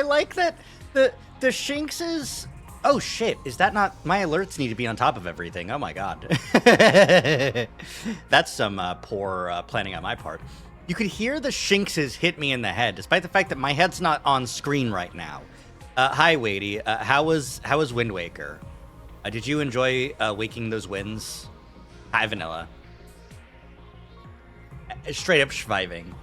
like that the Shinxes. Oh shit! Is that not my alerts need to be on top of everything? Oh my god, that's some poor planning on my part. You could hear the Shinxes hit me in the head, despite the fact that my head's not on screen right now. Hi, Wadey. How was Wind Waker? Did you enjoy waking those winds? Hi, Vanilla. Straight up surviving.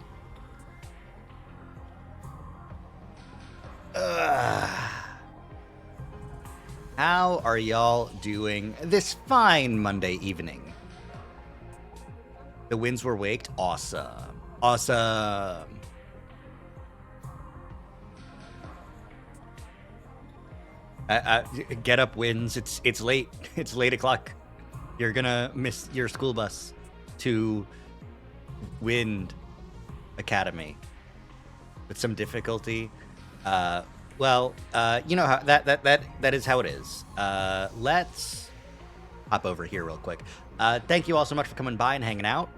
How are y'all doing this fine Monday evening? The winds were waked. Awesome. Awesome. Get up, winds. It's late. It's late o'clock. You're gonna miss your school bus to Wind Academy with some difficulty. Well, you know how that is how it is. Let's hop over here real quick. Thank you all so much for coming by and hanging out.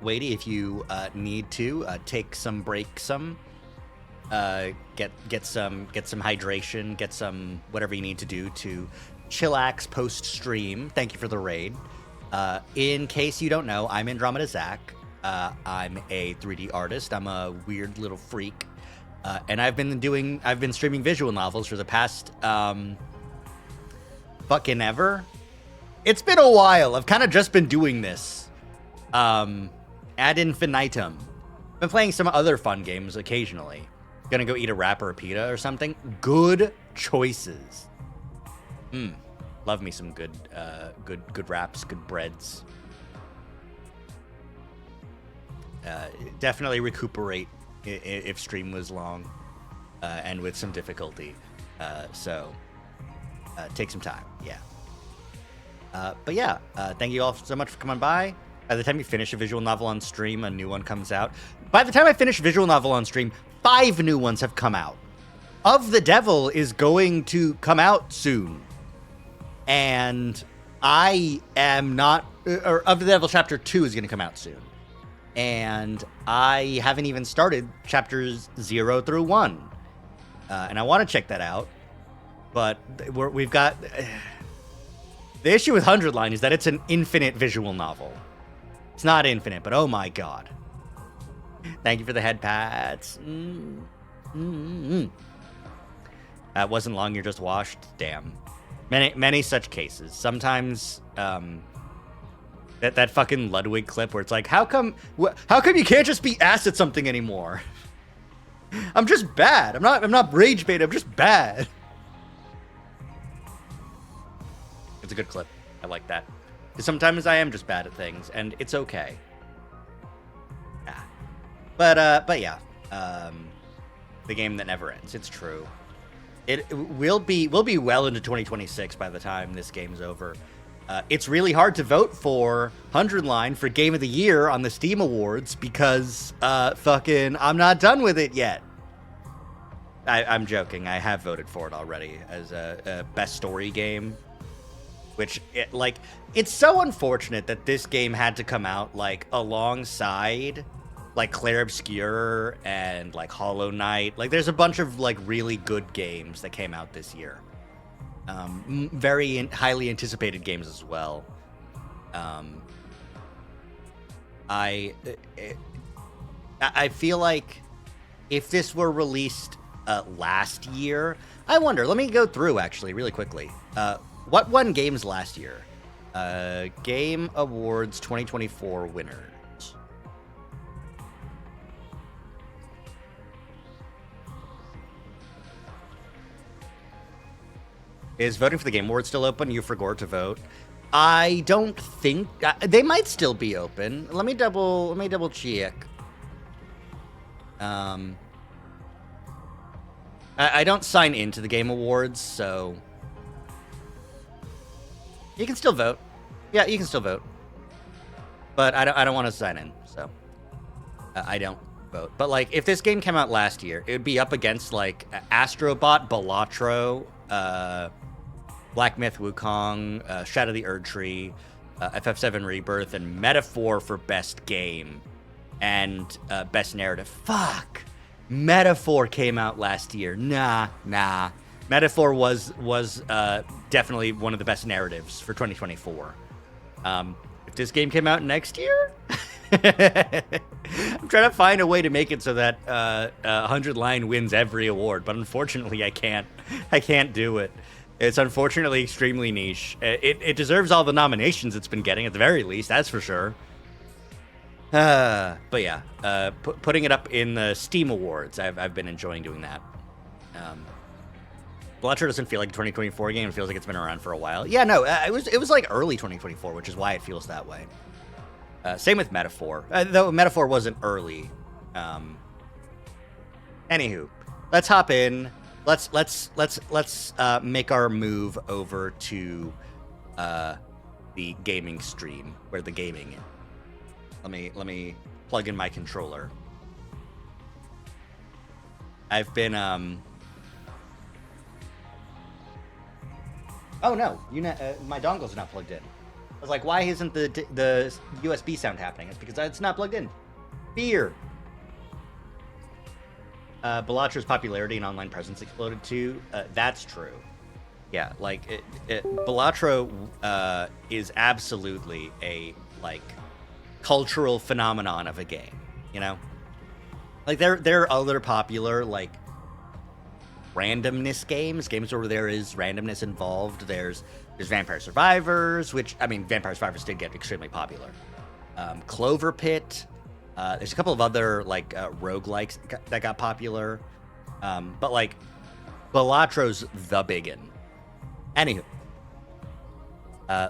Wadey, if you need to take some breaks, get some hydration, get some whatever you need to do to chillax post stream. Thank you for the raid. In case you don't know, I'm Andromeda Zach. I'm a 3D artist. I'm a weird little freak. And I've been streaming visual novels for the past fucking ever. It's been a while. I've kind of just been doing this ad infinitum. Been playing some other fun games occasionally. Gonna go eat a wrap or a pita or something. Good choices. Love me some good wraps, good breads. Definitely recuperate if stream was long and with some difficulty. So take some time, yeah. But yeah, thank you all so much for coming by. By the time you finish a visual novel on stream, a new one comes out. By the time I finish visual novel on stream, 5 new ones have come out. Of the Devil is going to come out soon. And I am not... Or Of the Devil Chapter 2 is going to come out soon. And I haven't even started chapters 0 through 1. And I want to check that out. But we've got... The issue with 100 Line is that it's an infinite visual novel. It's not infinite, but oh my god. Thank you for the head pats. That wasn't long, you're just washed. Damn. Many such cases. Sometimes, that fucking Ludwig clip where it's like, how come you can't just be ass at something anymore? I'm just bad. I'm not rage bait. I'm just bad. It's a good clip. I like that. Because sometimes I am just bad at things, and it's okay. Yeah. But yeah. The game that never ends. It's true. We'll be well into 2026 by the time this game's over. It's really hard to vote for 100 Line for Game of the Year on the Steam Awards because fucking I'm not done with it yet. I'm joking. I have voted for it already as a best story game. Which, it's so unfortunate that this game had to come out, alongside, Clair Obscur and, Hollow Knight. There's a bunch of, really good games that came out this year. Very highly anticipated games as well. I feel like if this were released last year... I wonder, let me go through, actually, really quickly. What won games last year? Game Awards 2024 winners. Is voting for the Game Awards still open? You forgot to vote. I don't think they might still be open. Let me double check. I don't sign into the Game Awards, so you can still vote. Yeah, you can still vote. But I don't want to sign in, so I don't vote. But if this game came out last year, it would be up against Astrobot, Balatro, Black Myth Wukong, Shadow the Erdtree, FF7 Rebirth, and Metaphor for Best Game and Best Narrative. Fuck! Metaphor came out last year. Nah. Metaphor was definitely one of the best narratives for 2024. If this game came out next year, I'm trying to find a way to make it so that 100 Line wins every award, but unfortunately I can't do it. It's unfortunately extremely niche. It deserves all the nominations it's been getting, at the very least, that's for sure. But yeah, putting it up in the Steam Awards, I've been enjoying doing that. Balatro doesn't feel like a 2024 game. It feels like it's been around for a while. Yeah, no, it was like early 2024, which is why it feels that way. Same with Metaphor, though Metaphor wasn't early. Anywho, let's hop in. Let's make our move over to the gaming stream where the gaming. Let me plug in my controller. I've been Oh no, my dongle's not plugged in. I was like, why isn't the USB sound happening? It's because it's not plugged in. Fear. Balatra's popularity and online presence exploded too. That's true. Yeah, like Balatro is absolutely a like cultural phenomenon of a game. You know, like there are other popular like randomness games where there is randomness involved. There's Vampire Survivors, which, I mean, Vampire Survivors did get extremely popular. Clover Pit. There's a couple of other, like, roguelikes that got popular. But, like, Balatro's the biggin. Anywho.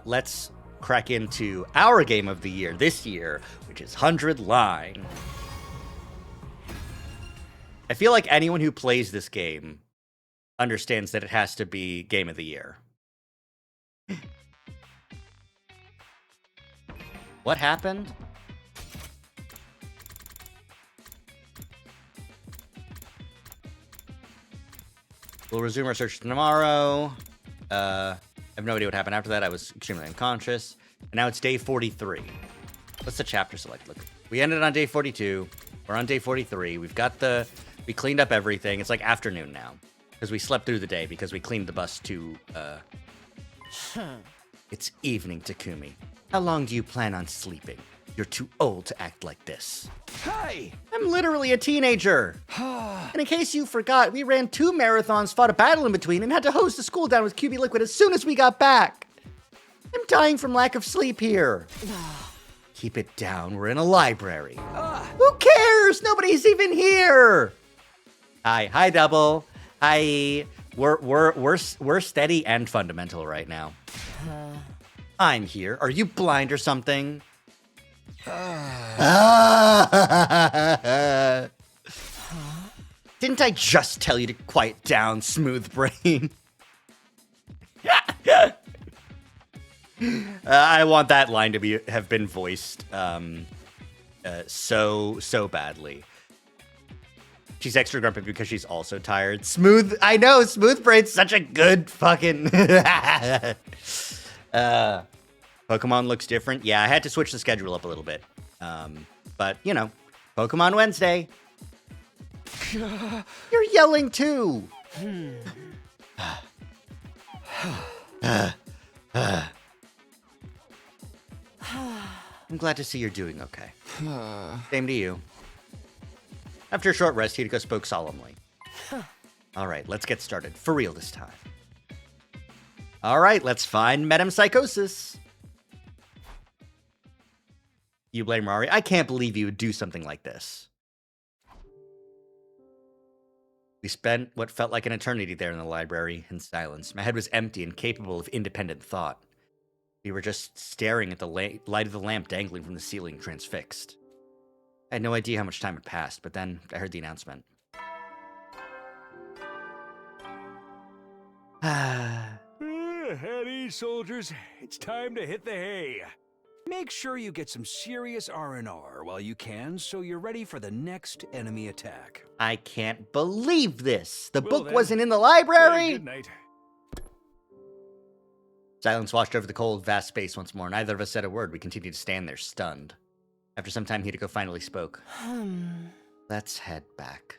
Let's crack into our game of the year this year, which is 100 Line. I feel like anyone who plays this game understands that it has to be game of the year. What happened? We'll resume our search tomorrow. I have no idea what happened after that. I was extremely unconscious. And now it's day 43. What's the chapter select? Look, we ended on day 42. We're on day 43. We cleaned up everything. It's like afternoon now. Because we slept through the day because we cleaned the bus to, It's evening, Takumi. How long do you plan on sleeping? You're too old to act like this. Hi! I'm literally a teenager. And in case you forgot, we ran 2 marathons, fought a battle in between, and had to hose the school down with QB Liquid as soon as we got back. I'm dying from lack of sleep here. Keep it down, we're in a library. Who cares? Nobody's even here. Hi, Double. We're steady and fundamental right now. I'm here. Are you blind or something? Didn't I just tell you to quiet down, smooth brain? I want that line to have been voiced so badly. She's extra grumpy because she's also tired. Smooth, I know, Smooth Brain's such a good fucking... Pokemon looks different. Yeah, I had to switch the schedule up a little bit. But, you know, Pokemon Wednesday. You're yelling too. I'm glad to see you're doing okay. Same to you. After a short rest, Hideko spoke solemnly. All right, let's get started. For real this time. All right, let's find metempsychosis. You blame Rari? I can't believe you would do something like this. We spent what felt like an eternity there in the library in silence. My head was empty and capable of independent thought. We were just staring at the light of the lamp dangling from the ceiling, transfixed. I had no idea how much time had passed, but then I heard the announcement. At ease, soldiers. It's time to hit the hay. Make sure you get some serious R&R while you can, so you're ready for the next enemy attack. I can't believe this. The book wasn't in the library. Good night. Silence washed over the cold, vast space once more. Neither of us said a word. We continued to stand there, stunned. After some time, Hideko finally spoke. Let's head back.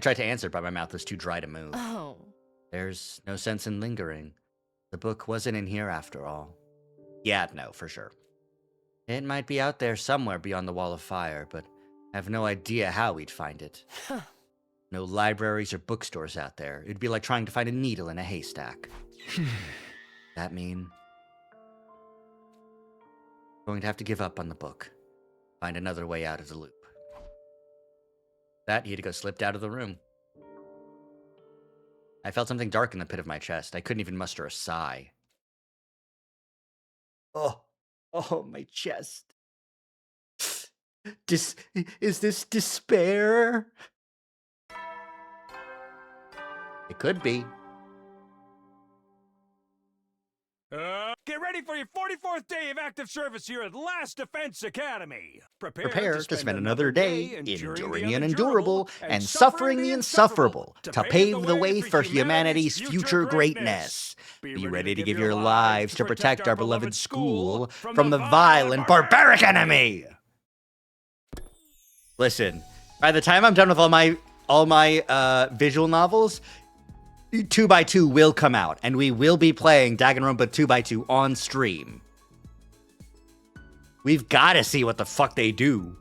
tried to answer, but my mouth was too dry to move. Oh. There's no sense in lingering. The book wasn't in here after all. Yeah, no, for sure. It might be out there somewhere beyond the wall of fire, but I have no idea how we'd find it. No libraries or bookstores out there. It'd be like trying to find a needle in a haystack. That mean? Going to have to give up on the book. Find another way out of the loop. That, Hideko slipped out of the room. I felt something dark in the pit of my chest. I couldn't even muster a sigh. Oh, my chest. Is this despair? It could be. Get ready for your 44th day of active service here at Last Defense Academy. Prepare to spend another day enduring the unendurable and suffering the insufferable to pave the way for humanity's future greatness. Be ready to give your lives to protect our beloved school from the vile and barbaric enemy. Listen, by the time I'm done with all my visual novels, 2x2 will come out, and we will be playing Danganronpa 2x2 on stream. We've got to see what the fuck they do.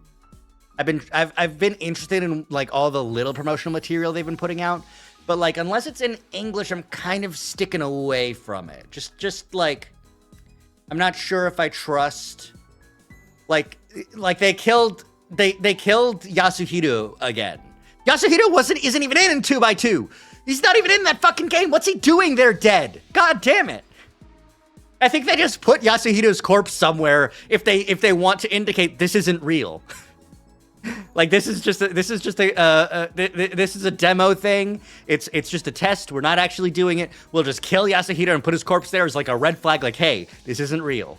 I've been interested in like all the little promotional material they've been putting out, but like unless it's in English, I'm kind of sticking away from it. Just like I'm not sure if I trust. Like they killed Yasuhiro again. Yasuhiro isn't even in 2x2. He's not even in that fucking game. What's he doing there dead? God damn it. I think they just put Yasuhiro's corpse somewhere if they want to indicate this isn't real. Like this is a demo thing. It's just a test. We're not actually doing it. We'll just kill Yasuhiro and put his corpse there as like a red flag like, "Hey, this isn't real."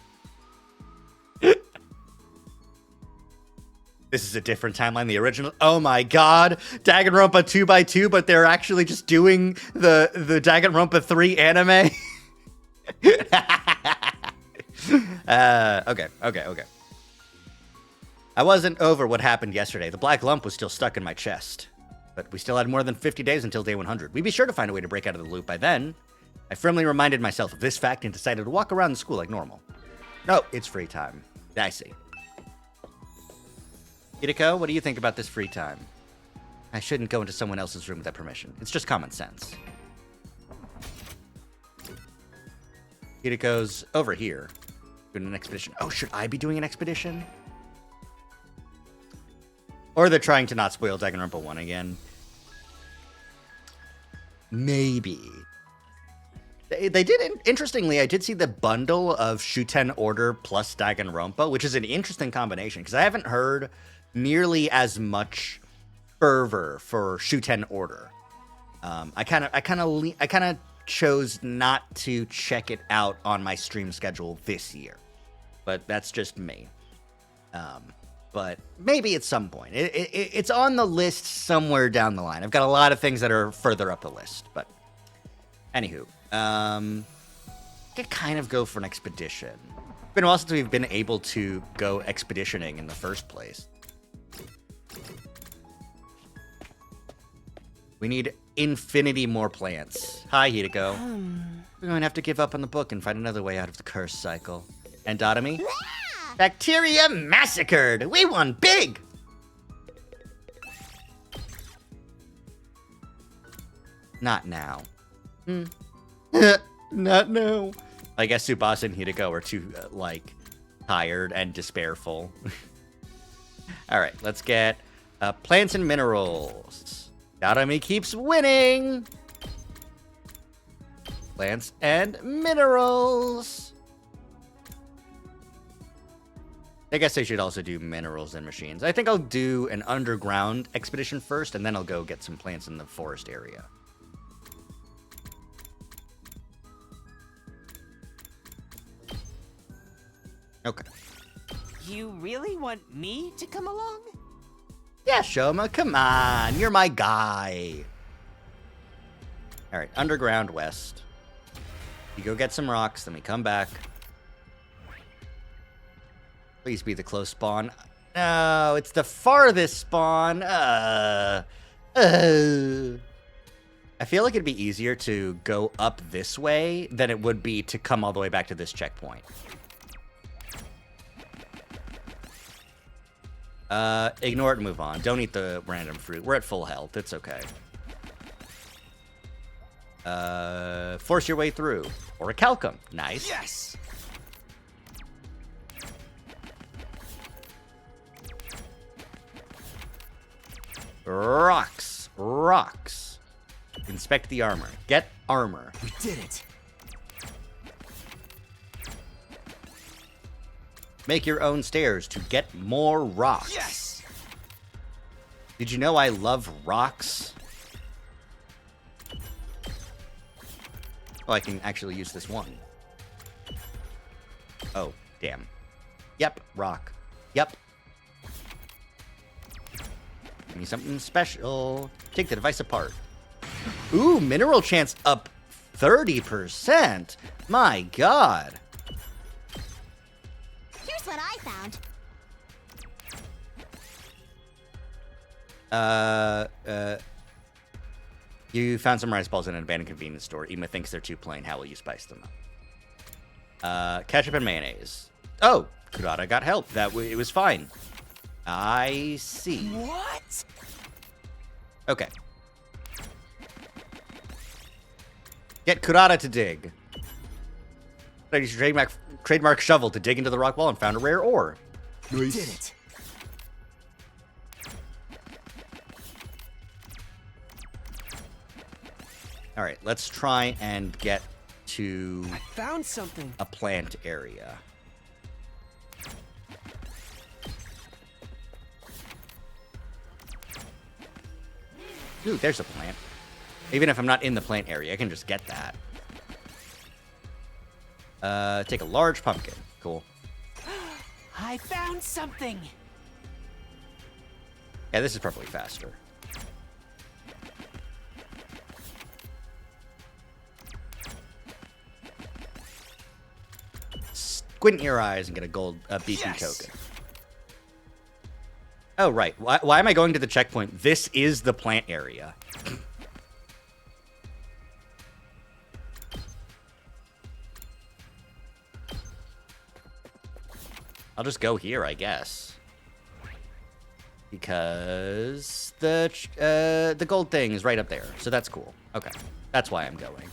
This is a different timeline. The original. Oh my god, Danganronpa 2x2, but they're actually just doing the Danganronpa 3 anime. Okay. I wasn't over what happened yesterday. The black lump was still stuck in my chest, but we still had more than 50 days until day 100. We'd be sure to find a way to break out of the loop by then. I firmly reminded myself of this fact and decided to walk around the school like normal. No, it's free time. I see. Hideko, what do you think about this free time? I shouldn't go into someone else's room without permission. It's just common sense. Hideko's over here doing an expedition. Oh, should I be doing an expedition? Or they're trying to not spoil Danganronpa 1 again. Maybe. They did, interestingly, I did see the bundle of Shuten Order plus Danganronpa, which is an interesting combination, because I haven't heard nearly as much fervor for Shuten Order. I kind of chose not to check it out on my stream schedule this year, but that's just me. But maybe at some point it's on the list somewhere down the line. I've got a lot of things that are further up the list, but anywho, I could kind of go for an expedition. It's been a while since we've been able to go expeditioning in the first place. We need infinity more plants. Hi, Hideko. We're going to have to give up on the book and find another way out of the curse cycle. Endotomy? Bacteria massacred! We won big! Not now. Not now. I guess Tsubasa and Hideko are too, tired and despairful. Alright, let's get plants and minerals. Narami keeps winning! Plants and minerals! I guess I should also do minerals and machines. I think I'll do an underground expedition first, and then I'll go get some plants in the forest area. Okay. You really want me to come along? Yeah, Shoma, come on. You're my guy. All right, underground west. You go get some rocks, then we come back. Please be the close spawn. No, it's the farthest spawn. I feel like it'd be easier to go up this way than it would be to come all the way back to this checkpoint. Ignore it and move on. Don't eat the random fruit. We're at full health. It's okay. Force your way through. Or a calcum. Nice. Yes! Rocks. Rocks. Inspect the armor. Get armor. We did it. Make your own stairs to get more rocks. Yes! Did you know I love rocks? Oh, I can actually use this one. Oh, damn. Yep, rock. Yep. Give me something special. Take the device apart. Ooh, mineral chance up 30%. My god. Here's what I found. You found some rice balls in an abandoned convenience store. Ema thinks they're too plain. How will you spice them up? Ketchup and mayonnaise. Oh, Kurata got help. It was fine. I see. What? Okay. Get Kurata to dig. I used your trademark shovel to dig into the rock wall and found a rare ore. We did it. All right, let's try and get to I found something. a plant area. Ooh, there's a plant. Even if I'm not in the plant area, I can just get that. Take a large pumpkin. Cool. I found something. Yeah, this is probably faster. Squint your eyes and get a gold beacon Yes. token. Oh, right. Why am I going to the checkpoint? This is the plant area. I'll just go here, I guess. Because the gold thing is right up there, so that's cool. Okay, that's why I'm going.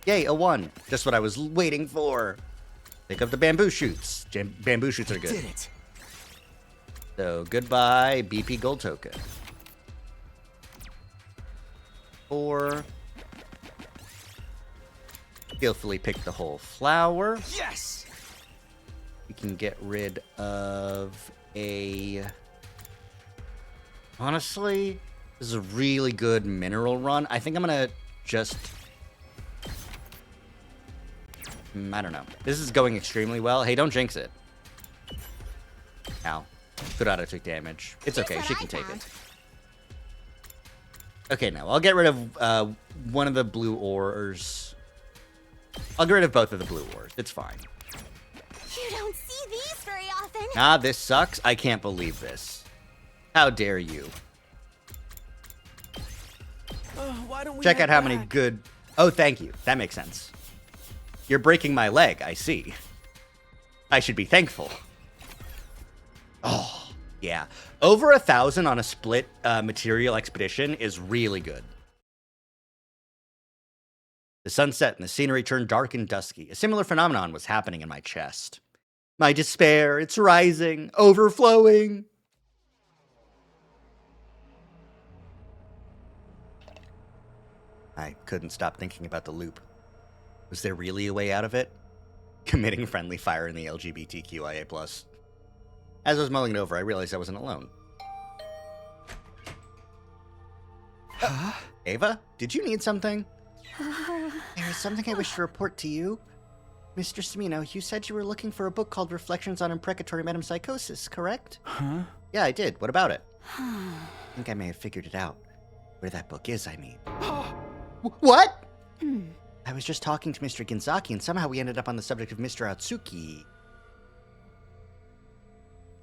Yay, a 1. Just what I was waiting for. Pick up the bamboo shoots. Bamboo shoots are good. Did it. So, goodbye, BP gold token. 4. Skillfully pick the whole flower. Yes! We can get rid of a... Honestly, this is a really good mineral run. I think I'm gonna just... I don't know. This is going extremely well. Hey, don't jinx it. Ow. Kurata took damage. It's okay, Here's she what can I take found. it. Okay, now I'll get rid of one of the blue ores. I'll get rid of both of the blue ores. It's fine. You don't see these very often. Ah, this sucks. I can't believe this. How dare you? Why don't we Check head out how many back? good... Oh, thank you. That makes sense. You're breaking my leg, I see. I should be thankful. Oh, yeah. Over 1,000 on a split material expedition is really good. The sun set and the scenery turned dark and dusky. A similar phenomenon was happening in my chest. My despair, it's rising, overflowing. I couldn't stop thinking about the loop. Was there really a way out of it? Committing friendly fire in the LGBTQIA+. As I was mulling it over, I realized I wasn't alone. Ava, did you need something? There is something I wish to report to you. Mr. Smino, you said you were looking for a book called Reflections on Imprecatory Metempsychosis, correct? Huh? Yeah, I did. What about it? I think I may have figured it out. Where that book is, I mean. What? I was just talking to Mr. Ginzaki, and somehow we ended up on the subject of Mr. Atsuki.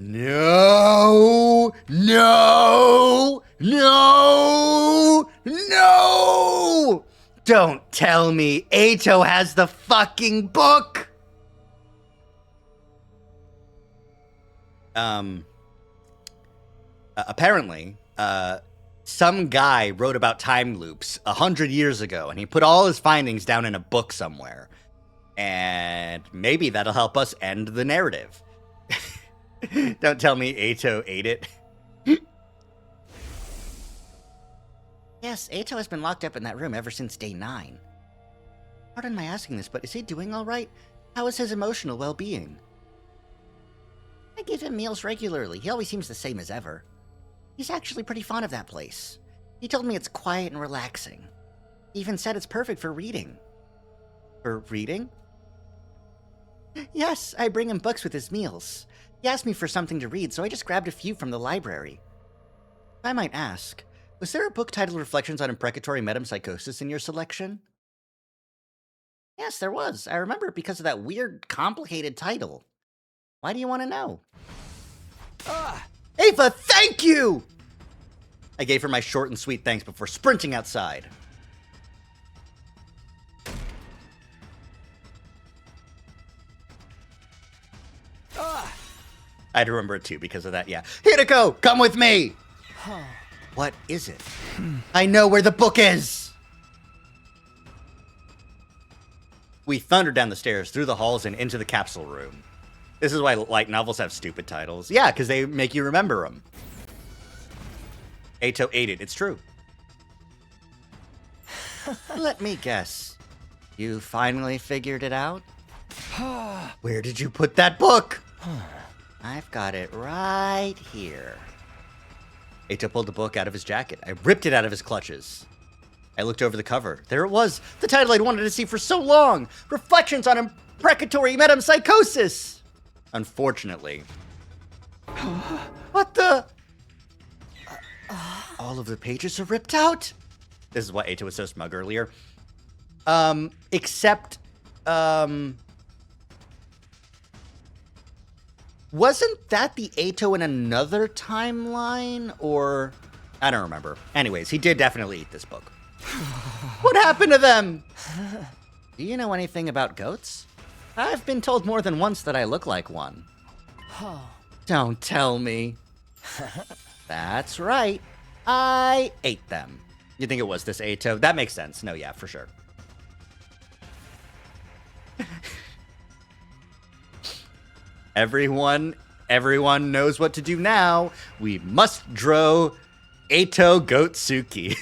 No! No! No! No! Don't tell me Ato has the fucking book! Apparently, some guy wrote about time loops 100 years ago, and he put all his findings down in a book somewhere. And maybe that'll help us end the narrative. Don't tell me Ato ate it. Yes, Ato has been locked up in that room ever since day 9. Pardon my asking this, but is he doing all right? How is his emotional well-being? I give him meals regularly. He always seems the same as ever. He's actually pretty fond of that place. He told me it's quiet and relaxing. He even said it's perfect for reading. For reading? Yes, I bring him books with his meals. He asked me for something to read, so I just grabbed a few from the library. I might ask, was there a book titled Reflections on Imprecatory Metempsychosis in your selection? Yes, there was. I remember it because of that weird, complicated title. Why do you want to know? Ava, thank you! I gave her my short and sweet thanks before sprinting outside. I had to remember it too because of that, yeah. Hideko, come with me! What is it? I know where the book is! We thundered down the stairs, through the halls, and into the capsule room. This is why light novels have stupid titles. Yeah, because they make you remember them. Ato ate it. It's true. Let me guess. You finally figured it out? Where did you put that book? I've got it right here. Ato pulled the book out of his jacket. I ripped it out of his clutches. I looked over the cover. There it was. The title I'd wanted to see for so long. Reflections on Imprecatory Metempsychosis. Unfortunately. What the? All of the pages are ripped out? This is why Ato was so smug earlier. Except, wasn't that the Ato in another timeline? Or, I don't remember. Anyways, he did definitely eat this book. What happened to them? Do you know anything about goats? I've been told more than once that I look like one. Don't tell me. That's right. I ate them. You think it was this Ato? That makes sense. No, yeah, for sure. Everyone knows what to do now. We must draw Ato Gotsuki.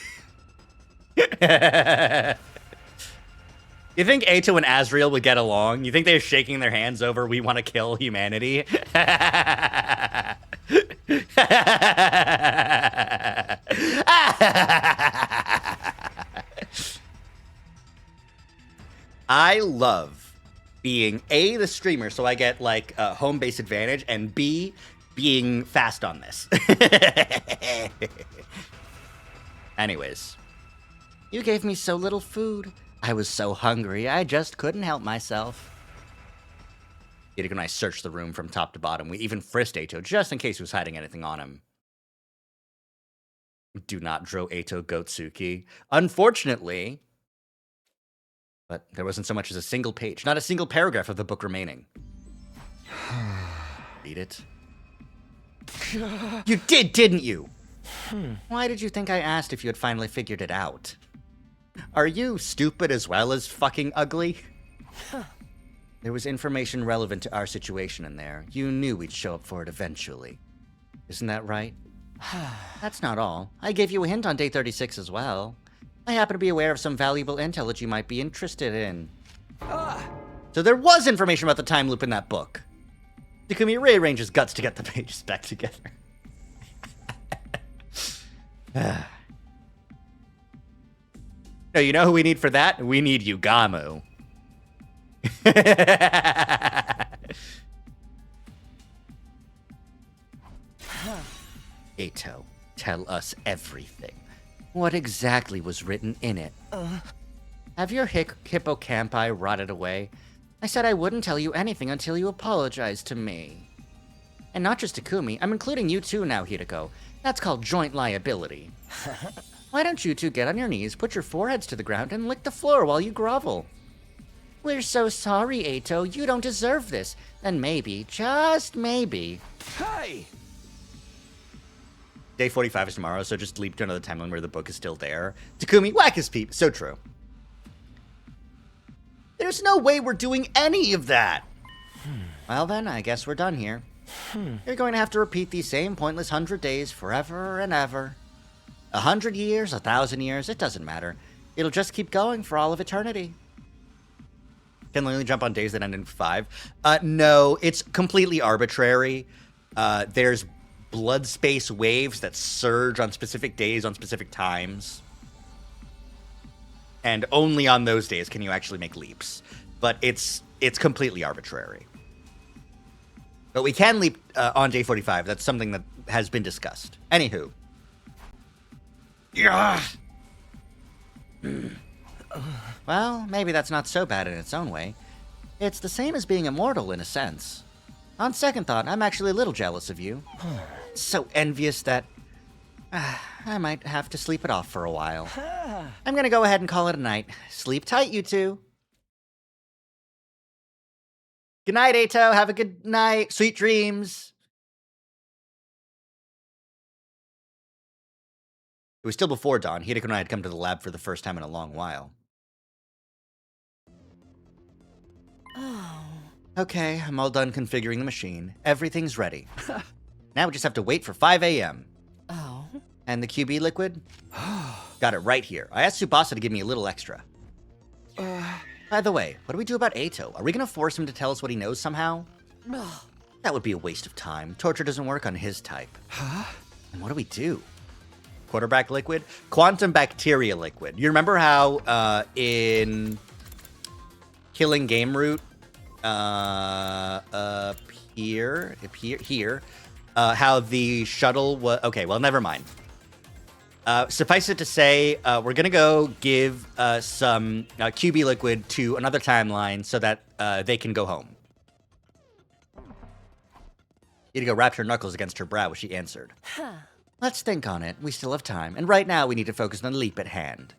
You think Ato and Azrael would get along? You think they're shaking their hands over we want to kill humanity? I love being A, the streamer, so I get like a home base advantage, and B, being fast on this. Anyways. You gave me so little food. I was so hungry, I just couldn't help myself. Hideko and I searched the room from top to bottom. We even frisked Ato just in case he was hiding anything on him. Do not draw Ato Gotsuki. Unfortunately, but there wasn't so much as a single page, not a single paragraph of the book remaining. Read it. You did, didn't you? Why did you think I asked if you had finally figured it out? Are you stupid as well as fucking ugly? There was information relevant to our situation in there. You knew we'd show up for it eventually. Isn't that right? That's not all. I gave you a hint on day 36 as well. I happen to be aware of some valuable intel that you might be interested in. So there was information about the time loop in that book. Takumi rearranges guts to get the pages back together. No, you know who we need for that? We need Yugamu. Ato, tell us everything. What exactly was written in it? Have your hippocampi rotted away? I said I wouldn't tell you anything until you apologized to me. And not just Takumi, I'm including you too now, Hideko. That's called joint liability. Why don't you two get on your knees, put your foreheads to the ground, and lick the floor while you grovel? We're so sorry, Eito. You don't deserve this. And maybe, just maybe... Hey! Day 45 is tomorrow, so just leap to another timeline where the book is still there. Takumi, whack his peep. So true. There's no way we're doing any of that. Well then, I guess we're done here. You're going to have to repeat these same pointless 100 days forever and ever. 100 years, 1,000 years, it doesn't matter. It'll just keep going for all of eternity. Can only jump on days that end in 5. No, it's completely arbitrary. There's blood space waves that surge on specific days on specific times. And only on those days can you actually make leaps. But it's completely arbitrary. But we can leap on day 45. That's something that has been discussed. Anywho. Yeah. Well, maybe that's not so bad in its own way. It's the same as being immortal in a sense. On second thought, I'm actually a little jealous of you. So envious that I might have to sleep it off for a while. I'm gonna go ahead and call it a night. Sleep tight, you two. Good night, Eito. Have a good night. Sweet dreams. It was still before dawn. Hideko and I had come to the lab for the first time in a long while. Oh. Okay, I'm all done configuring the machine. Everything's ready. Now we just have to wait for 5 a.m. Oh. And the QB liquid? Got it right here. I asked Tsubasa to give me a little extra. By the way, what do we do about Eito? Are we gonna force him to tell us what he knows somehow? That would be a waste of time. Torture doesn't work on his type. And what do we do? Quarterback liquid? Quantum bacteria liquid. You remember how in Killing Game Root, here, how the shuttle was... Okay, well, never mind. Suffice it to say, we're going to go give some QB liquid to another timeline so that they can go home. Idigo wrapped her knuckles against her brow as she answered. Let's think on it. We still have time. And right now, we need to focus on the leap at hand.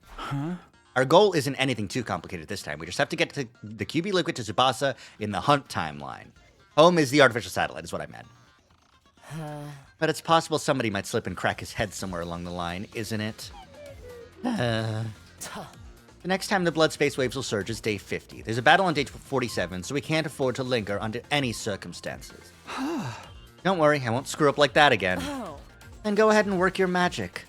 Our goal isn't anything too complicated this time. We just have to get to the QB liquid to Tsubasa in the Hunt timeline. Home is the artificial satellite, is what I meant. But it's possible somebody might slip and crack his head somewhere along the line, isn't it? The next time the blood space waves will surge is day 50. There's a battle on day 47, so we can't afford to linger under any circumstances. Don't worry, I won't screw up like that again. Then go ahead and work your magic.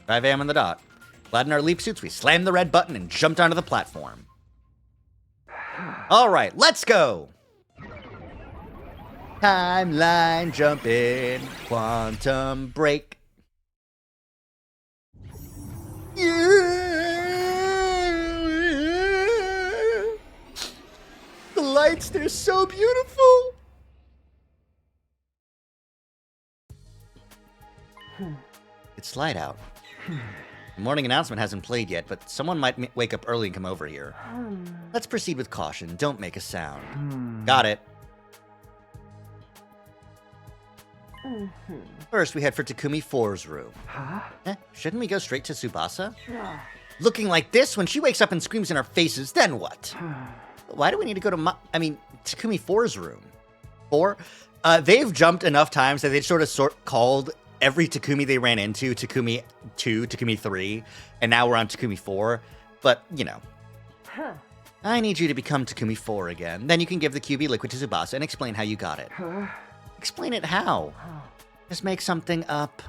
5 a.m. on the dot. Clad in our leap suits, we slammed the red button and jumped onto the platform. All right, let's go! Timeline jumping, quantum break. The lights, they're so beautiful! It's light out. The morning announcement hasn't played yet, but someone might wake up early and come over here. Let's proceed with caution. Don't make a sound. Got it. First, we head for Takumi 4's room. Shouldn't we go straight to Tsubasa? Looking like this, when she wakes up and screams in our faces, then what? Why do we need to go to Takumi 4's room? 4? They've jumped enough times that they sort of called every Takumi they ran into Takumi 2, Takumi 3, and now we're on Takumi 4. But, you know. I need you to become Takumi 4 again. Then you can give the QB liquid to Tsubasa and explain how you got it. Explain it how? Just make something up.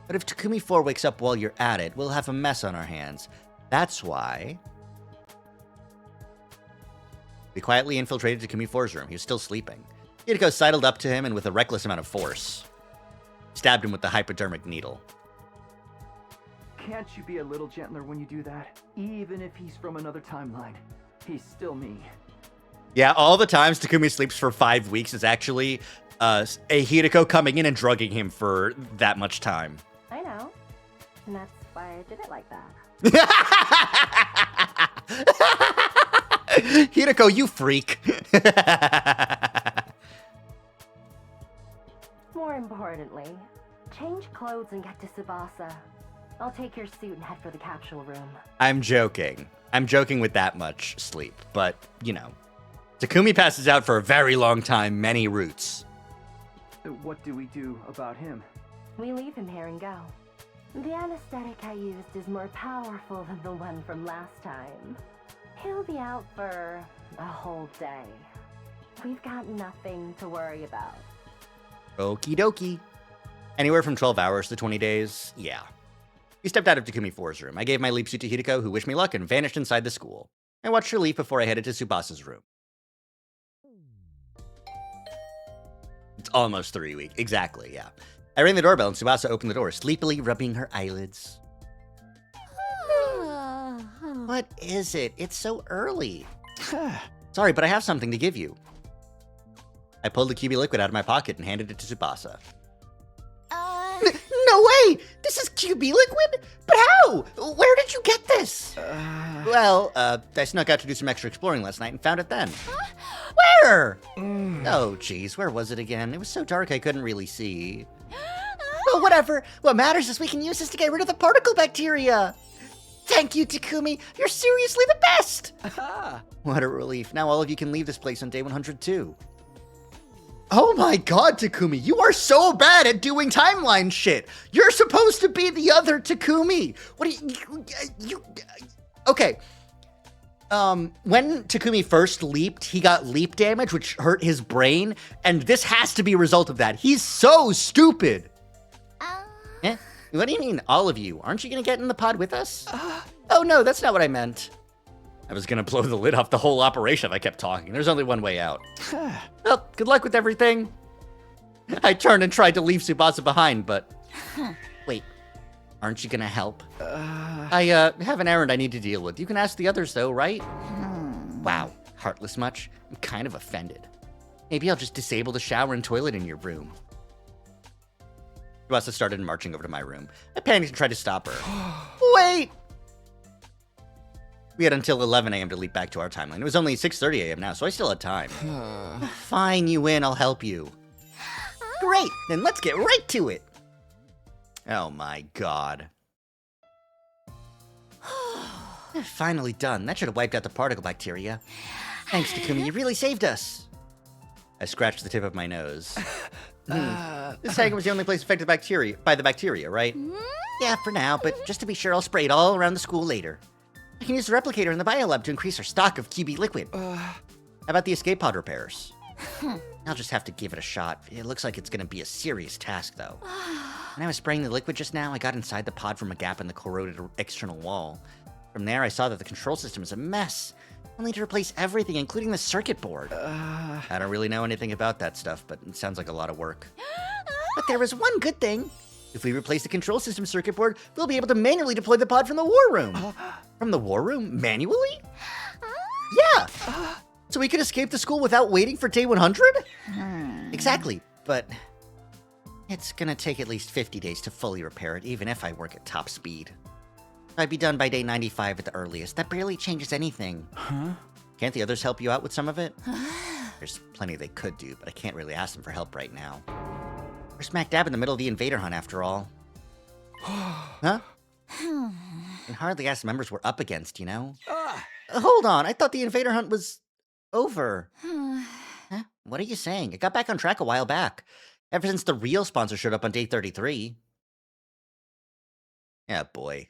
But if Takumi 4 wakes up while you're at it, we'll have a mess on our hands. That's why... We quietly infiltrated Takumi 4's room. He was still sleeping. Hideko sidled up to him and with a reckless amount of force stabbed him with the hypodermic needle. Can't you be a little gentler when you do that? Even if he's from another timeline, he's still me. Yeah, all the times Takumi sleeps for 5 weeks is actually a Hideko coming in and drugging him for that much time. I know. And that's why I did it like that. Hideko, you freak. importantly, change clothes and get to Tsubasa. I'll take your suit and head for the capsule room. I'm joking. I'm joking with that much sleep, but, you know. Takumi passes out for a very long time, many routes. What do we do about him? We leave him here and go. The anesthetic I used is more powerful than the one from last time. He'll be out for a whole day. We've got nothing to worry about. Okie dokie. Anywhere from 12 hours to 20 days? Yeah. We stepped out of Takumi 4's room. I gave my leap suit to Hideko, who wished me luck and vanished inside the school. I watched her leave before I headed to Tsubasa's room. It's almost 3 weeks. Exactly, yeah. I rang the doorbell and Tsubasa opened the door, sleepily rubbing her eyelids. What is it? It's so early. Sorry, but I have something to give you. I pulled the QB liquid out of my pocket and handed it to Tsubasa. No way! This is QB liquid? But how? Where did you get this? Well, I snuck out to do some extra exploring last night and found it then. Where? Oh, geez, where was it again? It was so dark I couldn't really see. Well, whatever. What matters is we can use this to get rid of the particle bacteria. Thank you, Takumi. You're seriously the best. What a relief. Now all of you can leave this place on day 102. Oh my god, Takumi, you are so bad at doing timeline shit. You're supposed to be the other Takumi. What do you okay. When Takumi first leaped, he got leap damage, which hurt his brain, and this has to be a result of that. He's so stupid. Eh? What do you mean, all of you? Aren't you gonna get in the pod with us? Oh no, that's not what I meant. I was gonna blow the lid off the whole operation if I kept talking. There's only one way out. Well, good luck with everything. I turned and tried to leave Tsubasa behind, but... Wait, aren't you gonna help? I have an errand I need to deal with. You can ask the others though, right? Wow, heartless much? I'm kind of offended. Maybe I'll just disable the shower and toilet in your room. Tsubasa started marching over to my room. I panicked and tried to stop her. Wait! We had until 11 a.m. to leap back to our timeline. It was only 6:30 a.m. now, so I still had time. Fine, you win. I'll help you. Great, then let's get right to it. Oh my god. Finally done. That should have wiped out the particle bacteria. Thanks, Takumi. You really saved us. I scratched the tip of my nose. This hangar was the only place affected by the bacteria, right? Yeah, for now, but just to be sure, I'll spray it all around the school later. I can use the replicator in the biolab to increase our stock of QB liquid. How about the escape pod repairs? I'll just have to give it a shot. It looks like it's going to be a serious task, though. When I was spraying the liquid just now, I got inside the pod from a gap in the corroded external wall. From there, I saw that the control system is a mess. I'll need to replace everything, including the circuit board. I don't really know anything about that stuff, but it sounds like a lot of work. But there was one good thing. If we replace the control system circuit board, we'll be able to manually deploy the pod from the war room. From the war room? Manually? Yeah. So we could escape the school without waiting for day 100? Exactly, but it's gonna take at least 50 days to fully repair it, even if I work at top speed. I'd be done by day 95 at the earliest. That barely changes anything. Can't the others help you out with some of it? There's plenty they could do, but I can't really ask them for help right now. We're smack dab in the middle of the invader hunt, after all. Huh? And hardly asked members we're up against, you know? Hold on, I thought the invader hunt was over. Huh? What are you saying? It got back on track a while back. Ever since the real sponsor showed up on day 33. Yeah, boy.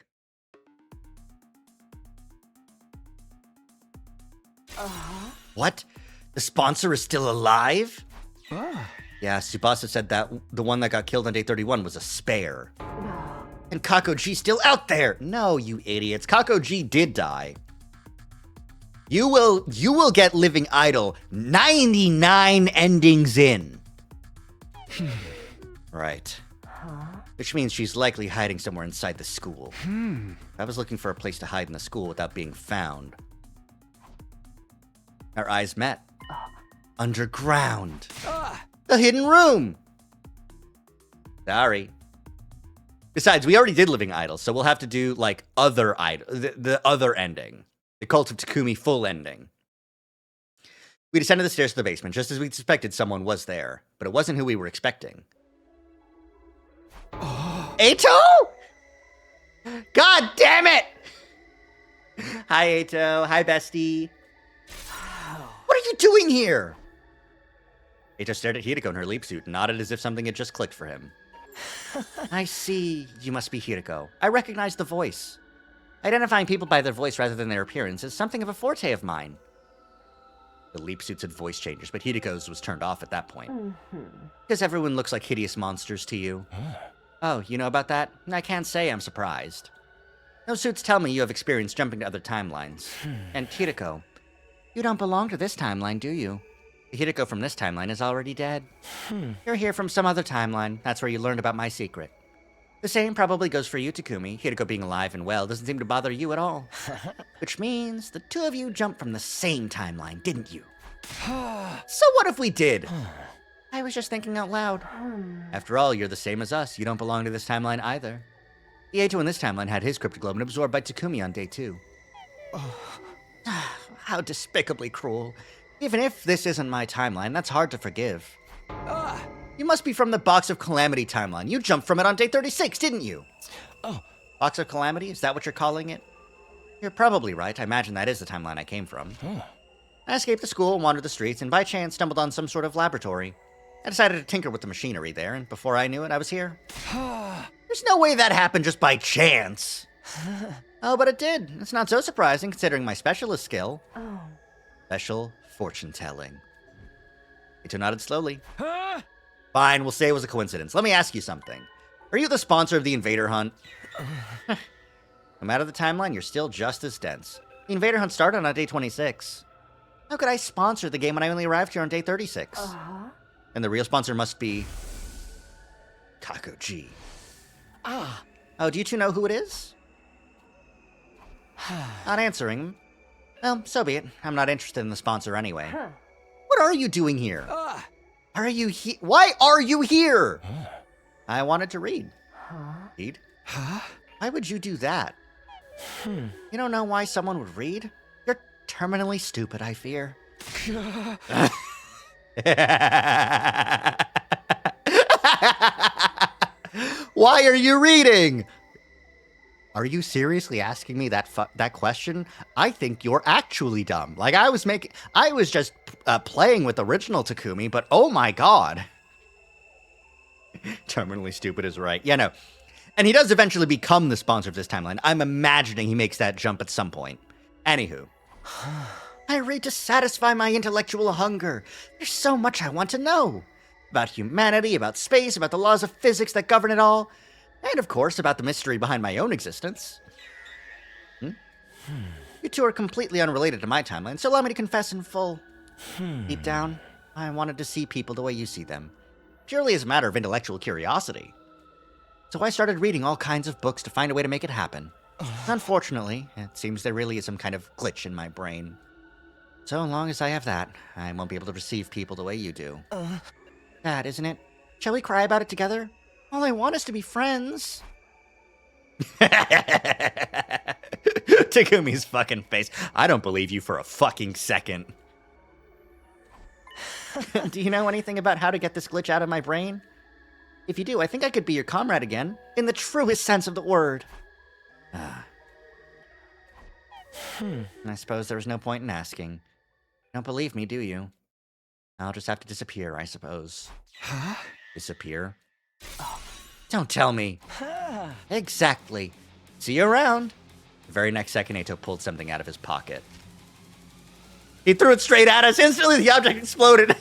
What? The sponsor is still alive? Yeah, Tsubasa said that the one that got killed on day 31 was a spare. And Kako G's still out there! No, you idiots. Kako G did die. You will get Living Idol 99 endings in. Right. Which means she's likely hiding somewhere inside the school. I was looking for a place to hide in the school without being found. Our eyes met. Underground. The hidden room. Sorry. Besides, we already did Living Idol, so we'll have to do, like, other idol, the other ending. The Cult of Takumi full ending. We descended the stairs to the basement, just as we suspected someone was there, but it wasn't who we were expecting. Ato? God damn it! Hi, Ato. Hi, bestie. What are you doing here? Ato stared at Hiriko in her leap suit and nodded as if something had just clicked for him. I see. You must be Hiriko. I recognize the voice. Identifying people by their voice rather than their appearance is something of a forte of mine. The leap suits had voice changes, but Hiriko's was turned off at that point. Because everyone looks like hideous monsters to you. Oh, you know about that? I can't say I'm surprised. Those suits tell me you have experience jumping to other timelines. And Hiriko, you don't belong to this timeline, do you? The Hiriko from this timeline is already dead. You're here from some other timeline. That's where you learned about my secret. The same probably goes for you, Takumi. Hiriko being alive and well doesn't seem to bother you at all. Which means the two of you jumped from the same timeline, didn't you? So what if we did? I was just thinking out loud. After all, you're the same as us. You don't belong to this timeline either. The Ato in this timeline had his cryptoglobin absorbed by Takumi on day 2. How despicably cruel. Even if this isn't my timeline, that's hard to forgive. You must be from the Box of Calamity timeline. You jumped from it on day 36, didn't you? Oh. Box of Calamity? Is that what you're calling it? You're probably right. I imagine that is the timeline I came from. I escaped the school, wandered the streets, and by chance stumbled on some sort of laboratory. I decided to tinker with the machinery there, and before I knew it, I was here. There's no way that happened just by chance. Oh, but it did. It's not so surprising, considering my specialist skill. Special fortune-telling. Ito nodded slowly. Fine, we'll say it was a coincidence. Let me ask you something. Are you the sponsor of the Invader Hunt? No matter the timeline, you're still just as dense. The Invader Hunt started on day 26. How could I sponsor the game when I only arrived here on day 36? And the real sponsor must be... Kakuji. Oh, do you two know who it is? Not answering. Well, so be it. I'm not interested in the sponsor anyway. What are you doing here? Are you Why are you here? I wanted to read. Read? Why would you do that? You don't know why someone would read? You're terminally stupid, I fear. Why are you reading? Are you seriously asking me that question? I think you're actually dumb. Like, I was just playing with original Takumi, but oh my god. Terminally stupid is right. Yeah, no. And he does eventually become the sponsor of this timeline. I'm imagining he makes that jump at some point. Anywho. I read to satisfy my intellectual hunger. There's so much I want to know. About humanity, about space, about the laws of physics that govern it all. And, of course, about the mystery behind my own existence. You two are completely unrelated to my timeline, so allow me to confess in full. Deep down, I wanted to see people the way you see them. Purely as a matter of intellectual curiosity. So I started reading all kinds of books to find a way to make it happen. Unfortunately, it seems there really is some kind of glitch in my brain. So long as I have that, I won't be able to perceive people the way you do. Sad, isn't it? Shall we cry about it together? All I want is to be friends. Takumi's fucking face. I don't believe you for a fucking second. Do you know anything about how to get this glitch out of my brain? If you do, I think I could be your comrade again, in the truest sense of the word. I suppose there was no point in asking. Don't believe me, do you? I'll just have to disappear, I suppose. Disappear? Don't tell me. Exactly. See you around. The very next second, Ato pulled something out of his pocket. He threw it straight at us. Instantly, the object exploded.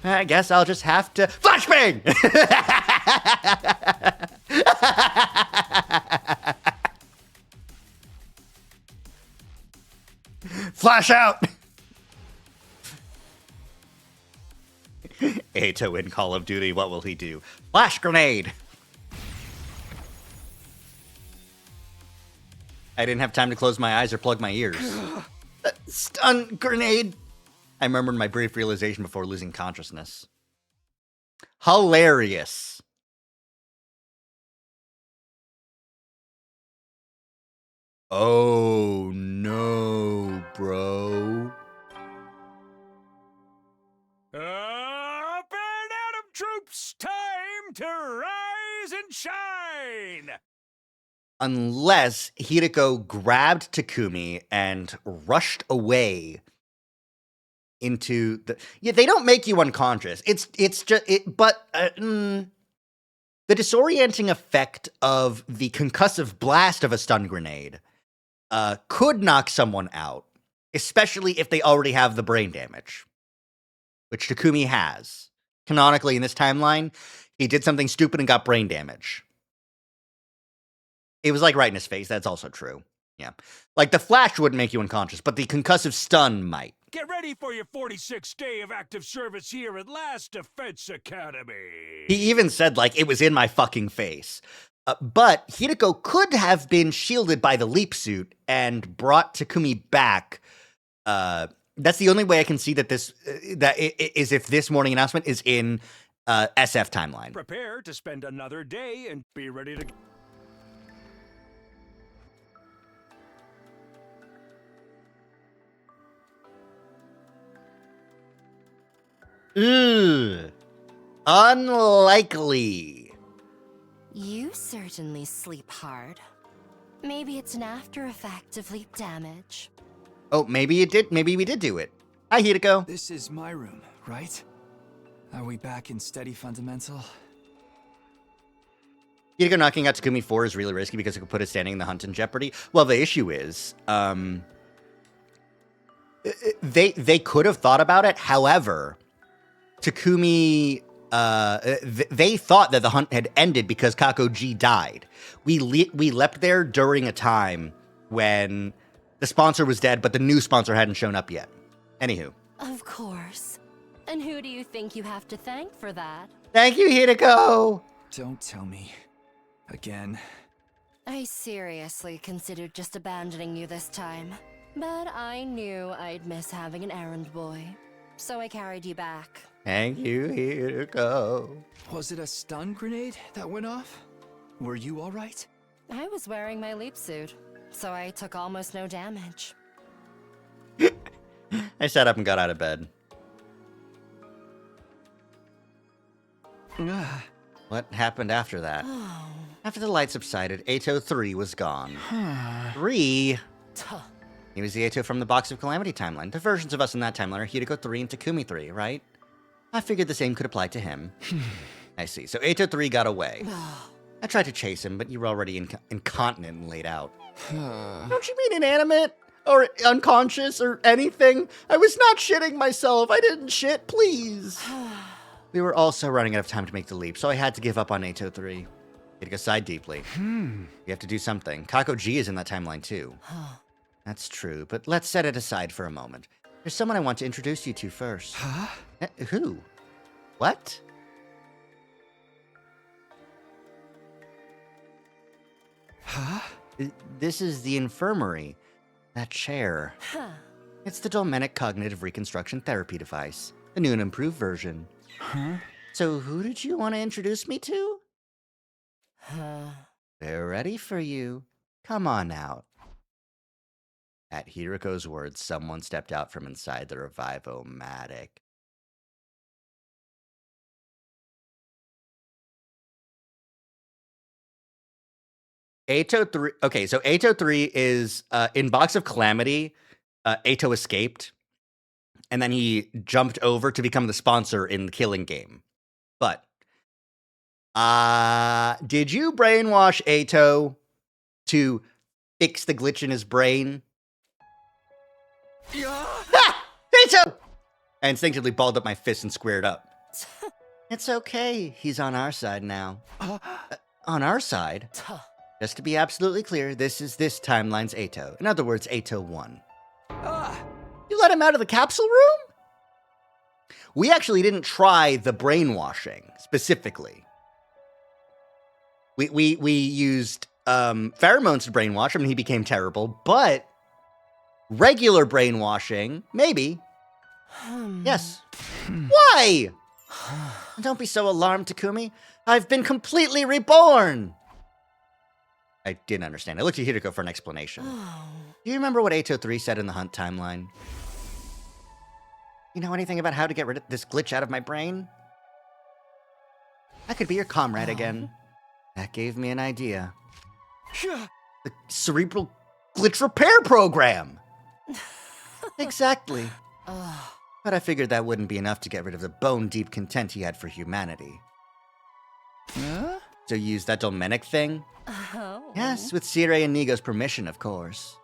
I guess I'll just have to... Flashbang! Flash out! Ato in Call of Duty, what will he do? Flash grenade! I didn't have time to close my eyes or plug my ears. Stun grenade! I murmured my brief realization before losing consciousness. Hilarious. Oh no, bro. Up and Atom troops, time to rise rise and shine! Unless Hiriko grabbed Takumi and rushed away into the... Yeah, they don't make you unconscious. It's just... the disorienting effect of the concussive blast of a stun grenade could knock someone out, especially if they already have the brain damage, which Takumi has. Canonically, in this timeline, he did something stupid and got brain damage. It was like right in his face. That's also true. Yeah. Like the flash wouldn't make you unconscious, but the concussive stun might. Get ready for your 46th day of active service here at Last Defense Academy. He even said, like, it was in my fucking face. But Hiriko could have been shielded by the leap suit and brought Takumi back. That's the only way I can see that is if this morning announcement is in SF timeline. Prepare to spend another day and be ready to... Ugh. Unlikely. You certainly sleep hard. Maybe it's an after effect of leap damage. Oh, maybe it did. Maybe we did do it. Hi, Hiriko. This is my room, right? Are we back in steady fundamental? Hiriko knocking out Takumi 4 is really risky because it could put his standing in the hunt in jeopardy. Well, the issue is, they could have thought about it. However, Takumi, they thought that the hunt had ended because Kakoji died. We leapt there during a time when the sponsor was dead, but the new sponsor hadn't shown up yet. Anywho. Of course. And who do you think you have to thank for that? Thank you, Hiriko! Don't tell me. Again. I seriously considered just abandoning you this time. But I knew I'd miss having an errand boy. So I carried you back. Thank you, Hiriko. Was it a stun grenade that went off? Were you alright? I was wearing my leap suit, so I took almost no damage. I sat up and got out of bed. What happened after that? Oh. After the light subsided, Ato 3 was gone. 3? Tuh. He was the Ato from the Box of Calamity timeline. The versions of us in that timeline are Hiriko 3 and Takumi 3, right? I figured the same could apply to him. I see. So Ato 3 got away. I tried to chase him, but you were already incontinent and laid out. Don't you mean inanimate? Or unconscious or anything? I was not shitting myself. I didn't shit, please. We were also running out of time to make the leap, so I had to give up on Ato 3. Hiriko sighed deeply. You have to do something. Kakoji is in that timeline too. That's true, but let's set it aside for a moment. There's someone I want to introduce you to first. Huh? Who? What? Huh? This is the infirmary. That chair. Huh. It's the Dolmenic Cognitive Reconstruction Therapy device. The new and improved version. Huh? So who did you want to introduce me to? Huh. They're ready for you. Come on out. At Hiriko's words, someone stepped out from inside the Revive-O-Matic. Ato 3. Okay, so Ato 3 is in Box of Calamity. Ato escaped, and then he jumped over to become the sponsor in the killing game. But did you brainwash Ato to fix the glitch in his brain? Ha! Ato! I instinctively balled up my fist and squared up. It's okay. He's on our side now. On our side? Tuh. Just to be absolutely clear, this is this timeline's Ato. In other words, Ato 1. You let him out of the capsule room? We actually didn't try the brainwashing, specifically. We used pheromones to brainwash him, and he became terrible, but regular brainwashing, maybe. Yes. Why? Don't be so alarmed, Takumi. I've been completely reborn. I didn't understand. I looked at Hiriko for an explanation. Oh. Do you remember what Ato 3 said in the Hunt timeline? You know anything about how to get rid of this glitch out of my brain? I could be your comrade again. That gave me an idea. Yeah. The cerebral glitch repair program! Exactly. Ugh. But I figured that wouldn't be enough to get rid of the bone-deep content he had for humanity. Huh? So you used that Dolmenic thing? Oh. Yes, with Sire and Nigo's permission, of course.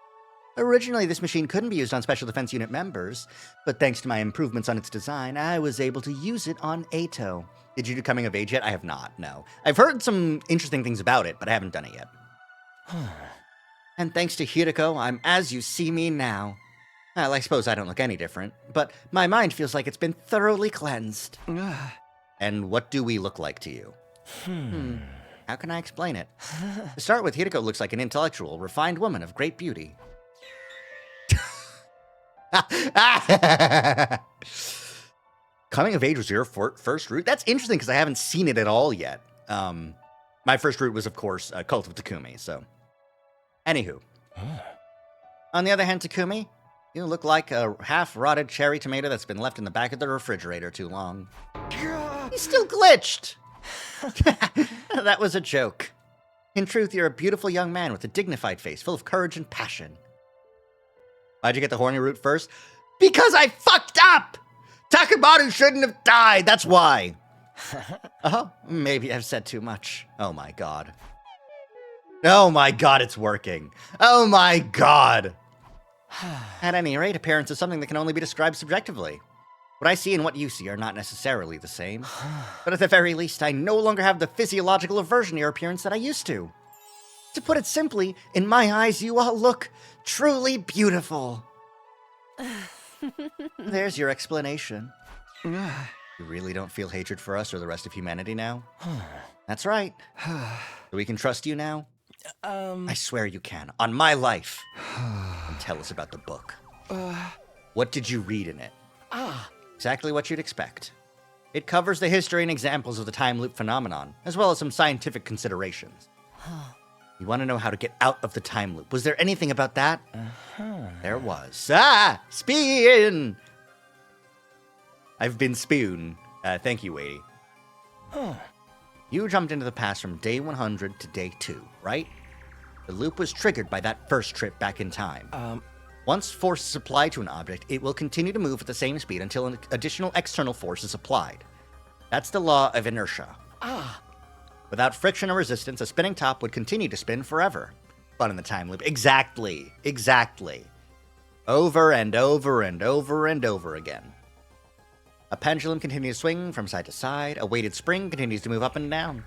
Originally, this machine couldn't be used on Special Defense Unit members, but thanks to my improvements on its design, I was able to use it on Ato. Did you do Coming of Age yet? I have not, no. I've heard some interesting things about it, but I haven't done it yet. And thanks to Hiriko, I'm as you see me now. Well, I suppose I don't look any different, but my mind feels like it's been thoroughly cleansed. And what do we look like to you? How can I explain it? To start with, Hiriko looks like an intellectual, refined woman of great beauty. Coming of Age was your first route? That's interesting because I haven't seen it at all yet. My first route was, of course, Cult of Takumi, so. Anywho. On the other hand, Takumi, you look like a half-rotted cherry tomato that's been left in the back of the refrigerator too long. He's still glitched! That was a joke. In truth, you're a beautiful young man with a dignified face, full of courage and passion. Why'd you get the horny route first? Because I fucked up! Takebaru shouldn't have died, that's why! Oh, maybe I've said too much. Oh my god. Oh my god, it's working. Oh my god! At any rate, appearance is something that can only be described subjectively. What I see and what you see are not necessarily the same. But at the very least, I no longer have the physiological aversion to your appearance that I used to. To put it simply, in my eyes, you all look truly beautiful. There's your explanation. You really don't feel hatred for us or the rest of humanity now? That's right. So we can trust you now? I swear you can, on my life. And tell us about the book. What did you read in it? Exactly what you'd expect. It covers the history and examples of the time loop phenomenon, as well as some scientific considerations. You want to know how to get out of the time loop. Was there anything about that? There was. Spin! I've been spoon. Thank you, Wadey. You jumped into the past from day 100 to day 2, right? The loop was triggered by that first trip back in time. Once force is applied to an object, it will continue to move at the same speed until an additional external force is applied. That's the law of inertia. Without friction or resistance, a spinning top would continue to spin forever. Fun in the time loop. Exactly. Exactly. Over and over and over and over again. A pendulum continues to swing from side to side. A weighted spring continues to move up and down.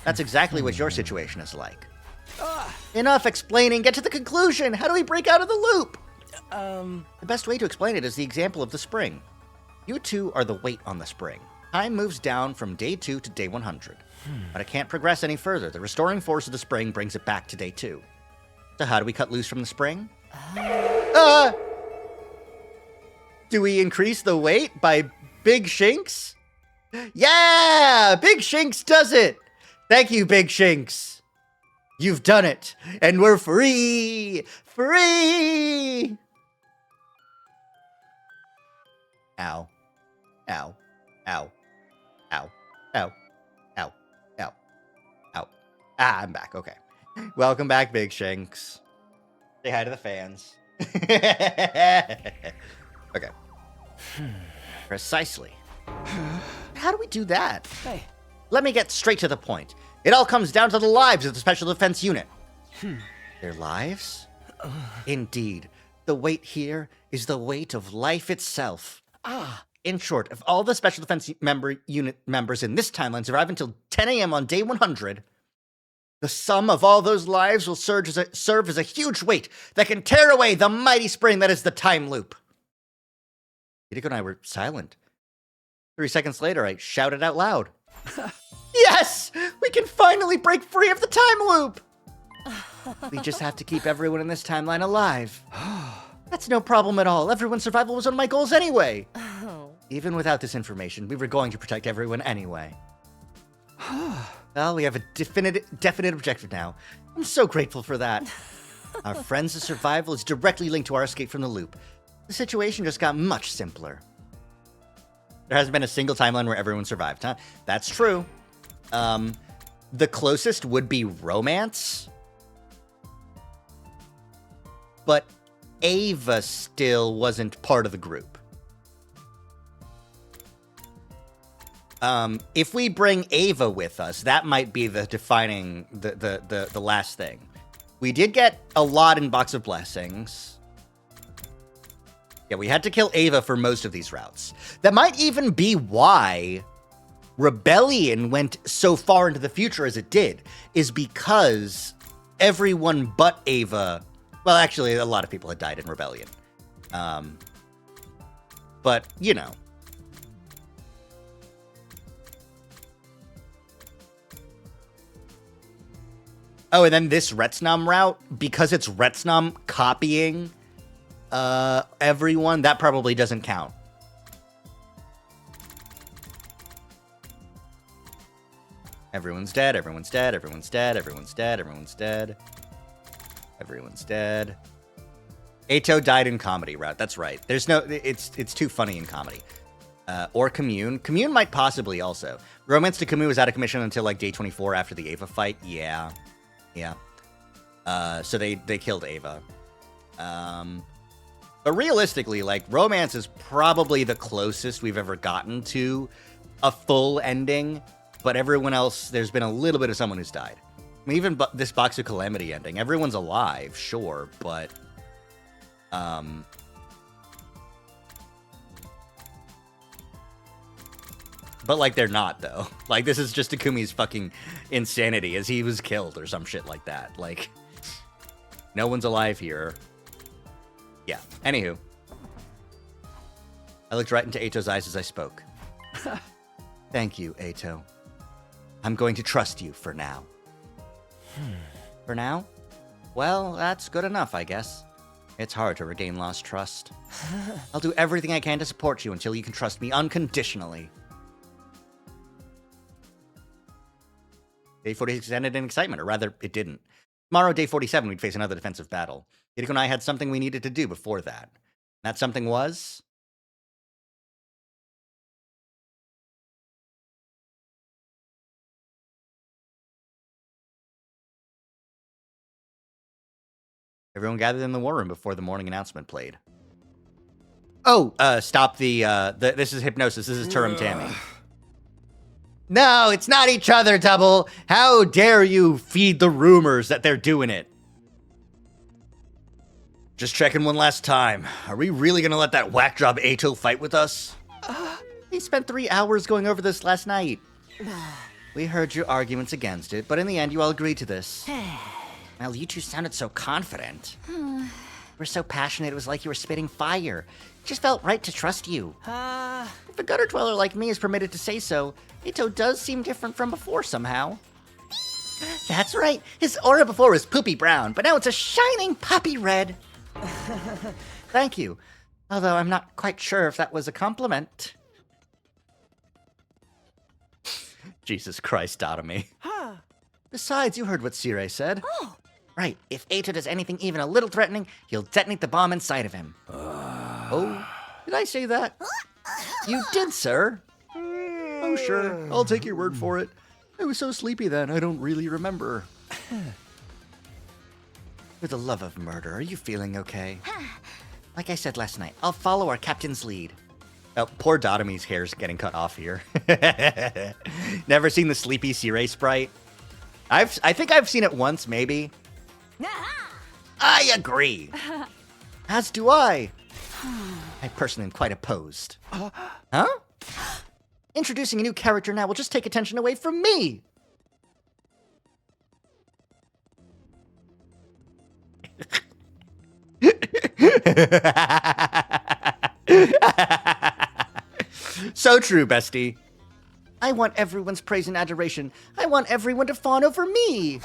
That's exactly what your situation is like. Enough explaining. Get to the conclusion. How do we break out of the loop? The best way to explain it is the example of the spring. You two are the weight on the spring. Time moves down from day 2 to day 100. But it can't progress any further. The restoring force of the spring brings it back to day 2. So how do we cut loose from the spring? Do we increase the weight by Big Shinks? Yeah! Big Shinks does it! Thank you, Big Shinks! You've done it! And we're free! Free! Ow. Ow. Ow. Ow. Ow. Ow. Ow. Ow. I'm back. Okay. Welcome back, Big Shinks. Say hi to the fans. Okay. Precisely. How do we do that? Hey. Let me get straight to the point. It all comes down to the lives of the Special Defense Unit. Their lives? Indeed. The weight here is the weight of life itself. In short, if all the Special Defense Unit members in this timeline survive until 10 a.m. on day 100, the sum of all those lives will serve as a huge weight that can tear away the mighty spring that is the time loop. Hideko and I were silent. 3 seconds later, I shouted out loud. Yes! We can finally break free of the time loop! We just have to keep everyone in this timeline alive. That's no problem at all. Everyone's survival was one of my goals anyway. Even without this information, we were going to protect everyone anyway. Well, we have a definite objective now. I'm so grateful for that. Our friends' survival is directly linked to our escape from the loop. The situation just got much simpler. There hasn't been a single timeline where everyone survived, huh? That's true. the closest would be romance. But Ava still wasn't part of the group. If we bring Ava with us, that might be the defining, the last thing. We did get a lot in Box of Blessings. Yeah, we had to kill Ava for most of these routes. That might even be why Rebellion went so far into the future as it did, is because everyone but Ava, well, actually, a lot of people had died in Rebellion. But, you know. Oh, and then this Retsnam route, because it's Retsnam copying everyone, that probably doesn't count. Everyone's dead, everyone's dead, everyone's dead, everyone's dead, everyone's dead. Everyone's dead. Ato died in comedy route, that's right. There's no, it's too funny in comedy. Or Commune. Commune might possibly also. Romance to Commune was out of commission until like day 24 after the Ava fight. Yeah. Yeah. So they killed Ava. But realistically, like, Romance is probably the closest we've ever gotten to a full ending, but everyone else, there's been a little bit of someone who's died. I mean, even this Box of Calamity ending, everyone's alive, sure, but like, they're not, though. Like, this is just Takumi's fucking insanity, as he was killed or some shit like that. Like, no one's alive here. Yeah, anywho. I looked right into Ato's eyes as I spoke. Thank you, Ato. I'm going to trust you for now. For now? Well, that's good enough, I guess. It's hard to regain lost trust. I'll do everything I can to support you until you can trust me unconditionally. Day 46 ended in excitement, or rather, it didn't. Tomorrow, day 47, we'd face another defensive battle. Hideko and I had something we needed to do before that. That something was... Everyone gathered in the war room before the morning announcement played. Oh, stop the this is hypnosis. This is Turum Tammy. No, it's not each other, Double. How dare you feed the rumors that they're doing it? Just checking one last time. Are we really gonna let that whack job Ato fight with us? He spent 3 hours going over this last night. We heard your arguments against it, but in the end, you all agreed to this. Well, you two sounded so confident. You were so passionate, it was like you were spitting fire. It just felt right to trust you. If a gutter dweller like me is permitted to say so, Ito does seem different from before somehow. That's right. His aura before was poopy brown, but now it's a shining poppy red. Thank you. Although I'm not quite sure if that was a compliment. Jesus Christ, Dotomy. Besides, you heard what Sire said. Oh. Right, if Ato does anything even a little threatening, he'll detonate the bomb inside of him. Oh, did I say that? You did, sir. Oh, sure, I'll take your word for it. I was so sleepy then, I don't really remember. For the love of murder, are you feeling okay? Like I said last night, I'll follow our captain's lead. Oh, poor Dotomy's hair's getting cut off here. Never seen the sleepy Sire sprite? I think I've seen it once, maybe. I agree. As do I. I personally am quite opposed. Huh? Introducing a new character now will just take attention away from me. So true, bestie. I want everyone's praise and adoration. I want everyone to fawn over me.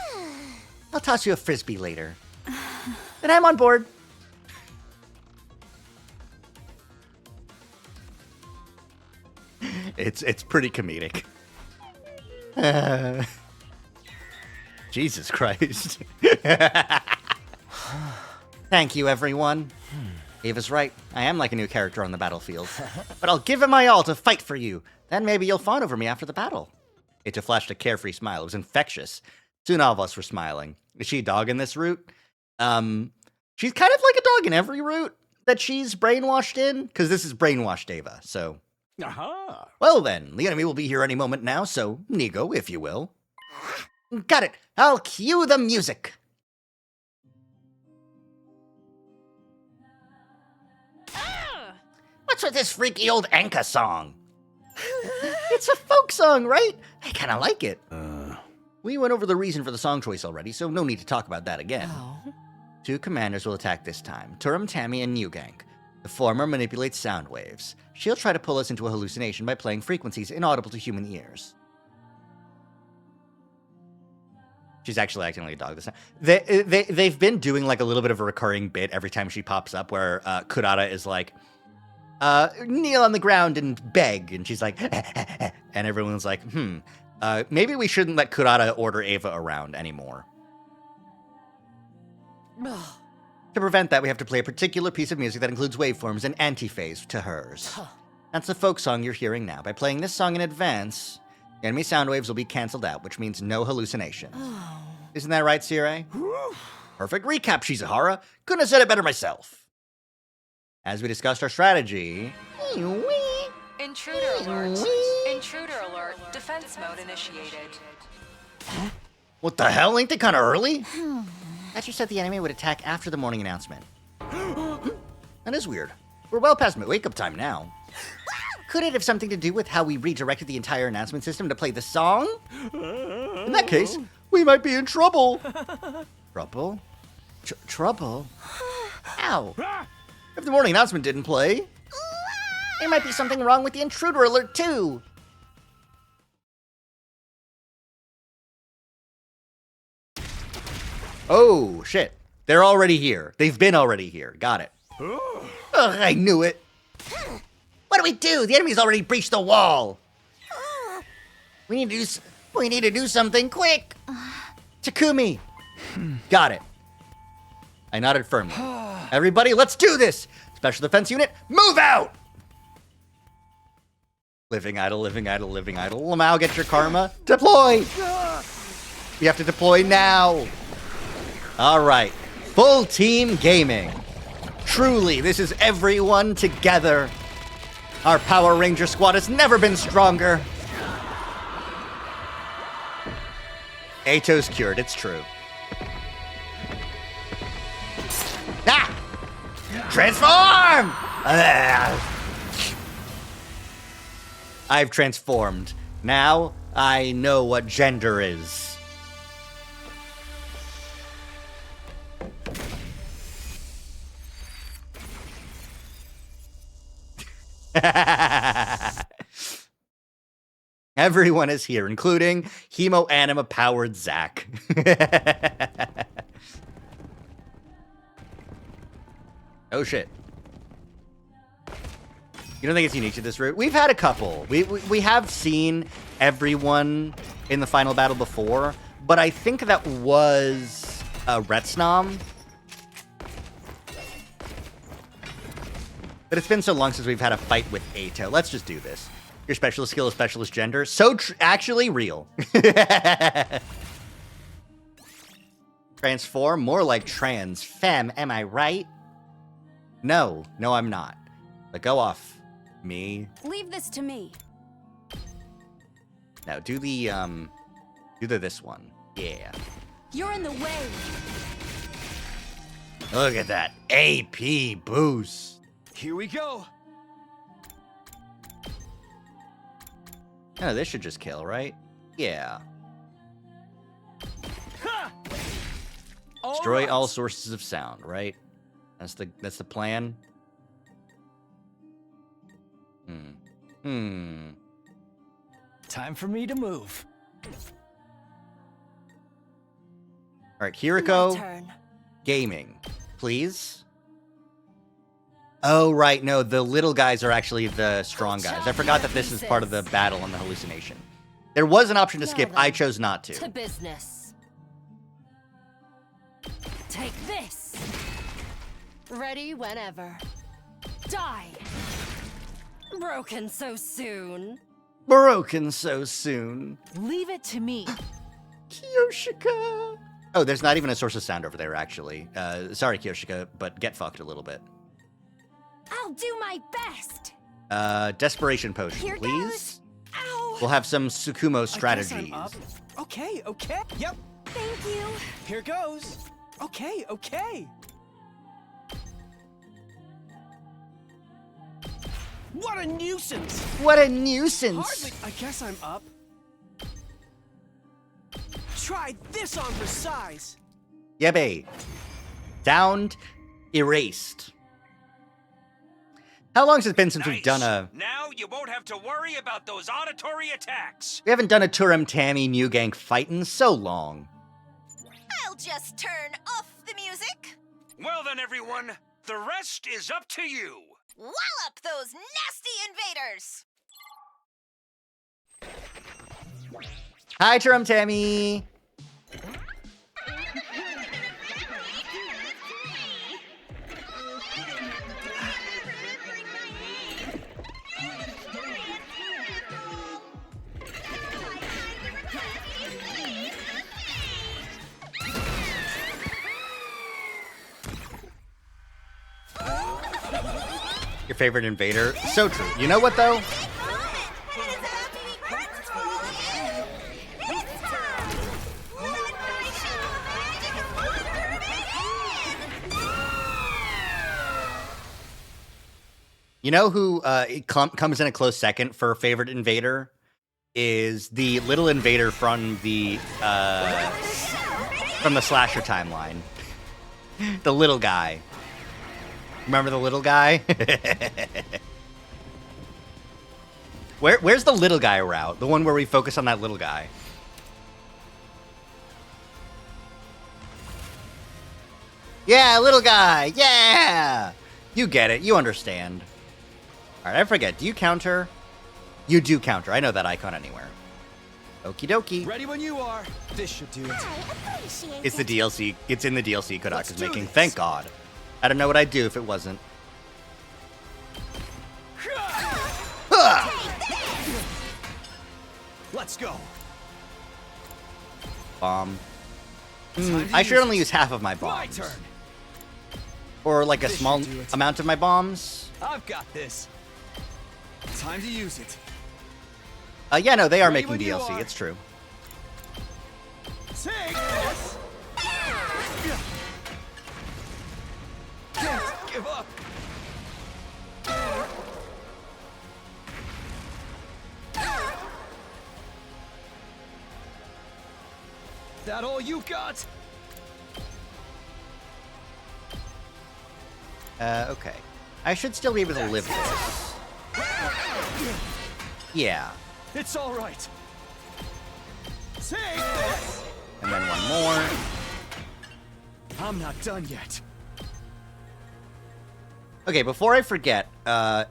I'll toss you a frisbee later. And I'm on board. It's pretty comedic. Jesus Christ. Thank you, everyone. Ava's right. I am like a new character on the battlefield. But I'll give it my all to fight for you. Then maybe you'll fawn over me after the battle. It flashed a carefree smile. It was infectious. Soon all of us were smiling. Is she a dog in this route? She's kind of like a dog in every route that she's brainwashed in, because this is brainwashed Ava, so. Aha! Well then, the enemy will be here any moment now, so Nigo, if you will. Got it. I'll cue the music. What's with this freaky old Anka song? It's a folk song, right? I kind of like it. We went over the reason for the song choice already, so no need to talk about that again. Oh. 2 commanders will attack this time, Turum, Tammy, and Newgang. The former manipulates sound waves. She'll try to pull us into a hallucination by playing frequencies inaudible to human ears. She's actually acting like a dog this time. They've been doing like a little bit of a recurring bit every time she pops up where Kurata is like, kneel on the ground and beg. And she's like, and everyone's like, maybe we shouldn't let Kurata order Ava around anymore. To prevent that, we have to play a particular piece of music that includes waveforms and antiphase to hers. That's the folk song you're hearing now. By playing this song in advance, enemy sound waves will be canceled out, which means no hallucinations. Isn't that right, Sire? Perfect recap, Shizahara. Couldn't have said it better myself. As we discussed our strategy... Intruder alert. Intruder alert. Defense mode initiated. What the hell? Ain't they kind of early? Thought you said the enemy would attack after the morning announcement. That is weird. We're well past my wake-up time now. Could it have something to do with how we redirected the entire announcement system to play the song? In that case, we might be in trouble. Trouble? Trouble? Ow. If the morning announcement didn't play, there might be something wrong with the intruder alert, too. Oh, shit. They're already here. They've been already here. Got it. Ugh, I knew it. What do we do? The enemy's already breached the wall. We need to do something quick. Takumi. Got it. I nodded firmly. Everybody, let's do this. Special defense unit, move out. Living idle, living idle, living idle. Lamau, get your karma. Deploy. We have to deploy now. All right. Full team gaming. Truly, this is everyone together. Our Power Ranger squad has never been stronger. Ato's cured, it's true. Ah! Transform! I've transformed. Now I know what gender is. Everyone is here, including Hemo-Anima-powered Zack. Oh shit. You don't think it's unique to this route? We've had a couple. We have seen everyone in the final battle before, but I think that was Retsnom. But it's been so long since we've had a fight with Ato. Let's just do this. Your specialist skill is specialist gender. So actually real. Transform, more like trans femme, am I right? No, I'm not. But go off, me. Leave this to me. Now do the this one. Yeah. You're in the way. Look at that AP boost. Here we go. Oh, this should just kill, right? Yeah. Destroy all sources of sound, right? That's the plan. Time for me to move. All right, Kiriko. My turn. Gaming, please. Oh, right. No, the little guys are actually the strong guys. I forgot that this is part of the battle and the hallucination. There was an option to skip. I chose not to. To business. Take this. Ready whenever. Die. Broken so soon. Broken so soon. Leave it to me. Kyoshika. Oh, there's not even a source of sound over there, actually. Sorry, Kyoshika, but get fucked a little bit. I'll do my best. Desperation potion, Here please. goes. Ow. We'll have some Tsukumo I guess strategies. I'm up. Okay, okay. Yep. Thank you. Here goes. Okay, okay. What a nuisance! What a nuisance! Hardly. I guess I'm up. Try this on for size. Yebe. Downed, erased. How long has it been since we've done a... Now you won't have to worry about those auditory attacks. We haven't done a Turam Tammy New Gang fight in so long. I'll just turn off the music. Well then, everyone, the rest is up to you. Wallop those nasty invaders. Hi, Turam Tammy! Your favorite invader? So true. You know what, though? You know who comes in a close second for favorite invader? Is the little invader from the slasher timeline. The little guy. Remember the little guy? Where's the little guy route? The one where we focus on that little guy. Yeah, little guy. Yeah. You get it. You understand. All right, I forget. Do you counter? You do counter. I know that icon anywhere. Okie dokie. Ready when you are. This should do it. It's the DLC. It's in the DLC Kodak is do making. this. Thank God. I don't know what I'd do if it wasn't. Let's go. Bomb. Time to I should use only it. use half of my My bombs. turn. Or like a This small should do it. amount of my bombs. I've got this. Time to use it. Yeah, no, they are Ready making when you DLC. are. It's true. Take this. Can't give up. That all you got? Okay. I should still be able to live this. Yeah. It's all right. Take this. And then one more. I'm not done yet. Okay, before I forget,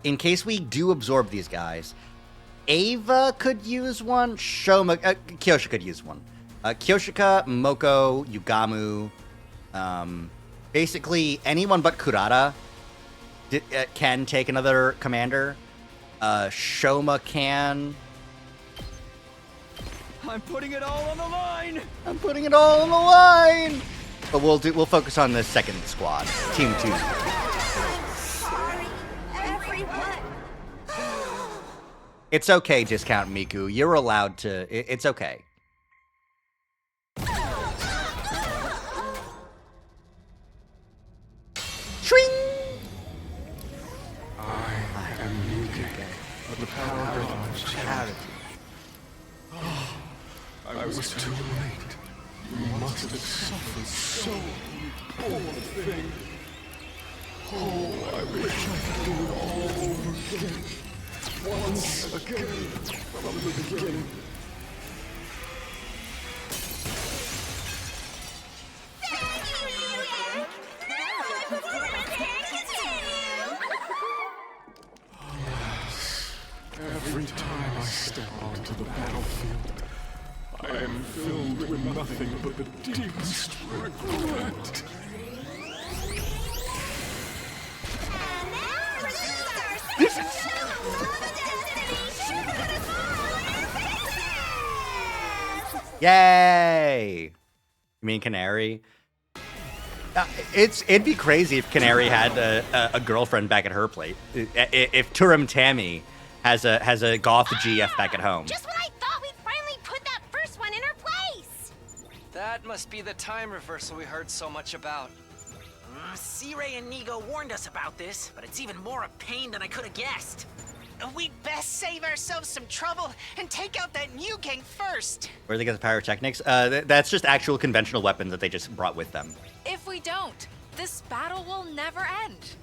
in case we do absorb these guys, Ava could use one. Kyoshika could use one. Kyoshika, Moko, Yugamu, basically anyone but Kurata can take another commander. Shoma can. I'm putting it all on the line. I'm putting it all on the line. But we'll focus on the second squad, Team 2. Sorry, everyone. It's okay, Discount Miku. You're allowed to. It's okay. Shring! I was too late. You must have suffered so, poor thing. Oh, I wish I could do it all over again. Once again, from the beginning. Alas, every time I step onto the battlefield, I am filled with nothing but the deepest regret. Yay! You mean Canary? It'd be crazy if Canary had a girlfriend back at her plate. If Turum Tammy has a goth GF back at home. Just when I thought we'd finally put that first one in her place! That must be the time reversal we heard so much about. C-Ray and Nigo warned us about this, but it's even more a pain than I could have guessed. We'd best save ourselves some trouble and take out that new gang first. Where they get the pyrotechnics? That's just actual conventional weapons that they just brought with them. If we don't, this battle will never end.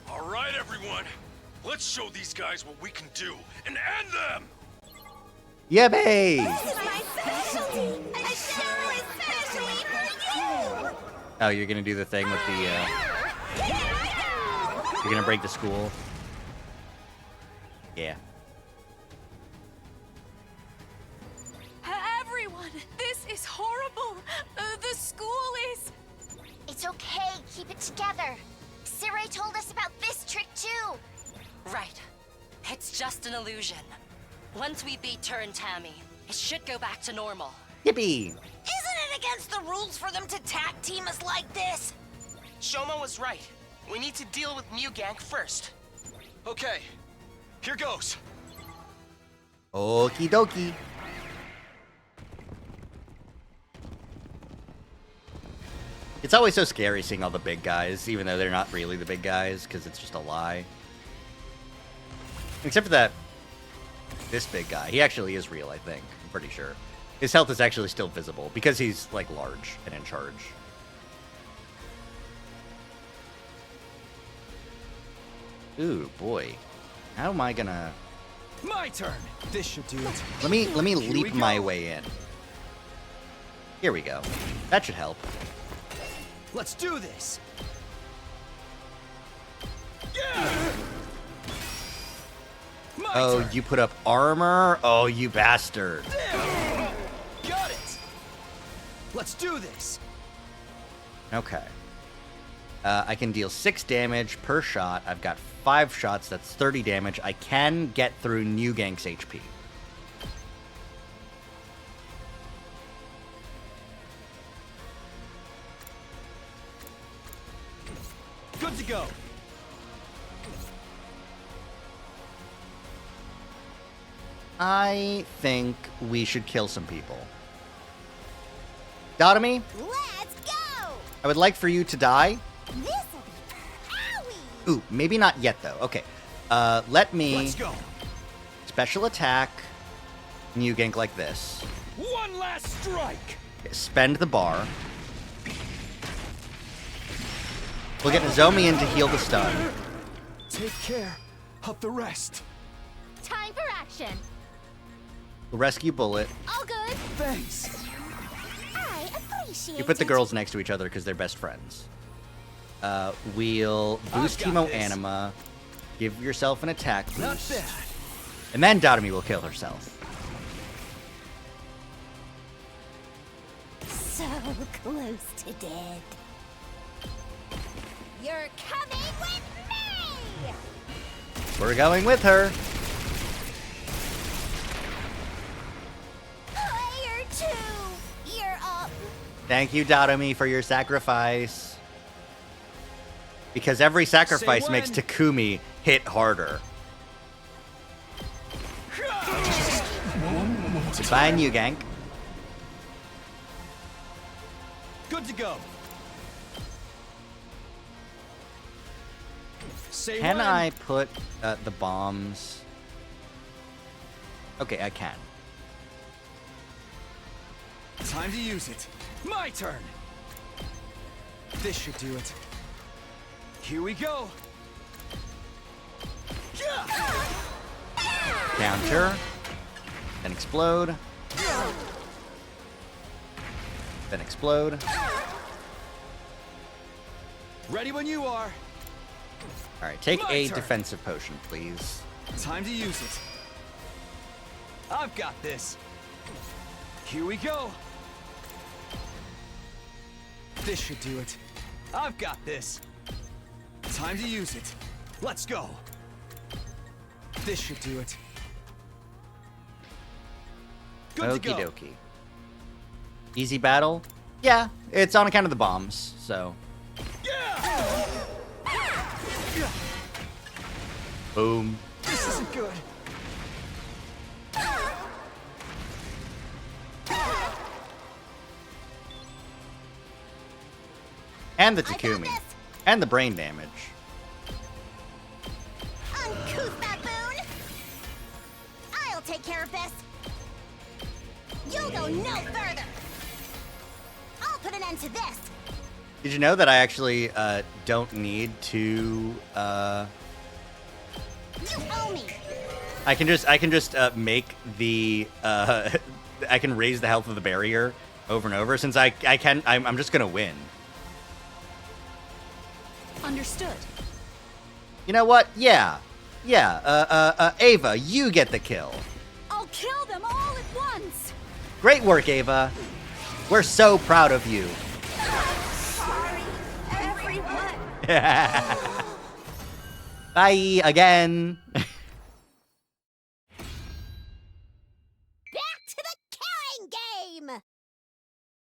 All right, everyone. Let's show these guys what we can do and end them! Yippee! This is my specialty! A show especially for you! Oh, you're gonna do the thing with the, You're gonna break the school? Yeah. Everyone, this is horrible. The school is... It's okay, keep it together. C-Ray told us about this trick too. Right. It's just an illusion. Once we beat Tur and Tammy, it should go back to normal. Yippee! Isn't it against the rules for them to tag team us like this? Shoma was right. We need to deal with New Gang first. Okay, here goes. Okie dokie. It's always so scary seeing all the big guys, even though they're not really the big guys, because it's just a lie. Except for this big guy. He actually is real, I think. I'm pretty sure. His health is actually still visible, because he's, like, large and in charge. Ooh, boy. How am I gonna... My turn. This should do it. Let me leap my way in. Here we go. That should help. Let's do this. Oh, you put up armor? Oh, you bastard. Got it. Let's do this. Okay. I can deal 6 damage per shot. I've got 5 shots. That's 30 damage. I can get through New Gang's HP. Good to go. I think we should kill some people. Dotomy, Let's go! I would like for you to die. This'll be Ooh, maybe not yet, though. Okay. Let me... Let's go. Special attack. New gank like this. One last strike. Okay, spend the bar. We'll get Nozomi in to heal the stun. Take care of the rest. time for action. We'll rescue Bullet. All good. Thanks. I appreciate You put the it. girls next to each other because they're best friends. We'll boost I've got Hemo this. Anima. Give yourself an attack boost. Not bad. And then Dotomy will kill herself. So close to dead. You're coming with me! We're going with her. Player 2, you're up. Thank you, Dotomy, for your sacrifice. Because every sacrifice makes when. Takumi hit harder. Goodbye, New Gank. Good to go. Say Can when. I put the bombs? Okay, I can. Time to use it. My turn. This should do it. Here we go. Counter. Then explode. Then explode. Ready when you are. Alright, take My a turn. defensive potion, please. Time to use it. I've got this. Here we go. This should do it. I've got this. Time to use it. Let's go. This should do it. Good to Okie go. dokie. Easy battle? Yeah, it's on account of the bombs, so. Boom. This isn't good. And the Takumi. And the brain damage. Uncouth baboon! I'll take care of this. You'll go no further. I'll put an end to this. Did you know that I actually don't need to? You owe me. I can just make the I can raise the health of the barrier over and over since I'm just gonna win. Understood. You know what? Yeah. Ava, you get the kill. I'll kill them all at once. Great work, Ava. We're so proud of you. Sorry, everyone. Bye again. Back to the killing game.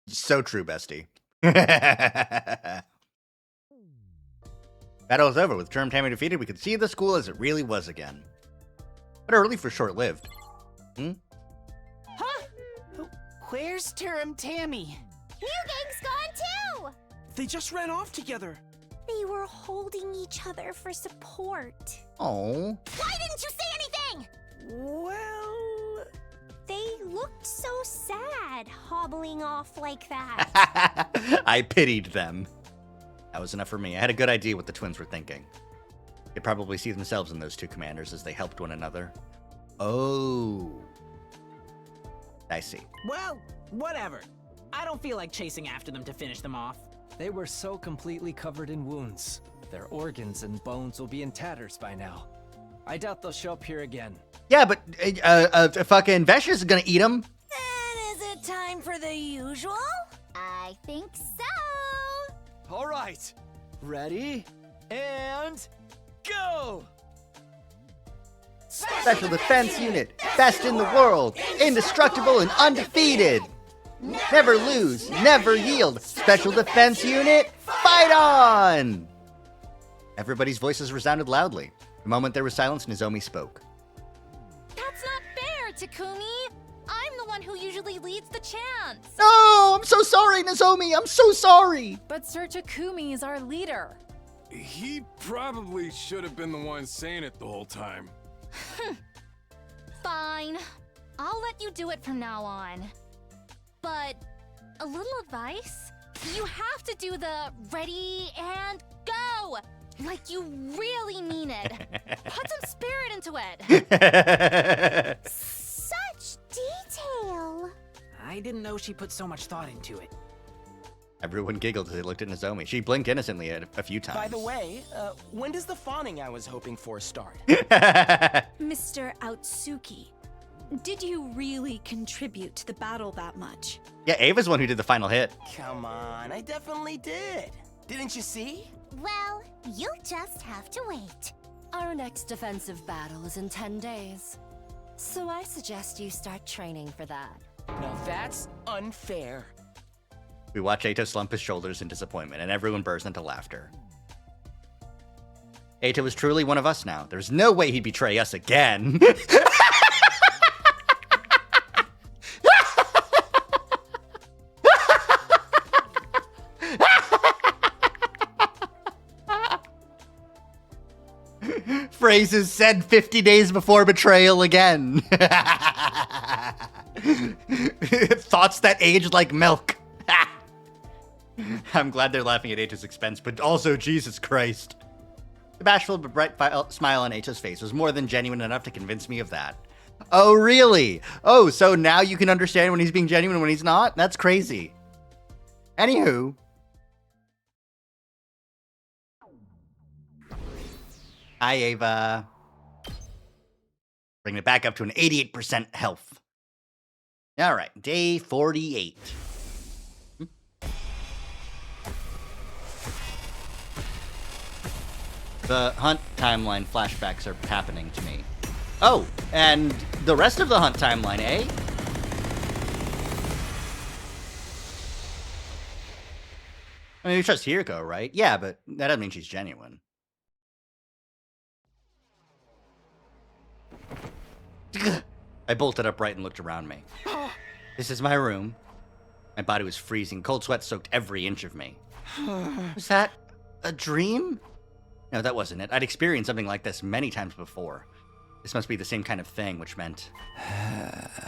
So true, bestie. Battle is over. With Term Tammy defeated, we could see the school as it really was again. But our relief was short-lived. Huh? Where's Turum Tammy? New Gang's gone too. They just ran off together. They were holding each other for support. Oh. Why didn't you say anything? Well, they looked so sad, hobbling off like that. I pitied them. That was enough for me. I had a good idea what the twins were thinking. They probably see themselves in those two commanders as they helped one another. Oh. I see. Well, whatever. I don't feel like chasing after them to finish them off. They were so completely covered in wounds. Their organs and bones will be in tatters by now. I doubt they'll show up here again. Yeah, but fucking Vesh's is gonna eat them. Then is it time for the usual? I think so. all right. Ready? And go! Special Defense Unit, best in the world, indestructible and undefeated. Never lose, never yield. Special Defense Unit, fight on! Everybody's voices resounded loudly. The moment there was silence, Nozomi spoke. That's not fair, Takumi. I'm the one who usually leads the chants. No, I'm so sorry, Nozomi. I'm so sorry. But Sir Takumi is our leader. He probably should have been the one saying it the whole time. Fine. I'll let you do it from now on. But a little advice? You have to do the ready and go! Like you really mean it. Put some spirit into it. Such detail. I didn't know she put so much thought into it. Everyone giggled as they looked at Nozomi. She blinked innocently a few times. By the way, when does the fawning I was hoping for start? Mr. Outsuki, did you really contribute to the battle that much? Yeah, Ava's the one who did the final hit. Come on, I definitely did. Didn't you see? Well, you'll just have to wait. Our next defensive battle is in 10 days. So I suggest you start training for that. Now that's unfair. We watch Eito slump his shoulders in disappointment, and everyone burst into laughter. Eito is truly one of us now. There's no way he'd betray us again. Phrases said 50 days before betrayal again. Thoughts that age like milk. I'm glad they're laughing at Eito's expense, but also Jesus Christ. The bashful but bright smile on Eito's face was more than genuine enough to convince me of that. Oh, really? Oh, so now you can understand when he's being genuine and when he's not? That's crazy. Anywho. Hi, Ava. Bring it back up to an 88% health. All right, day 48. The hunt timeline flashbacks are happening to me. Oh, and the rest of the hunt timeline, eh? I mean, you trust Hiriko, right? Yeah, but that doesn't mean she's genuine. I bolted upright and looked around me. This is my room. My body was freezing. Cold sweat soaked every inch of me. Was that a dream? No, that wasn't it. I'd experienced something like this many times before. This must be the same kind of thing, which meant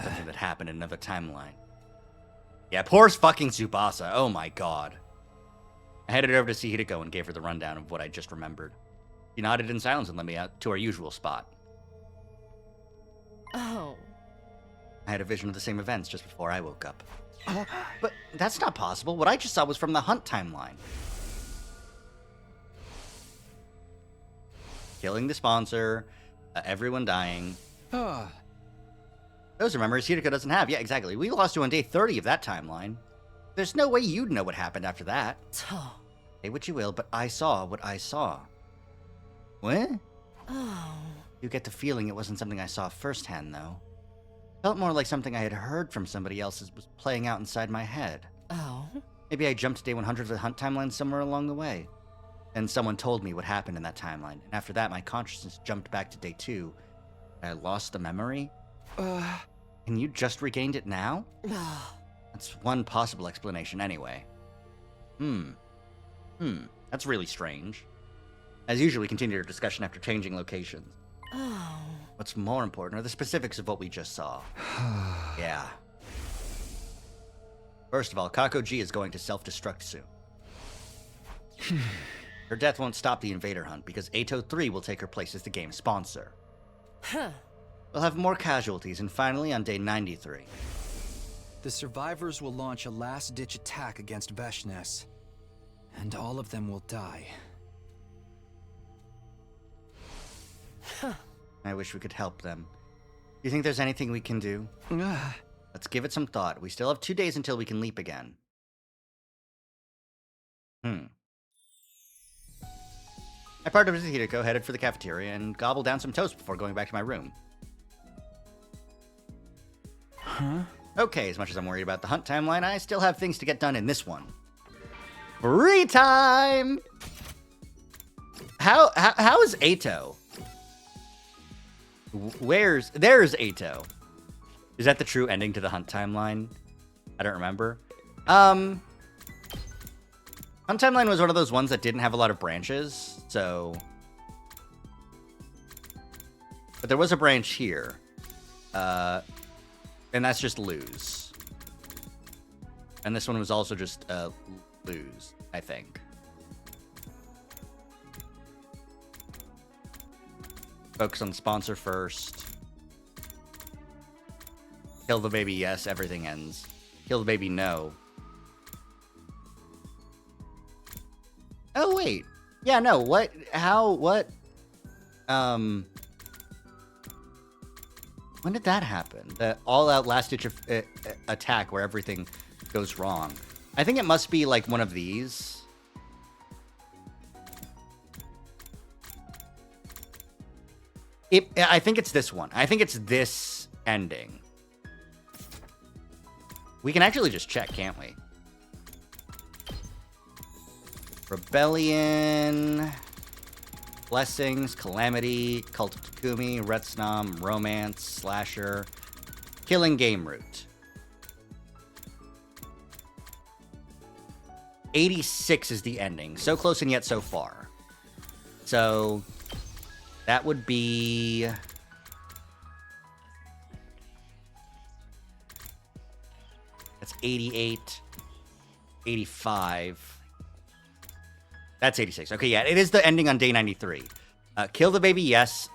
something that happened in another timeline. Yeah, poor fucking Tsubasa. Oh my god. I headed over to see Hideko and gave her the rundown of what I just remembered. She nodded in silence and led me out to our usual spot. Oh. I had a vision of the same events just before I woke up. But that's not possible. What I just saw was from the Hunt timeline. Killing the sponsor, everyone dying. Those are memories Hideko doesn't have. Yeah, exactly. We lost you on day 30 of that timeline. There's no way you'd know what happened after that. Say what you will, but I saw what I saw. What? Oh. You get the feeling it wasn't something I saw firsthand, though. Felt more like something I had heard from somebody else as was playing out inside my head. Oh. Maybe I jumped to day 100 of the Hunt timeline somewhere along the way. Then someone told me what happened in that timeline, and after that my consciousness jumped back to day 2. I lost the memory? And you just regained it now? That's one possible explanation anyway. That's really strange. As usual, we continued our discussion after changing locations. Oh. What's more important are the specifics of what we just saw. Yeah. First of all, Kakoji is going to self-destruct soon. Her death won't stop the invader hunt because Ato 3 will take her place as the game's sponsor. We'll have more casualties, and finally, on day 93. The survivors will launch a last-ditch attack against Veshnes, and all of them will die. I wish we could help them. Do you think there's anything we can do? Let's give it some thought. We still have 2 days until we can leap again. I partnered with Hideko, headed for the cafeteria, and gobbled down some toast before going back to my room. Okay, as much as I'm worried about the Hunt timeline, I still have things to get done in this one. Free time! How is Ato? There's Ato. Is that the true ending to the Hunt timeline? I don't remember. Hunt timeline was one of those ones that didn't have a lot of branches, so... But there was a branch here. And that's just lose. And this one was also just lose, I think. Focus on the sponsor first. Kill the baby, yes, everything ends. Kill the baby, no. Oh, wait. Yeah, no, what? How? What? When did that happen? The all-out last-ditch attack where everything goes wrong. I think it must be, like, one of these. I think it's this one. I think it's this ending. We can actually just check, can't we? Rebellion, Blessings, Calamity, Cult of Takumi, Retsnam, Romance, Slasher, Killing Game Route. 86 is the ending. So close and yet so far. So that would be... That's 88, 85... That's 86. Okay, yeah, it is the ending on day 93. Kill the baby, yes.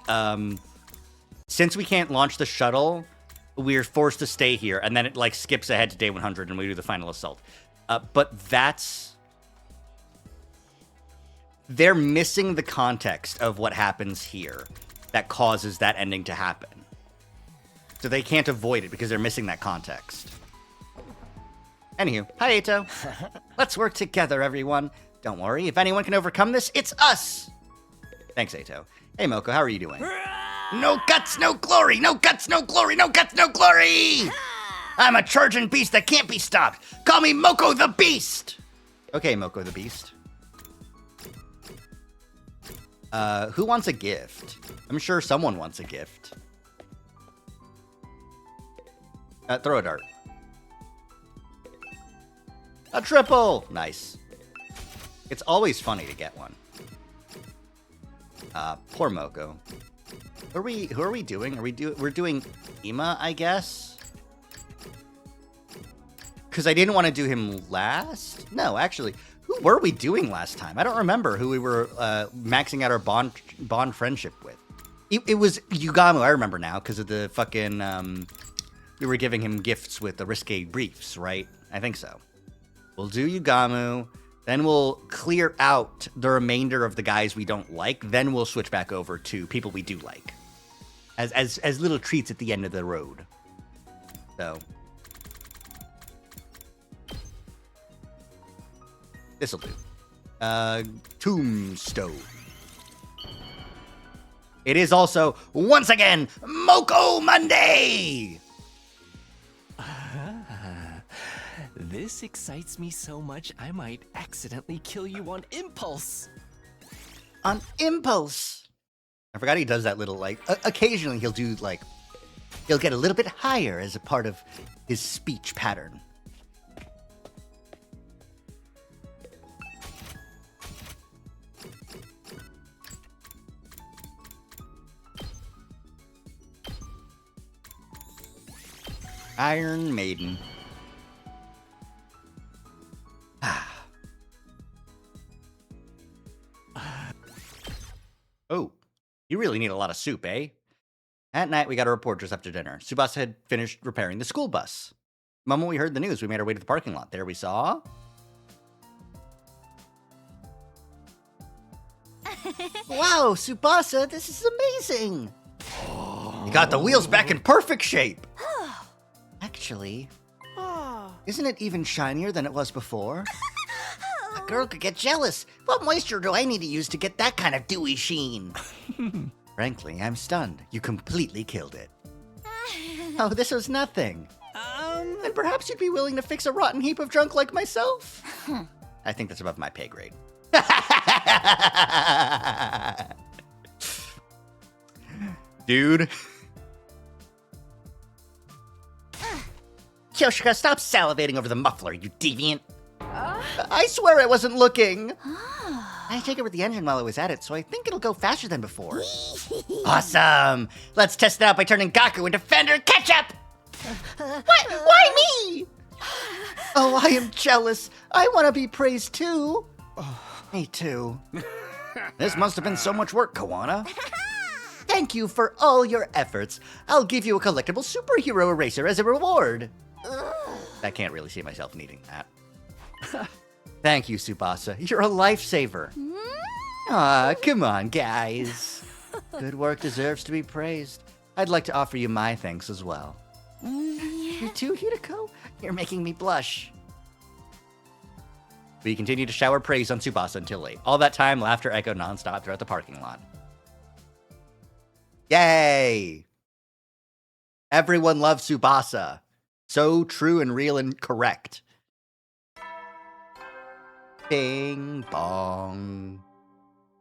Since we can't launch the shuttle, we're forced to stay here, and then it, like, skips ahead to day 100, and we do the final assault. But that's... They're missing the context of what happens here that causes that ending to happen. So they can't avoid it because they're missing that context. Anywho, hi, Ato. Let's work together, everyone. Don't worry, if anyone can overcome this, it's us! Thanks, Ato. Hey, Moko, how are you doing? No guts, no glory! No guts, no glory! No guts, no glory! I'm a charging beast that can't be stopped! Call me Moko the Beast! Okay, Moko the Beast. Who wants a gift? I'm sure someone wants a gift. Throw a dart. A triple! Nice. It's always funny to get one. Poor Moko. Who are we doing? We're doing Ima, I guess? Because I didn't want to do him last? No, actually. Who were we doing last time? I don't remember who we were maxing out our bond friendship with. It was Yugamu, I remember now, because of the fucking... we were giving him gifts with the risque briefs, right? I think so. We'll do Yugamu, then we'll clear out the remainder of the guys we don't like, then we'll switch back over to people we do like. As little treats at the end of the road. So... this'll do. Tombstone. It is also, once again, Moko Monday! This excites me so much, I might accidentally kill you on impulse. On impulse? I forgot he does that little, like, occasionally he'll do, like, he'll get a little bit higher as a part of his speech pattern. Iron Maiden. Oh, you really need a lot of soup, eh? At night, we got a report just after dinner. Tsubasa had finished repairing the school bus. The moment we heard the news, we made our way to the parking lot. There we saw... Wow, Tsubasa, this is amazing! You got the wheels back in perfect shape! Actually, isn't it even shinier than it was before? A girl could get jealous. What moisture do I need to use to get that kind of dewy sheen? Frankly, I'm stunned. You completely killed it. Oh, this was nothing. And perhaps you'd be willing to fix a rotten heap of junk like myself? I think that's above my pay grade. Dude. Kyoshika, stop salivating over the muffler, you deviant. I swear I wasn't looking. I take it with the engine while I was at it, so I think it'll go faster than before. Awesome. Let's test it out by turning Gaku into Fender Ketchup. What? Why me? Oh, I am jealous. I want to be praised too. Me too. This must have been so much work, Kawana. Thank you for all your efforts. I'll give you a collectible superhero eraser as a reward. I can't really see myself needing that. Thank you, Tsubasa. You're a lifesaver. Aw, come on, guys. Good work deserves to be praised. I'd like to offer you my thanks as well. You too, Hideko? You're making me blush. We continue to shower praise on Tsubasa until late. All that time, laughter echoed nonstop throughout the parking lot. Yay! Everyone loves Tsubasa. So true and real and correct. Bing bong.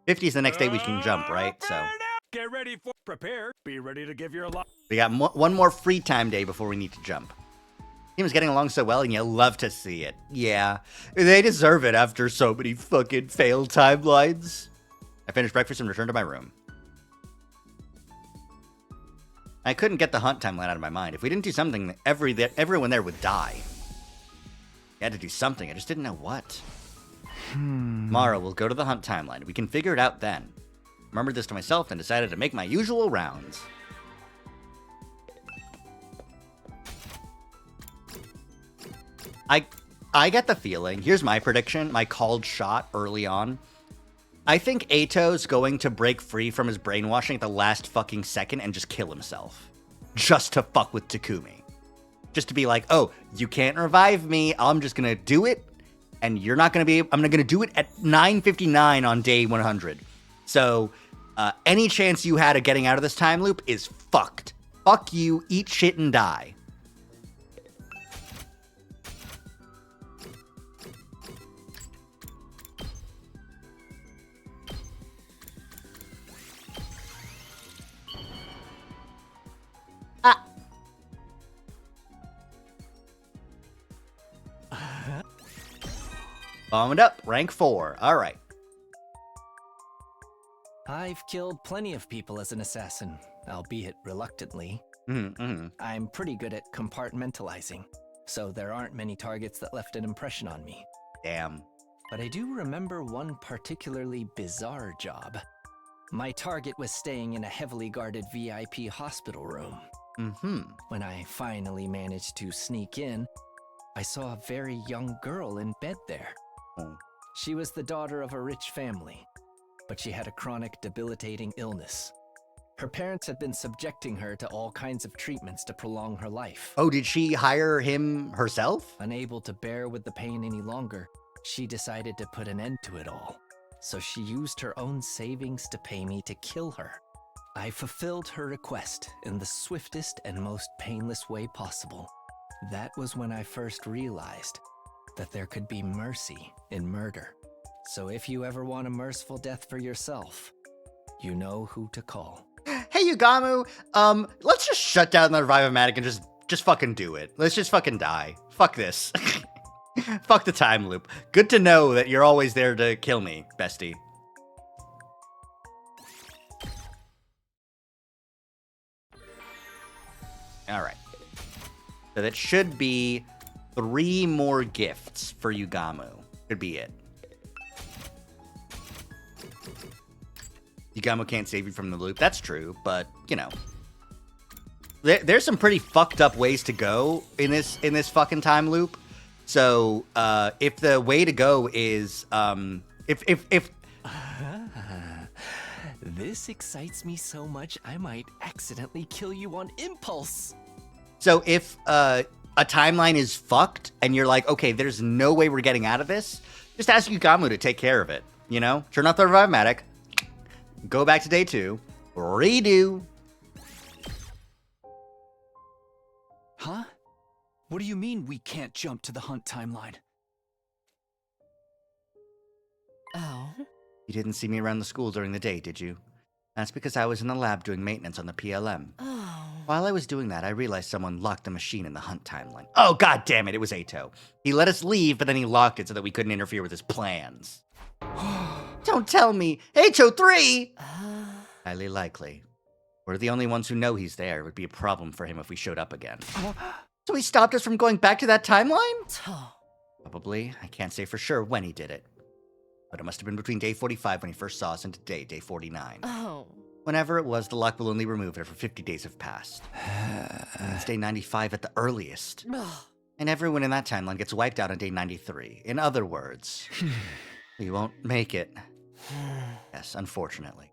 50 is the next day we can jump, right? So Get ready for prepare. Be ready to give your life. we got one more free time day before we need to jump. Team is getting along so well, and you love to see it. Yeah, they deserve it after so many fucking failed timelines. I finished breakfast and returned to my room. I couldn't get the hunt timeline out of my mind. If we didn't do something, everyone there would die. We had to do something. I just didn't know what. Tomorrow, we'll go to the hunt timeline. We can figure it out then. Remembered this to myself and decided to make my usual rounds. I get the feeling, here's my prediction, my called shot early on. I think Eito's going to break free from his brainwashing at the last fucking second and just kill himself. Just to fuck with Takumi. Just to be like, oh, you can't revive me, I'm just gonna do it, and you're not gonna be, I'm gonna do it at 9:59 on day 100. So, any chance you had of getting out of this time loop is fucked. Fuck you, eat shit and die. Bomb it up. Rank 4. All right. I've killed plenty of people as an assassin, albeit reluctantly. Mm-hmm. I'm pretty good at compartmentalizing, so there aren't many targets that left an impression on me. Damn. But I do remember one particularly bizarre job. My target was staying in a heavily guarded VIP hospital room. Mm-hmm. When I finally managed to sneak in, I saw a very young girl in bed there. Oh. She was the daughter of a rich family, but she had a chronic, debilitating illness. Her parents had been subjecting her to all kinds of treatments to prolong her life. Oh, did she hire him herself? Unable to bear with the pain any longer, she decided to put an end to it all. So she used her own savings to pay me to kill her. I fulfilled her request in the swiftest and most painless way possible. That was when I first realized that there could be mercy in murder. So if you ever want a merciful death for yourself, you know who to call. Hey, Yugamu, let's just shut down the Revive-O-Matic and just fucking do it. Let's just fucking die. Fuck this. Fuck the time loop. Good to know that you're always there to kill me, bestie. Alright. So that should be 3 more gifts for Yugamu. Could be it. Yugamu can't save you from the loop. That's true, but, you know. There's some pretty fucked up ways to go in this fucking time loop. So, if the way to go is, This excites me so much, I might accidentally kill you on impulse. So if a timeline is fucked and you're like, okay, there's no way we're getting out of this, just ask Yugamu to take care of it. You know, turn off the Revive-O-Matic, go back to day 2, redo. Huh? What do you mean we can't jump to the hunt timeline? Oh? You didn't see me around the school during the day, did you? That's because I was in the lab doing maintenance on the PLM. Oh. While I was doing that, I realized someone locked the machine in the hunt timeline. Oh, god damn it, it was Ato. He let us leave, but then he locked it so that we couldn't interfere with his plans. Don't tell me! Ato 3! Highly likely. We're the only ones who know he's there. It would be a problem for him if we showed up again. So he stopped us from going back to that timeline? Probably. I can't say for sure when he did it. But it must have been between day 45 when he first saw us and today, day 49. Oh. Whenever it was, the lock will only remove it after 50 days have passed. And it's day 95 at the earliest. And everyone in that timeline gets wiped out on day 93. In other words, we won't make it. Yes, unfortunately.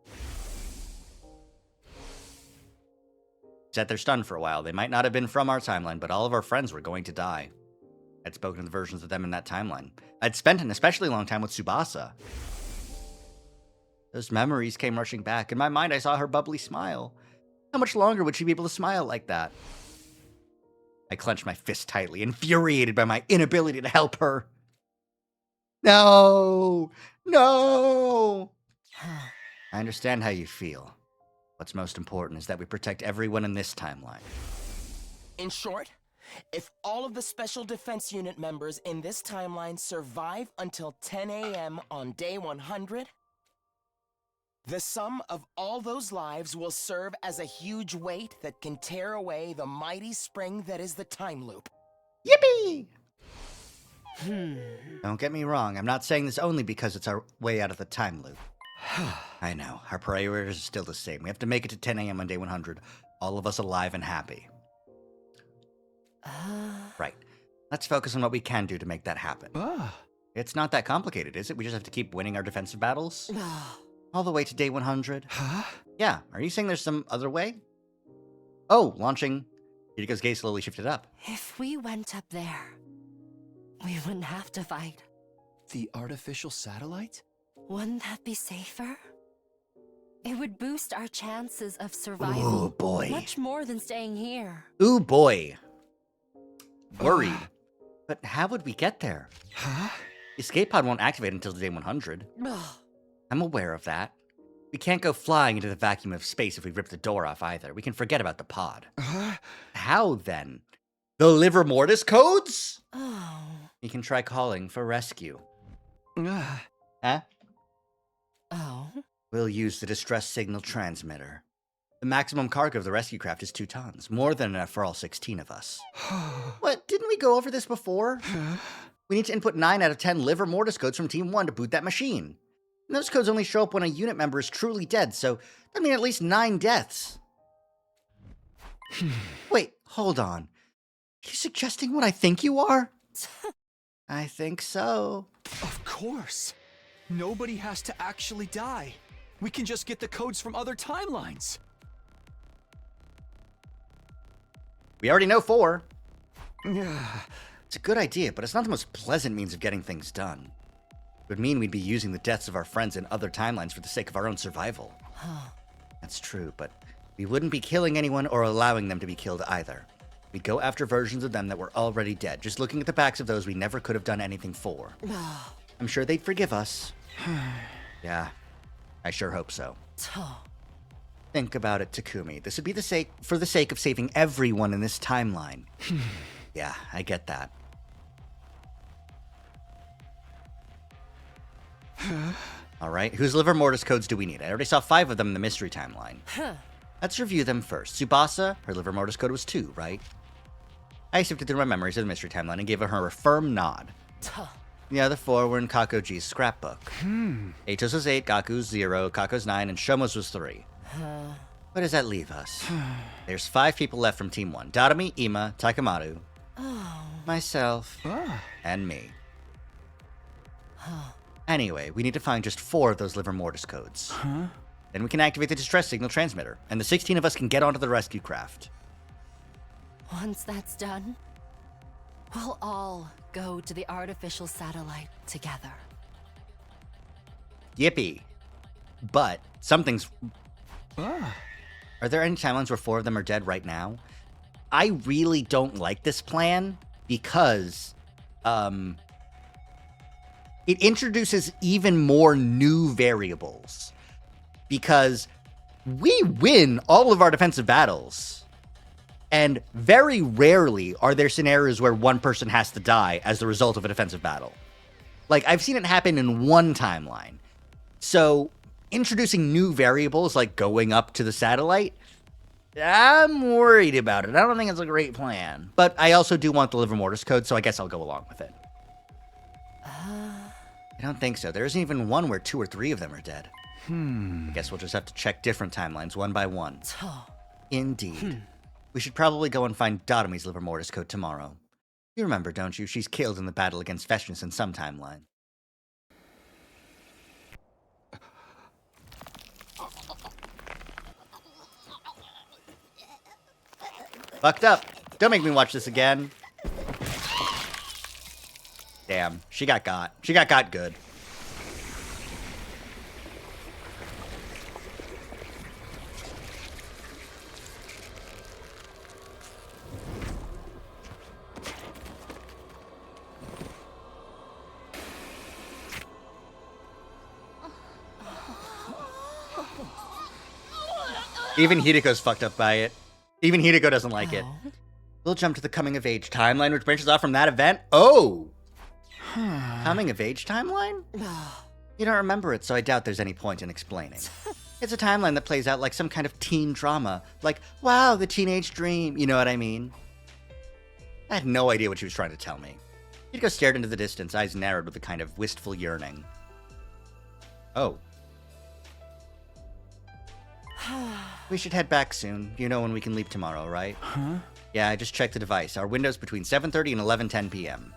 Said they're stunned for a while. They might not have been from our timeline, but all of our friends were going to die. I'd spoken to the versions of them in that timeline. I'd spent an especially long time with Tsubasa. Those memories came rushing back. In my mind, I saw her bubbly smile. How much longer would she be able to smile like that? I clenched my fist tightly, infuriated by my inability to help her. No! No! I understand how you feel. What's most important is that we protect everyone in this timeline. In short, if all of the Special Defense Unit members in this timeline survive until 10 a.m. on day 100, the sum of all those lives will serve as a huge weight that can tear away the mighty spring that is the time loop. Yippee! Don't get me wrong, I'm not saying this only because it's our way out of the time loop. I know, our priorities are still the same. We have to make it to 10 a.m. on day 100, all of us alive and happy. Right. Let's focus on what we can do to make that happen. It's not that complicated, is it? We just have to keep winning our defensive battles? All the way to day 100? Huh? Yeah, are you saying there's some other way? Oh, launching. Yuriko's gaze slowly shifted up. If we went up there, we wouldn't have to fight. The artificial satellite? Wouldn't that be safer? It would boost our chances of survival. Ooh, boy. Much more than staying here. Ooh, boy. Worried. But how would we get there? Huh? The escape pod won't activate until day 100. I'm aware of that. We can't go flying into the vacuum of space if we rip the door off either. We can forget about the pod. How, then? The Livor Mortis codes? Oh. You can try calling for rescue. Huh? Oh? We'll use the distress signal transmitter. The maximum cargo of the rescue craft is 2 tons, more than enough for all 16 of us. What, didn't we go over this before? We need to input 9 out of 10 liver mortis codes from Team 1 to boot that machine. And those codes only show up when a unit member is truly dead, so that means at least 9 deaths. Wait, hold on. You suggesting what I think you are? I think so. Of course. Nobody has to actually die. We can just get the codes from other timelines. We already know 4. Yeah. It's a good idea, but it's not the most pleasant means of getting things done. It would mean we'd be using the deaths of our friends in other timelines for the sake of our own survival. That's true, but we wouldn't be killing anyone or allowing them to be killed either. We'd go after versions of them that were already dead, just looking at the backs of those we never could have done anything for. I'm sure they'd forgive us. Yeah, I sure hope so. Think about it, Takumi. This would be for the sake of saving everyone in this timeline. Yeah, I get that. All right, whose liver mortis codes do we need? I already saw 5 of them in the mystery timeline. Let's review them first. Tsubasa, her liver mortis code was 2, right? I sifted through my memories of the mystery timeline and gave her a firm nod. The other 4 were in Kakoji's scrapbook. Eitos was 8, Gaku's 0, Kako's 9, and Shomo's was 3. Where does that leave us? There's 5 people left from Team 1. Darumi, Ima, Takemaru, myself, and me. Anyway, we need to find just 4 of those liver mortis codes. Then we can activate the distress signal transmitter, and the 16 of us can get onto the rescue craft. Once that's done, we'll all go to the artificial satellite together. Yippee. But something's... Are there any timelines where 4 of them are dead right now? I really don't like this plan because it introduces even more new variables. Because we win all of our defensive battles. And very rarely are there scenarios where one person has to die as the result of a defensive battle. Like, I've seen it happen in one timeline. So, introducing new variables like going up to the satellite, I'm worried about it. I don't think it's a great plan. But I also do want the liver mortis code, so I guess I'll go along with it. I don't think so. There isn't even one where 2 or 3 of them are dead. I guess we'll just have to check different timelines one by one. Indeed. We should probably go and find Darumi's liver mortis code tomorrow. You remember, don't you? She's killed in the battle against Vestnus in some timeline. Fucked up. Don't make me watch this again. Damn, she got got. She got got good. Even Hideko's fucked up by it. Even Hideko doesn't like it. We'll jump to the coming of age timeline, which branches off from that event. Oh! Coming of age timeline? You don't remember it, so I doubt there's any point in explaining. It's a timeline that plays out like some kind of teen drama. Like, wow, the teenage dream. You know what I mean? I had no idea what she was trying to tell me. Hideko stared into the distance, eyes narrowed with a kind of wistful yearning. Oh. We should head back soon. You know when we can leave tomorrow, right? Yeah, I just checked the device. Our window's between 7:30 and 11:10 p.m.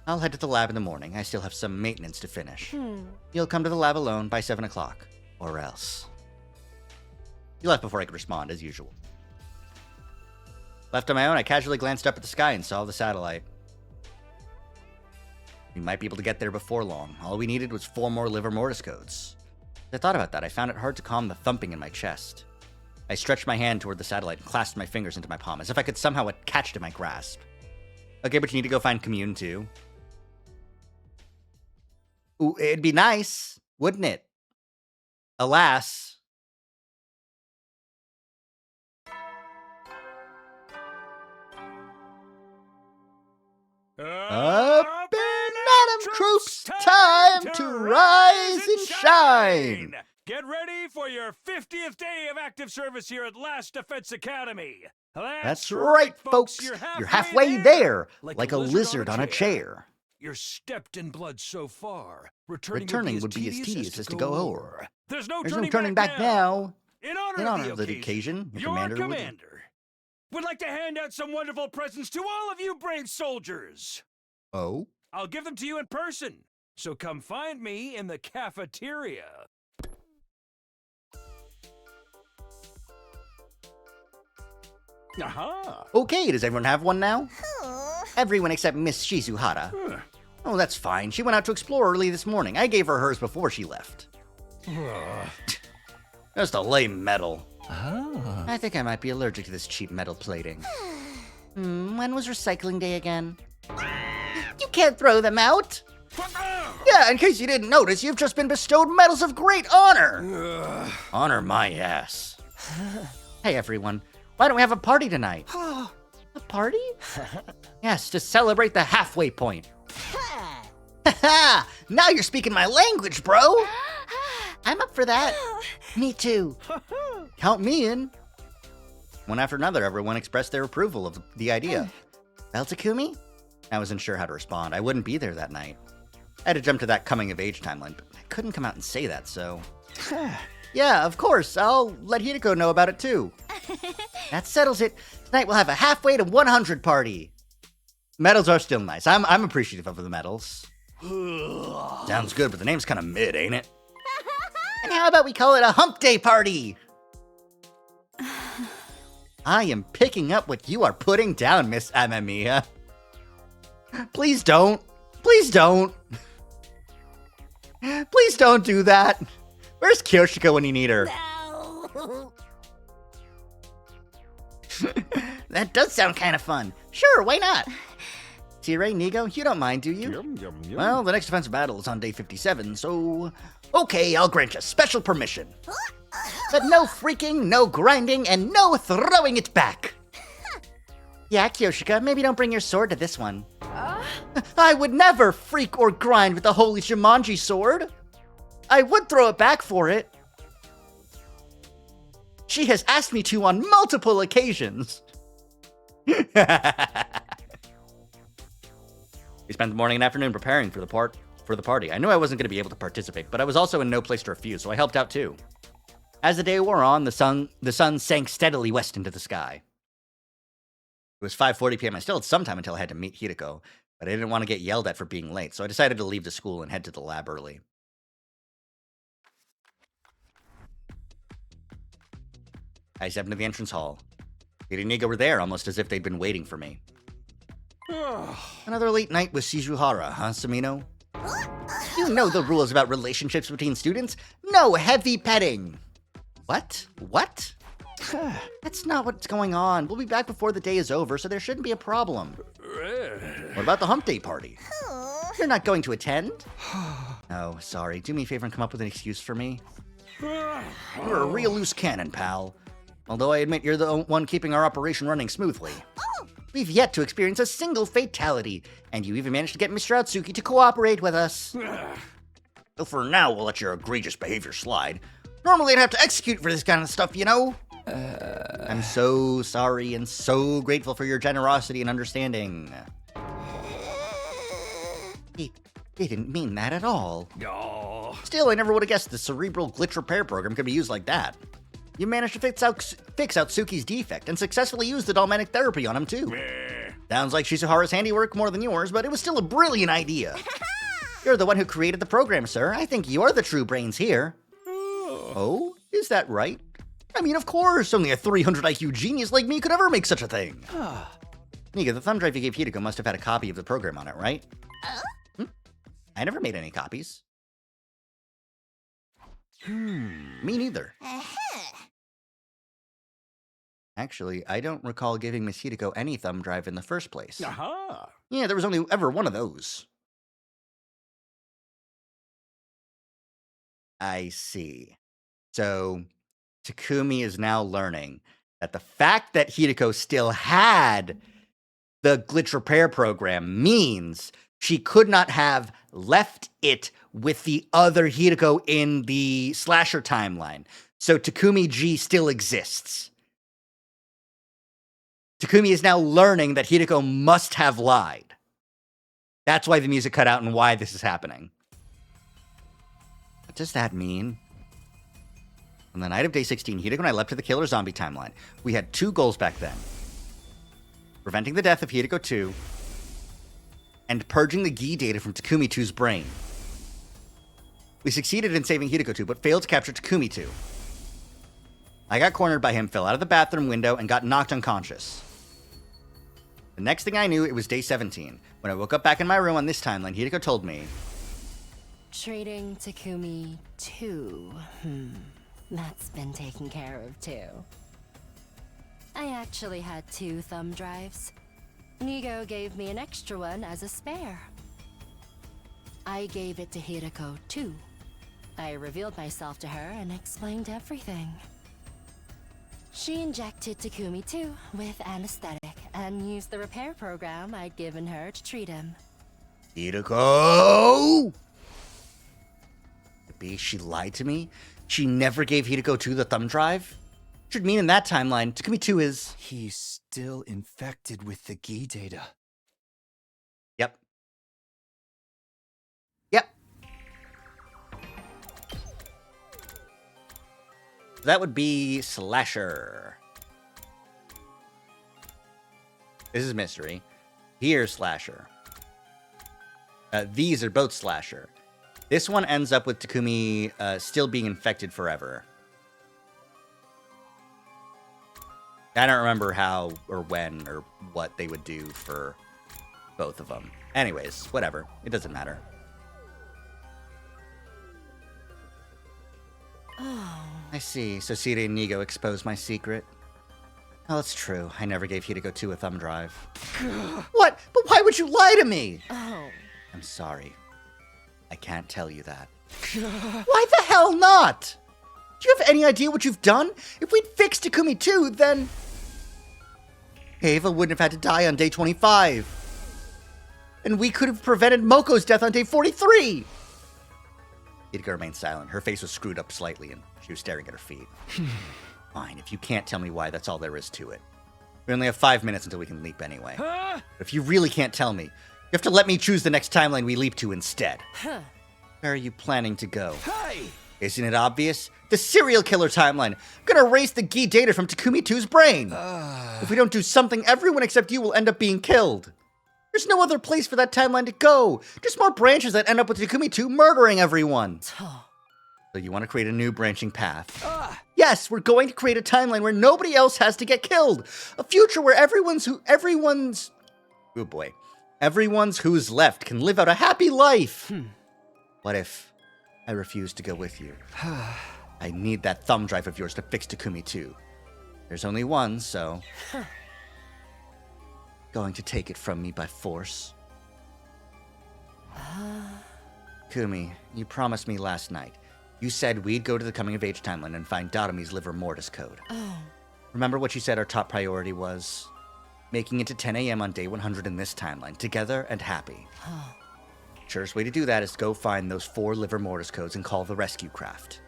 I'll head to the lab in the morning. I still have some maintenance to finish. You'll come to the lab alone by 7 o'clock. Or else. He left before I could respond, as usual. Left on my own, I casually glanced up at the sky and saw the satellite. We might be able to get there before long. All we needed was 4 more liver mortis codes. As I thought about that, I found it hard to calm the thumping in my chest. I stretched my hand toward the satellite and clasped my fingers into my palm, as if I could somehow catch it in my grasp. Okay, but you need to go find Commune, too. Ooh, it'd be nice, wouldn't it? Alas. Up in Madam Troop's time! rise and shine! Get ready for your 50th day of active service here at Last Defense Academy. That's right, folks. You're halfway there, like a lizard on a chair. You're stepped in blood so far. Returning would be as tedious as to go over. There's no turning back now. In In honor of the occasion, your commander would like to hand out some wonderful presents to all of you brave soldiers. Oh? I'll give them to you in person, so come find me in the cafeteria. Aha! Okay, does everyone have one now? Everyone except Miss Shizuhara. Oh, that's fine. She went out to explore early this morning. I gave her hers before she left. Just a lame medal. Oh. I think I might be allergic to this cheap metal plating. When was recycling day again? You can't throw them out! Yeah, in case you didn't notice, you've just been bestowed medals of great honor! Honor my ass. Hey everyone, why don't we have a party tonight? A party? Yes, to celebrate the halfway point. Ha! Now you're speaking my language, bro! I'm up for that. Me too. Count me in. One after another, everyone expressed their approval of the idea. Well, Takumi? I wasn't sure how to respond. I wouldn't be there that night. I had to jump to that coming-of-age timeline, but I couldn't come out and say that, so... Yeah, of course. I'll let Hideko know about it, too. That settles it. Tonight we'll have a halfway to 100 party. Medals are still nice. I'm appreciative of the medals. Sounds good, but the name's kind of mid, ain't it? And how about we call it a hump day party? I am picking up what you are putting down, Miss Amamiya. Please don't. Please don't. Please don't do that. Where's Kyoshiko when you need her? No. That does sound kind of fun. Sure, why not? T-Ray, Nigo, you don't mind, do you? Yum, yum, yum. Well, the next defensive battle is on day 57, so... Okay, I'll grant you special permission. But no freaking, no grinding, and no throwing it back. Yeah, Kyoshika, maybe don't bring your sword to this one. I would never freak or grind with the holy Jumanji sword. I would throw it back for it. She has asked me to on multiple occasions. We spent the morning and afternoon preparing for the party. I knew I wasn't going to be able to participate, but I was also in no place to refuse, so I helped out too. As the day wore on, the sun sank steadily west into the sky. It was 5:40 p.m. I still had some time until I had to meet Hideko, but I didn't want to get yelled at for being late, so I decided to leave the school and head to the lab early. I stepped into the entrance hall. Kid and Nigo were there, almost as if they'd been waiting for me. Another late night with Shizuhara, huh, Samino? You know the rules about relationships between students. No heavy petting. What? What? That's not what's going on. We'll be back before the day is over, so there shouldn't be a problem. What about the hump day party? You're not going to attend? Oh, sorry. Do me a favor and come up with an excuse for me. You're a real loose cannon, pal. Although I admit you're the one keeping our operation running smoothly. We've yet to experience a single fatality, and you even managed to get Mr. Atsuki to cooperate with us. So for now, we'll let your egregious behavior slide. Normally I'd have to execute for this kind of stuff, you know? I'm so sorry and so grateful for your generosity and understanding. He didn't mean that at all. Oh. Still, I never would have guessed the cerebral glitch repair program could be used like that. You managed to fix Atsuki's defect and successfully used the Dalmanic therapy on him, too. Sounds like Shizuhara's handiwork more than yours, but it was still a brilliant idea. You're the one who created the program, sir. I think you're the true brains here. Oh, is that right? I mean, of course, only a 300 IQ genius like me could ever make such a thing. Nika, the thumb drive you gave Hideko must have had a copy of the program on it, right? I never made any copies. Me neither. Actually, I don't recall giving Miss Hideko any thumb drive in the first place. Aha! Yeah, there was only ever one of those. I see. So, Takumi is now learning that the fact that Hideko still had the glitch repair program means she could not have left it with the other Hideko in the slasher timeline. So Takumi G still exists. Takumi is now learning that Hideko must have lied. That's why the music cut out and why this is happening. What does that mean? On the night of day 16, Hideko and I leapt to the killer zombie timeline. We had 2 goals back then. Preventing the death of Hideko 2 and purging the Gi data from Takumi 2's brain. We succeeded in saving Hideko 2, but failed to capture Takumi 2. I got cornered by him, fell out of the bathroom window, and got knocked unconscious. The next thing I knew, it was day 17. When I woke up back in my room on this timeline, Hideko told me, Treating Takumi 2. That's been taken care of too. I actually had 2 thumb drives. Nigo gave me an extra one as a spare. I gave it to Hideko too. I revealed myself to her and explained everything. She injected Takumi too with anesthetic and used the repair program I'd given her to treat him. Hideko! Maybe she lied to me? She never gave Hideko 2 the thumb drive? Should mean in that timeline, Takumi 2 is... He's still infected with the Gi data. Yep. Yep. That would be Slasher. This is Mystery. Here's Slasher. These are both Slasher. This one ends up with Takumi still being infected forever. I don't remember how or when or what they would do for both of them. Anyways, whatever. It doesn't matter. Oh. I see. So Siri and Nigo exposed my secret. Oh, that's true. I never gave Hideko 2 a thumb drive. What? But why would you lie to me? Oh. I'm sorry. I can't tell you that. Why the hell not? Do you have any idea what you've done? If we'd fixed Takumi 2, then... Ava wouldn't have had to die on day 25. And we could have prevented Moko's death on day 43. Hideko remained silent. Her face was screwed up slightly, and she was staring at her feet. Fine, if you can't tell me why, that's all there is to it. We only have 5 minutes until we can leap anyway. But if you really can't tell me, you have to let me choose the next timeline we leap to instead. Where are you planning to go? Hey! Isn't it obvious? The serial killer timeline. I'm gonna erase the Gi data from Takumi 2's brain. If we don't do something, everyone except you will end up being killed. There's no other place for that timeline to go. Just more branches that end up with Takumi 2 murdering everyone. So you want to create a new branching path? Yes, we're going to create a timeline where nobody else has to get killed. A future where everyone's who's left can live out a happy life. What if I refuse to go with you? I need that thumb drive of yours to fix Takumi 2. There's only one, so... Going to take it from me by force? Kumi, you promised me last night. You said we'd go to the coming-of-age timeline and find Datomi's liver mortis code. Remember what you said our top priority was? Making it to 10 a.m. on day 100 in this timeline, together and happy. Surest way to do that is to go find those 4 liver mortis codes and call the rescue craft.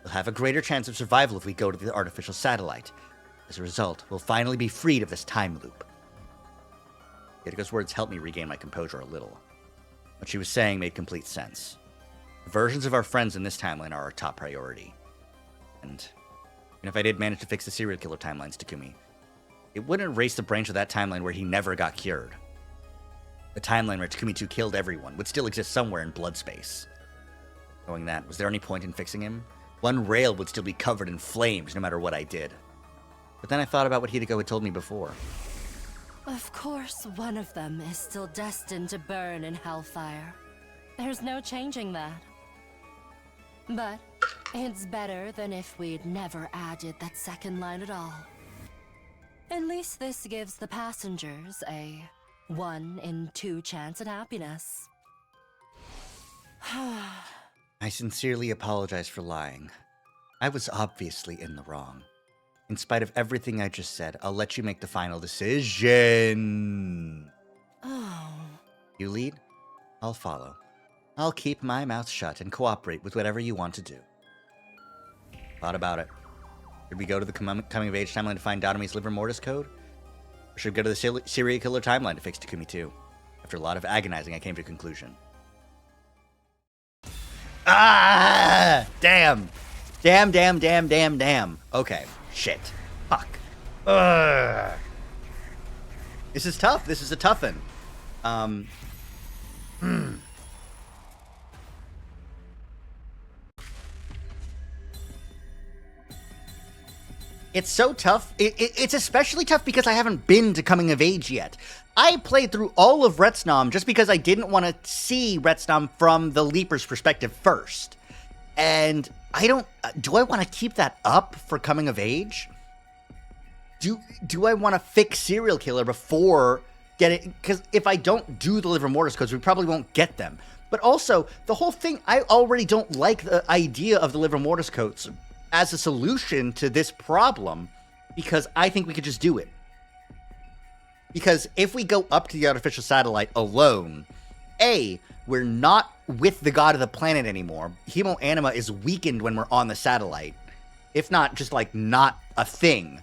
We'll have a greater chance of survival if we go to the artificial satellite. As a result, we'll finally be freed of this time loop. Hidiko's words helped me regain my composure a little. What she was saying made complete sense. The versions of our friends in this timeline are our top priority. And if I did manage to fix the serial killer timelines, Takumi, it wouldn't erase the branch of that timeline where he never got cured. The timeline where Takumi 2 killed everyone would still exist somewhere in blood space. Knowing that, was there any point in fixing him? One rail would still be covered in flames no matter what I did. But then I thought about what Hideko had told me before. Of course, one of them is still destined to burn in hellfire. There's no changing that. But it's better than if we'd never added that second line at all. At least this gives the passengers a 1 in 2 chance at happiness. I sincerely apologize for lying. I was obviously in the wrong. In spite of everything I just said, I'll let you make the final decision. Oh. You lead, I'll follow. I'll keep my mouth shut and cooperate with whatever you want to do. Thought about it. Should we go to the coming of age timeline to find Dotomi's liver mortis code? Or should we go to the serial killer timeline to fix Takumi 2? After a lot of agonizing, I came to a conclusion. Ah! Damn! Damn. Okay. Shit. Fuck. Ugh. This is tough. This is a toughin'. It's so tough. It's especially tough because I haven't been to coming of age yet. I played through all of Retsnom just because I didn't want to see Retsnom from the Leaper's perspective first. And I don't... Do I want to keep that up for coming of age? Do I want to fix Serial Killer before getting... Because if I don't do the liver mortis codes, we probably won't get them. But also, the whole thing, I already don't like the idea of the liver mortis codes as a solution to this problem, because I think we could just do it. Because if we go up to the artificial satellite alone, A, we're not with the god of the planet anymore. Hemo Anima is weakened when we're on the satellite. If not, just like not a thing.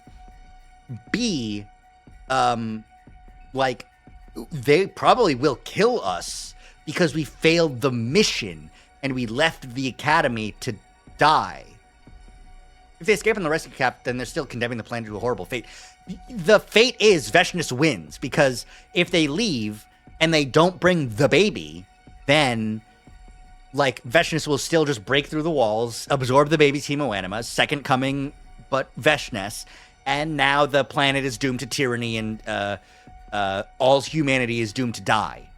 B, like, they probably will kill us because we failed the mission and we left the academy to die. If they escape on the rescue cap, then they're still condemning the planet to a horrible fate. The fate is Veshness wins, because if they leave and they don't bring the baby, then, like, Veshness will still just break through the walls, absorb the baby's hemoanima, second coming, but Veshness, and now the planet is doomed to tyranny and all humanity is doomed to die.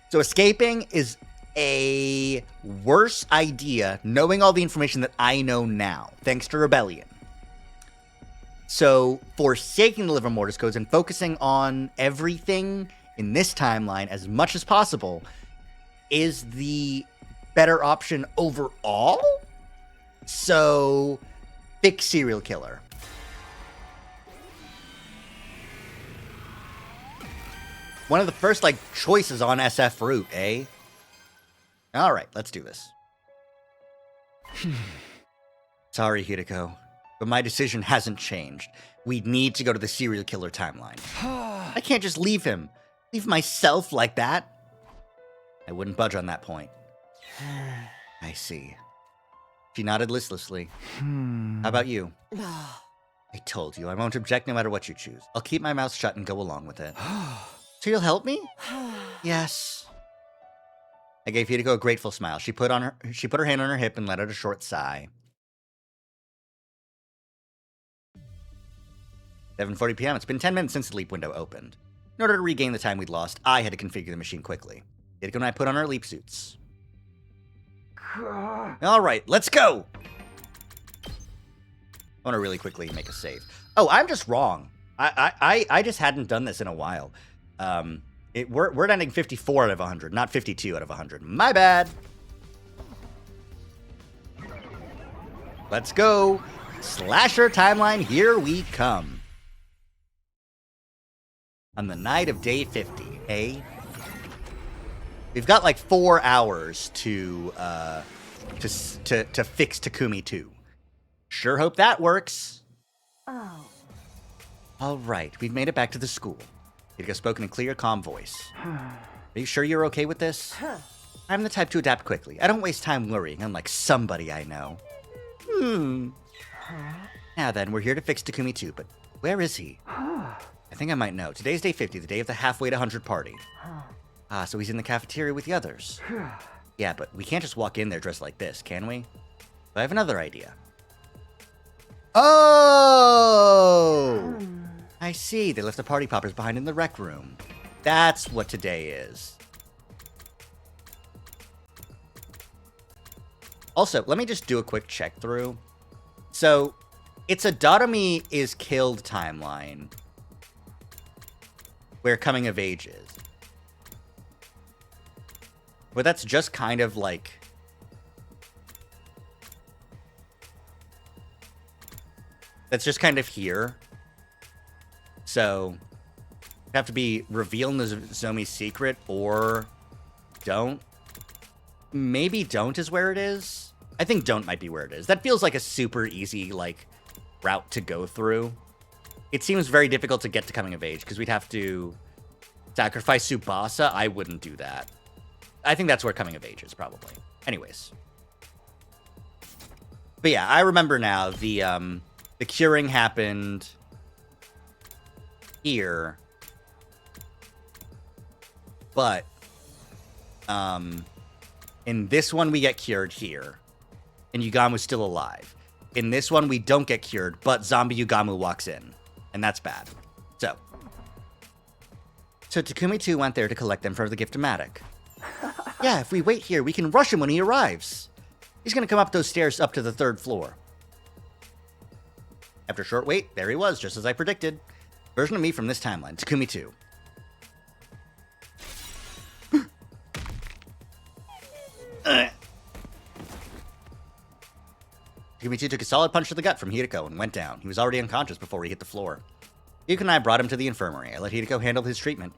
So escaping is a worse idea, knowing all the information that I know now, thanks to Rebellion. So, forsaking the liver mortis codes and focusing on everything in this timeline as much as possible is the better option overall. So, fix Serial Killer. One of the first, like, choices on SF route, eh? All right, let's do this. Sorry, Hideko, but my decision hasn't changed. We need to go to the serial killer timeline. I can't just leave him. Leave myself like that. I wouldn't budge on that point. I see. She nodded listlessly. How about you? I told you, I won't object no matter what you choose. I'll keep my mouth shut and go along with it. So you'll help me? Yes. I gave Hideko a grateful smile. She put her hand on her hip and let out a short sigh. 7:40 p.m. It's been 10 minutes since the leap window opened. In order to regain the time we'd lost, I had to configure the machine quickly. Hideko and I put on our leap suits. All right, let's go! I want to really quickly make a save. Oh, I'm just wrong. I just hadn't done this in a while. We're ending 54 out of 100, not 52 out of 100. My bad. Let's go. Slasher timeline, here we come. On the night of day 50, eh? We've got like 4 hours to fix Takumi 2. Sure hope that works. Oh. All right, we've made it back to the school. Hideko spoke in a clear, calm voice. Are you sure you're okay with this? I'm the type to adapt quickly. I don't waste time worrying, unlike somebody I know. Now then, we're here to fix Takumi 2, but where is he? I think I might know. Today's day 50, the day of the halfway to 100 party. Ah, so he's in the cafeteria with the others. Yeah, but we can't just walk in there dressed like this, can we? But I have another idea. Oh! I see. They left the party poppers behind in the rec room. That's what today is. Also, let me just do a quick check through. So, it's a Dotomi is killed timeline where coming of age is. But that's just kind of like... That's just kind of here. So, you have to be revealing the Zomi's secret or don't. Maybe don't is where it is. I think don't might be where it is. That feels like a super easy, like, route to go through. It seems very difficult to get to coming of age, because we'd have to sacrifice Tsubasa. I wouldn't do that. I think that's where coming of age is, probably. Anyways. But yeah, I remember now the curing happened here. But in this one we get cured here. And Yugamu's still alive. In this one we don't get cured, but zombie Yugamu walks in. And that's bad. So Takumi 2 went there to collect them for the gift-o-matic. Yeah, if we wait here, we can rush him when he arrives. He's gonna come up those stairs up to the 3rd floor. After a short wait, there he was, just as I predicted. Version of me from this timeline, Takumi 2. Takumi 2 took a solid punch to the gut from Hideko and went down. He was already unconscious before he hit the floor. Hideko and I brought him to the infirmary. I let Hideko handle his treatment.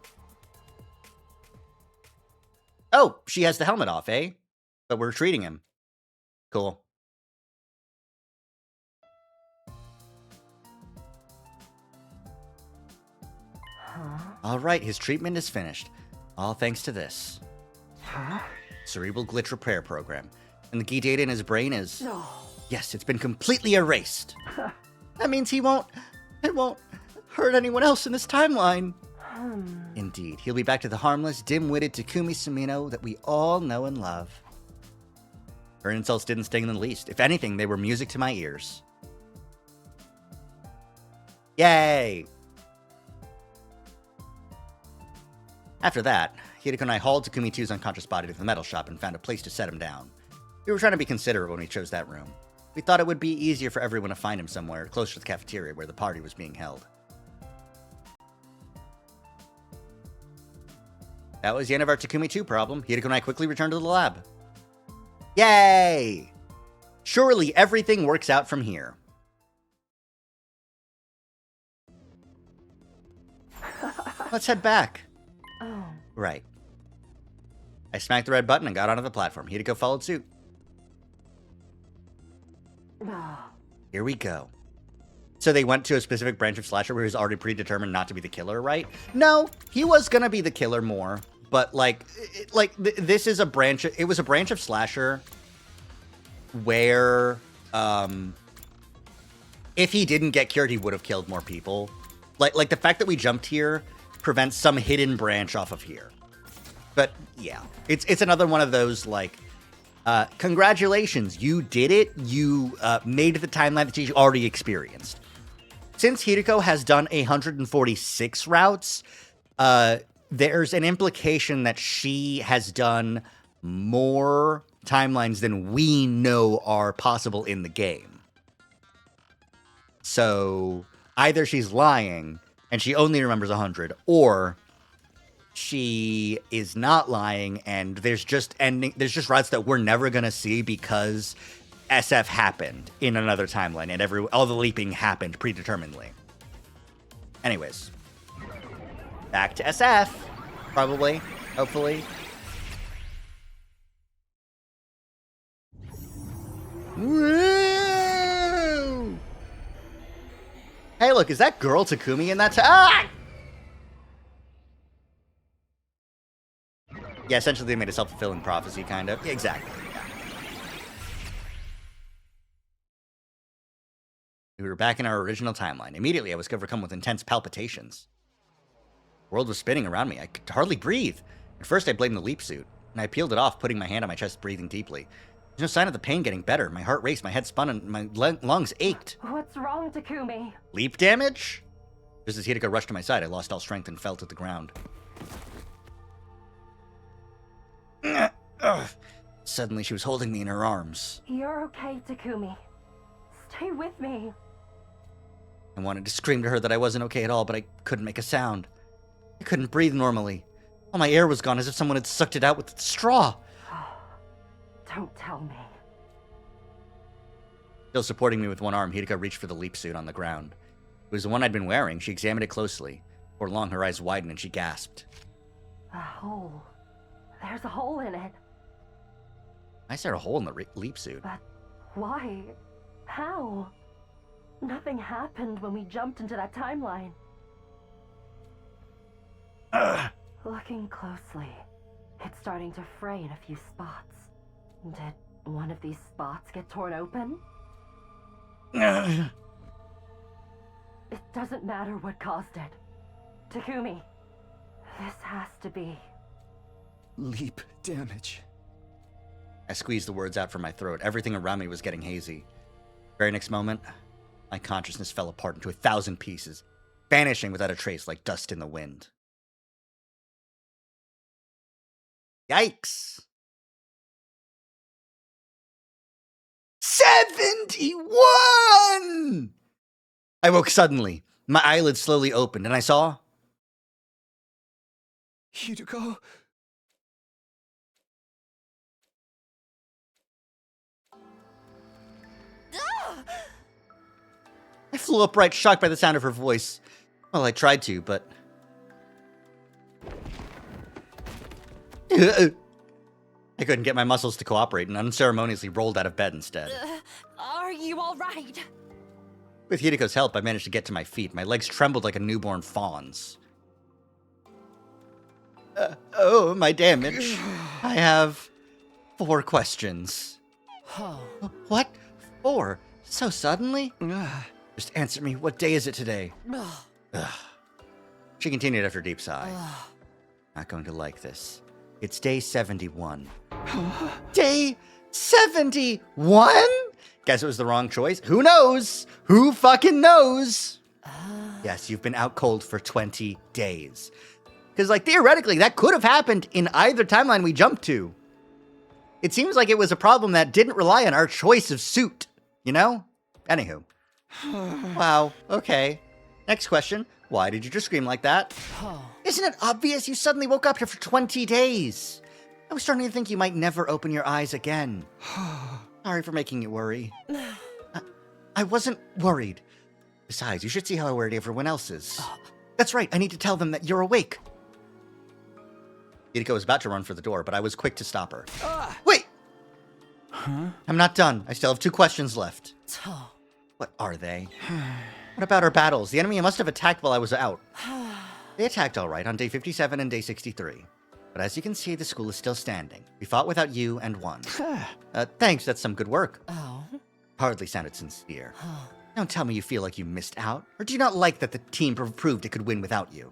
Oh, she has the helmet off, eh? But we're treating him. Cool. All right, his treatment is finished. All thanks to this. Cerebral glitch repair program. And the key data in his brain is... Yes, it's been completely erased. That means it won't hurt anyone else in this timeline. Indeed, he'll be back to the harmless, dim-witted Takumi Sumino that we all know and love. Her insults didn't sting in the least. If anything, they were music to my ears. Yay! After that, Hideko and I hauled Takumi 2's unconscious body to the metal shop and found a place to set him down. We were trying to be considerate when we chose that room. We thought it would be easier for everyone to find him somewhere closer to the cafeteria where the party was being held. That was the end of our Takumi 2 problem. Hideko and I quickly returned to the lab. Yay! Surely everything works out from here. Let's head back. Oh. Right. I smacked the red button and got onto the platform. Hideko followed suit. Here we go. So they went to a specific branch of slasher where he was already predetermined not to be the killer, right? No, he was gonna be the killer more, but this is a branch. It was a branch of slasher where, if he didn't get cured, he would have killed more people. Like the fact that we jumped here prevents some hidden branch off of here. But yeah, it's another one of those like. Congratulations, you did it. You made the timeline that you already experienced. Since Hideko has done 146 routes, there's an implication that she has done more timelines than we know are possible in the game. So either she's lying and she only remembers 100, or she is not lying, and there's just routes that we're never gonna see because SF happened in another timeline, and all the leaping happened predeterminedly. Anyways, back to SF, probably, hopefully. Woo! Hey, look, is that girl Takumi in that? Yeah, essentially they made a self-fulfilling prophecy, kind of. Yeah, exactly, yeah. We were back in our original timeline. Immediately, I was overcome with intense palpitations. The world was spinning around me. I could hardly breathe. At first, I blamed the leap suit, and I peeled it off, putting my hand on my chest, breathing deeply. There's no sign of the pain getting better. My heart raced, my head spun, and my lungs ached. What's wrong, Takumi? Leap damage? Just as Hideko rushed to my side, I lost all strength and fell to the ground. Suddenly, she was holding me in her arms. You're okay, Takumi. Stay with me. I wanted to scream to her that I wasn't okay at all, but I couldn't make a sound. I couldn't breathe normally. All my air was gone, as if someone had sucked it out with a straw. Don't tell me. Still supporting me with one arm, Hideko reached for the leap suit on the ground. It was the one I'd been wearing. She examined it closely. Before long, her eyes widened and she gasped. A hole. There's a hole in it. I saw a hole in the leap suit. But why? How? Nothing happened when we jumped into that timeline. Looking closely, it's starting to fray in a few spots. Did one of these spots get torn open? It doesn't matter what caused it. Takumi, this has to be... Leap damage. I squeezed the words out from my throat. Everything around me was getting hazy. Very next moment, my consciousness fell apart into 1,000 pieces, vanishing without a trace like dust in the wind. Yikes. 71! I woke suddenly. My eyelids slowly opened, and I saw... Hideko? I flew upright, shocked by the sound of her voice. Well, I tried to, but... I couldn't get my muscles to cooperate and unceremoniously rolled out of bed instead. Are you all right? With Hideko's help, I managed to get to my feet. My legs trembled like a newborn fawn's. Oh, my damage. I have 4 questions. What? 4? So suddenly? Just answer me, what day is it today? Ugh. She continued after a deep sigh. Not going to like this. It's day 71. Day 71? Guess it was the wrong choice. Who knows? Who fucking knows? Yes, you've been out cold for 20 days. Because, like, theoretically, that could have happened in either timeline we jumped to. It seems like it was a problem that didn't rely on our choice of suit, you know? Anywho. Wow, okay. Next question. Why did you just scream like that? Isn't it obvious you suddenly woke up here for 20 days? I was starting to think you might never open your eyes again. Sorry for making you worry. I wasn't worried. Besides, you should see how worried everyone else is. That's right, I need to tell them that you're awake. Hideko was about to run for the door, but I was quick to stop her. Wait! I'm not done. I still have 2 questions left. What are they? What about our battles? The enemy must have attacked while I was out. They attacked all right on day 57 and day 63. But as you can see, the school is still standing. We fought without you and won. Thanks, that's some good work. Hardly sounded sincere. Don't tell me you feel like you missed out. Or do you not like that the team proved it could win without you?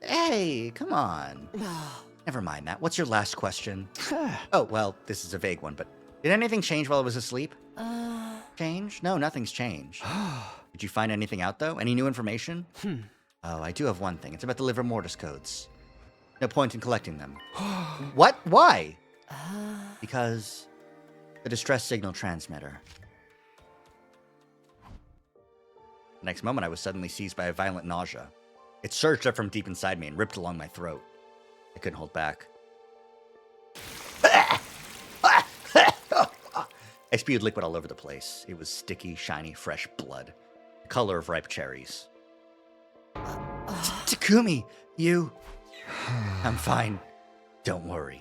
Hey, come on. Never mind that. What's your last question? Oh, well, this is a vague one, but did anything change while I was asleep? Change? No, nothing's changed. Did you find anything out, though? Any new information? Oh, I do have one thing. It's about the liver mortis codes. No point in collecting them. What? Why? Because the distress signal transmitter. The next moment, I was suddenly seized by a violent nausea. It surged up from deep inside me and ripped along my throat. I couldn't hold back. I spewed liquid all over the place. It was sticky, shiny, fresh blood. The color of ripe cherries. Takumi, you... I'm fine. Don't worry.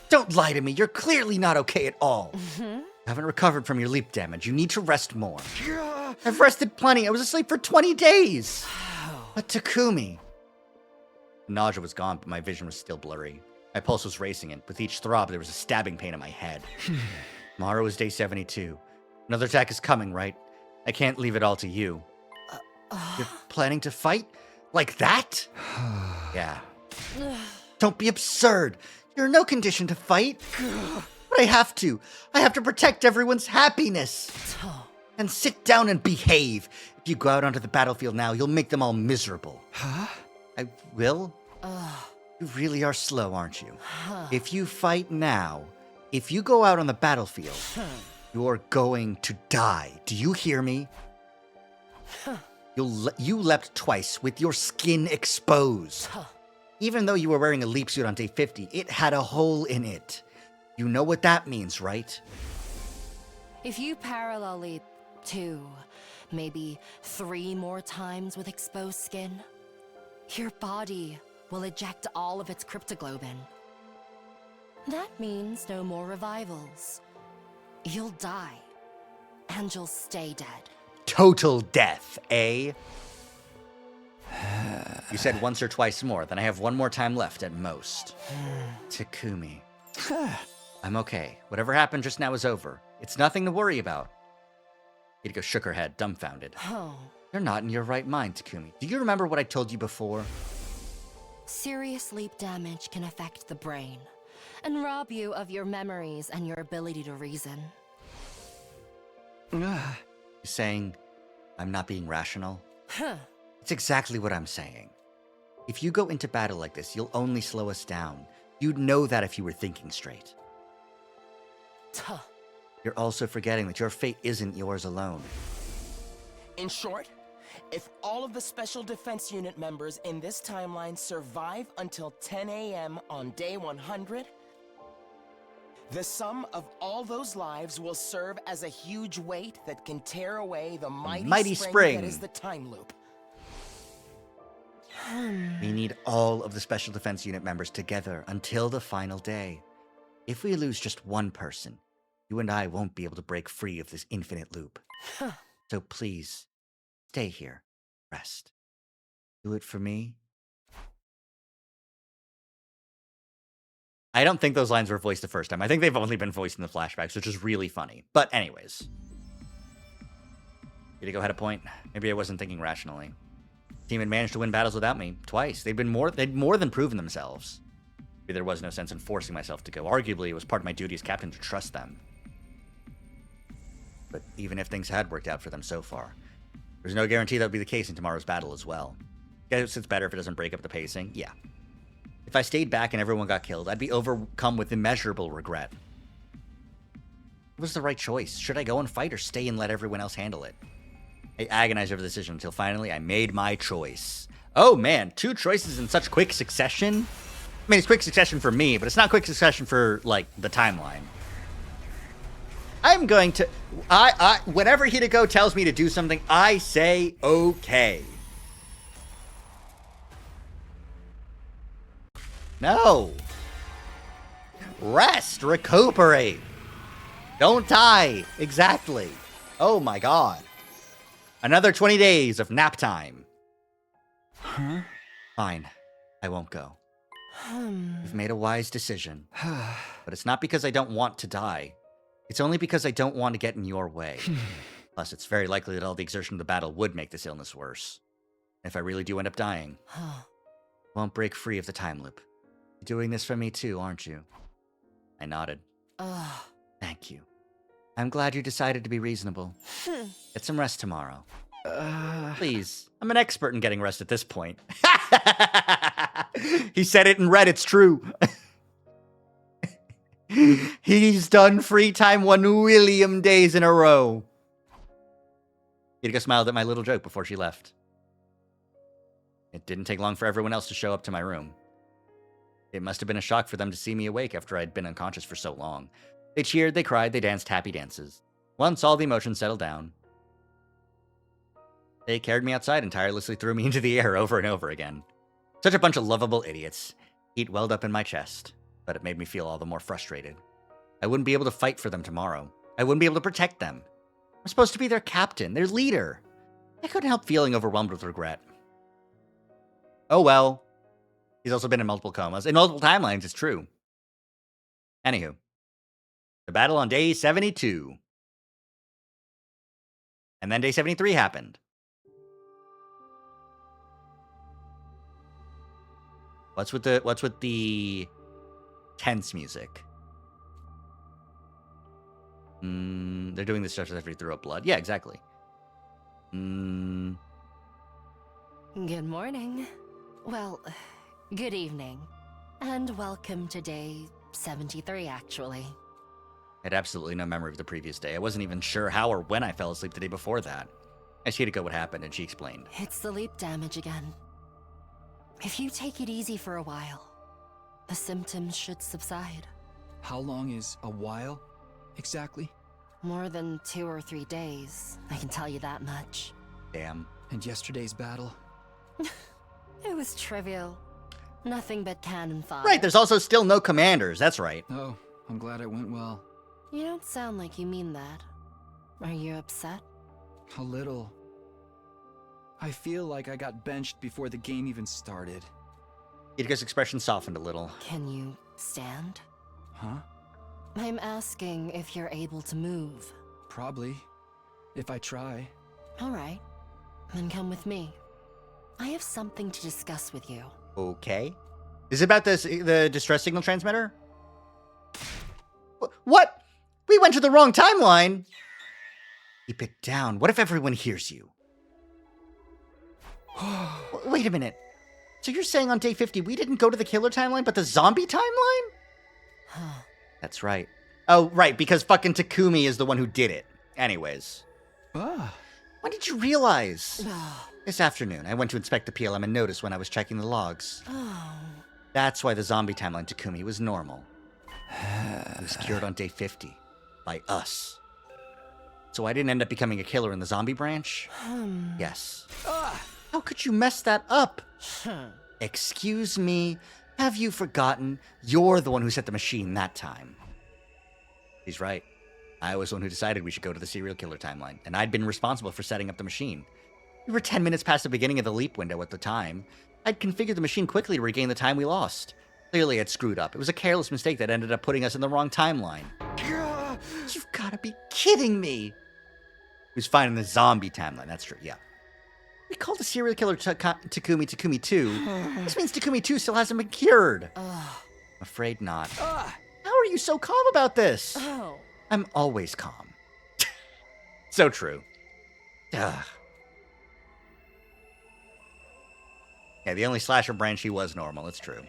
Don't lie to me. You're clearly not okay at all. You haven't recovered from your leap damage. You need to rest more. I've rested plenty. I was asleep for 20 days. But Takumi... The nausea was gone, but my vision was still blurry. My pulse was racing, and with each throb, there was a stabbing pain in my head. Tomorrow is day 72. Another attack is coming, right? I can't leave it all to you. You're planning to fight? Like that? Yeah. Don't be absurd. You're in no condition to fight. But I have to. I have to protect everyone's happiness. And sit down and behave. If you go out onto the battlefield now, you'll make them all miserable. I will? You really are slow, aren't you? If you fight now, if you go out on the battlefield, you're going to die. Do you hear me? You leapt twice with your skin exposed. Even though you were wearing a leap suit on day 50, it had a hole in it. You know what that means, right? If you parallel leap 2, maybe 3 more times with exposed skin, your body will eject all of its cryptoglobin. That means no more revivals. You'll die. And you'll stay dead. Total death, eh? You said once or twice more, then I have one more time left at most. Takumi. I'm okay. Whatever happened just now is over. It's nothing to worry about. Hideko shook her head, dumbfounded. Oh. You're not in your right mind, Takumi. Do you remember what I told you before? Serious sleep damage can affect the brain and rob you of your memories and your ability to reason. You saying I'm not being rational? Huh. It's exactly what I'm saying. If you go into battle like this, you'll only slow us down. You'd know that if you were thinking straight. Tuh. You're also forgetting that your fate isn't yours alone. In short, if all of the Special Defense Unit members in this timeline survive until 10 a.m. on day 100, the sum of all those lives will serve as a huge weight that can tear away the mighty spring that is the time loop. We need all of the Special Defense Unit members together until the final day. If we lose just one person, you and I won't be able to break free of this infinite loop. So please, stay here. Rest. Do it for me. I don't think those lines were voiced the first time. I think they've only been voiced in the flashbacks, which is really funny. But anyways. Hideko had a point. Maybe I wasn't thinking rationally. Team had managed to win battles without me twice. They'd more than proven themselves. Maybe there was no sense in forcing myself to go. Arguably, it was part of my duty as captain to trust them. But even if things had worked out for them so far, there's no guarantee that would be the case in tomorrow's battle as well. Guess it's better if it doesn't break up the pacing? Yeah. If I stayed back and everyone got killed, I'd be overcome with immeasurable regret. It was the right choice. Should I go and fight or stay and let everyone else handle it? I agonized over the decision until finally I made my choice. Oh man, 2 choices in such quick succession? I mean, it's quick succession for me, but it's not quick succession for, like, the timeline. I'm going to... whenever Hideko tells me to do something, I say okay. No. Rest. Recuperate. Don't die. Exactly. Oh my god. Another 20 days of nap time. Huh? Fine. I won't go. You've made a wise decision. But it's not because I don't want to die. It's only because I don't want to get in your way. Plus, it's very likely that all the exertion of the battle would make this illness worse. If I really do end up dying, I won't break free of the time loop. You're doing this for me too, aren't you? I nodded. Thank you. I'm glad you decided to be reasonable. Get some rest tomorrow. Please. I'm an expert in getting rest at this point. He said it and read it's true. He's done free time 1 William days in a row. Hideko smiled at my little joke before she left. It didn't take long for everyone else to show up to my room. It must have been a shock for them to see me awake after I'd been unconscious for so long. They cheered, they cried, they danced happy dances. Once all the emotions settled down, they carried me outside and tirelessly threw me into the air over and over again. Such a bunch of lovable idiots. Heat welled up in my chest, but it made me feel all the more frustrated. I wouldn't be able to fight for them tomorrow. I wouldn't be able to protect them. I'm supposed to be their captain, their leader. I couldn't help feeling overwhelmed with regret. Oh well. He's also been in multiple comas. In multiple timelines, it's true. Anywho. The battle on day 72. And then day 73 happened. What's with the tense music? They're doing this just after he threw up blood. Yeah, exactly. Good morning. Well, good evening. And welcome to day 73, actually. I had absolutely no memory of the previous day. I wasn't even sure how or when I fell asleep the day before that. I asked Hideko what happened, and she explained. It's sleep damage again. If you take it easy for a while, the symptoms should subside. How long is a while, exactly? More than 2 or 3 days, I can tell you that much. Damn. And yesterday's battle? It was trivial. Nothing but cannon fodder. Right, there's also still no commanders. That's right. Oh, I'm glad it went well. You don't sound like you mean that. Are you upset? A little. I feel like I got benched before the game even started. Itika's expression softened a little. Can you stand? Huh? I'm asking if you're able to move. Probably. If I try. All right. Then come with me. I have something to discuss with you. Okay. Is it about the distress signal transmitter? What? We went to the wrong timeline. Keep it down. What if everyone hears you? Wait a minute. So you're saying on day 50 we didn't go to the killer timeline, but the zombie timeline? That's right. Oh, right, because fucking Takumi is the one who did it. Anyways. When did you realize? This afternoon, I went to inspect the PLM and noticed when I was checking the logs. That's why the zombie timeline Takumi was normal. He was cured on day 50. By us. So I didn't end up becoming a killer in the zombie branch? Yes. How could you mess that up? Excuse me, have you forgotten? You're the one who set the machine that time. He's right. I was the one who decided we should go to the serial killer timeline, and I'd been responsible for setting up the machine. We were 10 minutes past the beginning of the leap window at the time. I'd configured the machine quickly to regain the time we lost. Clearly I'd screwed up. It was a careless mistake that ended up putting us in the wrong timeline. You've got to be kidding me. He was fine in the zombie timeline, that's true, yeah. We called the serial killer Takumi 2. This means Takumi 2 still hasn't been cured. I'm afraid not. How are you so calm about this? I'm always calm. So true. Yeah, the only slasher branch he was normal, it's true.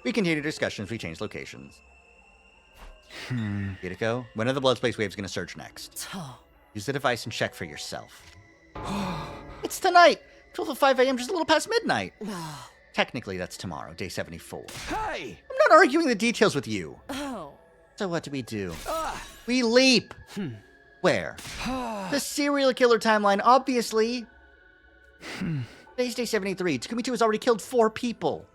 We continued discussions, we changed locations. Hideko, when are the blood space waves going to surge next? Use the device and check for yourself. It's tonight! 12:05 a.m., just a little past midnight. Technically, that's tomorrow, day 74. Hey! I'm not arguing the details with you. So what do? We leap! Where? The serial killer timeline, obviously. Today's day 73. Takumi 2 has already killed 4 people.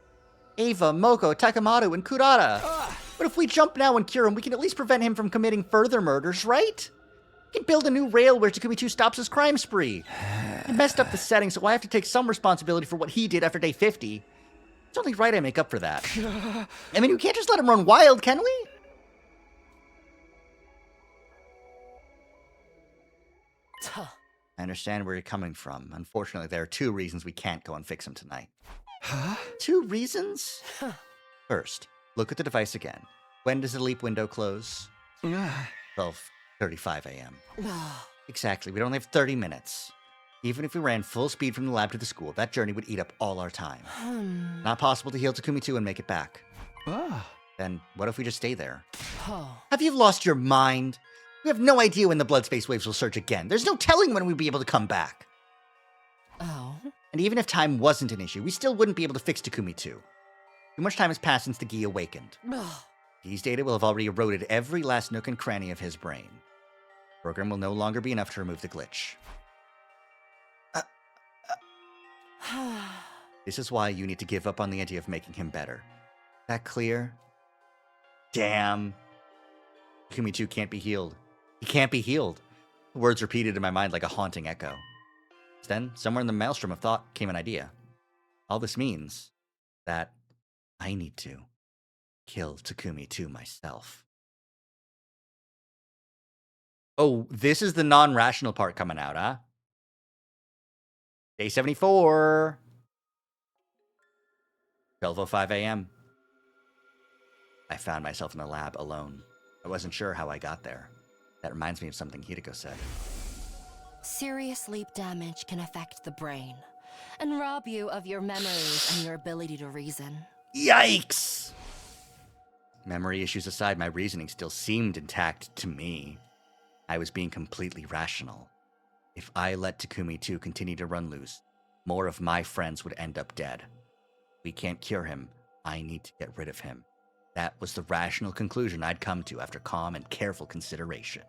Ava, Moko, Takamatsu, and Kurata. But if we jump now and cure him, we can at least prevent him from committing further murders, right? We can build a new rail where Takumi 2 stops his crime spree. I messed up the setting, so I have to take some responsibility for what he did after day 50. It's only right I make up for that. I mean, we can't just let him run wild, can we? I understand where you're coming from. Unfortunately, there are 2 reasons we can't go and fix him tonight. 2 reasons? First, look at the device again. When does the leap window close? 12:35 a.m. Exactly, we'd only have 30 minutes. Even if we ran full speed from the lab to the school, that journey would eat up all our time. Not possible to heal Takumi 2 and make it back. Then what if we just stay there? Have you lost your mind? We have no idea when the blood space waves will surge again. There's no telling when we'll be able to come back. And even if time wasn't an issue, we still wouldn't be able to fix Takumi 2. Too much time has passed since the Gi awakened. These data will have already eroded every last nook and cranny of his brain. The program will no longer be enough to remove the glitch. This is why you need to give up on the idea of making him better. That clear? Damn. Takumi 2 can't be healed. He can't be healed. The words repeated in my mind like a haunting echo. Then, somewhere in the maelstrom of thought, came an idea. All this means that I need to kill Takumi 2 myself. Oh, this is the non-rational part coming out, huh? Day 74. 12:05 a.m. I found myself in the lab alone. I wasn't sure how I got there. That reminds me of something Hideko said. Serious sleep damage can affect the brain and rob you of your memories and your ability to reason. Yikes! Memory issues aside, my reasoning still seemed intact to me. I was being completely rational. If I let Takumi 2 continue to run loose, more of my friends would end up dead. We can't cure him. I need to get rid of him. That was the rational conclusion I'd come to after calm and careful consideration.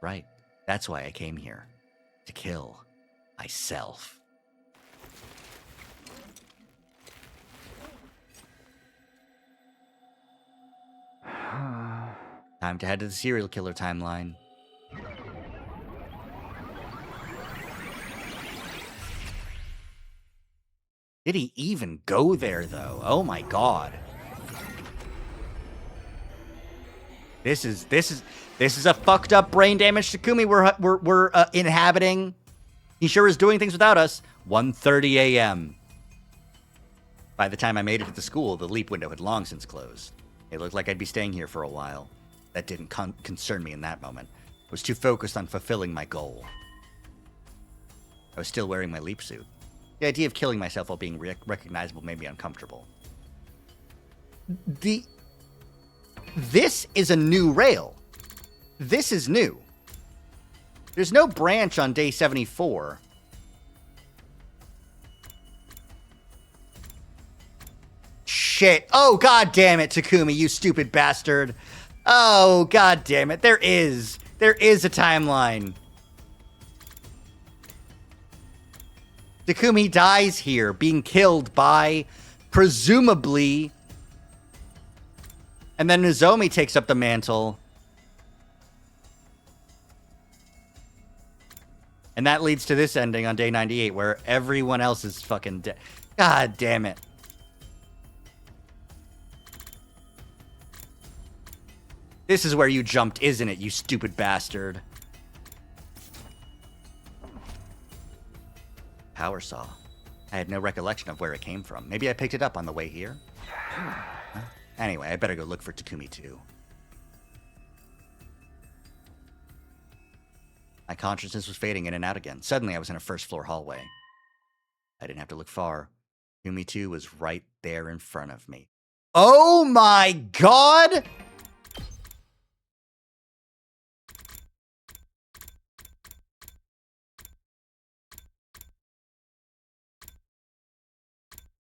Right. That's why I came here. To kill myself. Time to head to the serial killer timeline. Did he even go there, though? Oh my god. This is a fucked up brain damaged Takumi we're inhabiting. He sure is doing things without us. 1:30 a.m. By the time I made it to the school, the leap window had long since closed. It looked like I'd be staying here for a while. That didn't concern me in that moment. I was too focused on fulfilling my goal. I was still wearing my leap suit. The idea of killing myself while being recognizable made me uncomfortable. This is a new rail. This is new. There's no branch on day 74. Shit. Oh, god damn it, Takumi, you stupid bastard. Oh, god damn it. There is a timeline. Takumi dies here, being killed by, presumably... And then Nozomi takes up the mantle. And that leads to this ending on day 98, where everyone else is fucking dead. God damn it. This is where you jumped, isn't it, you stupid bastard? Power saw. I had no recollection of where it came from. Maybe I picked it up on the way here? Anyway, I better go look for Takumi too. My consciousness was fading in and out again. Suddenly, I was in a first-floor hallway. I didn't have to look far. Takumi 2 was right there in front of me. Oh my god!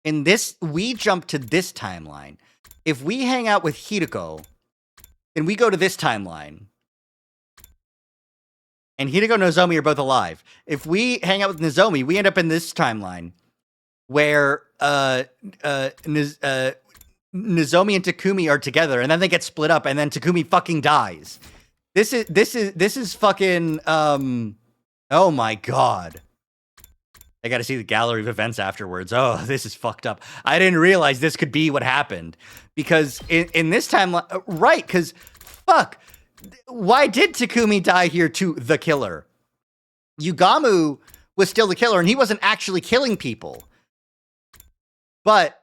In this, we jump to this timeline. If we hang out with Hideko, then we go to this timeline. And Hideko and Nozomi are both alive. If we hang out with Nozomi, we end up in this timeline where Nozomi and Takumi are together, and then they get split up, and then Takumi fucking dies. This is fucking oh my god. I gotta see the gallery of events afterwards. Oh, this is fucked up. I didn't realize this could be what happened. Because in this timeline, right, because fuck. Why did Takumi die here to the killer? Yugamu was still the killer, and he wasn't actually killing people. But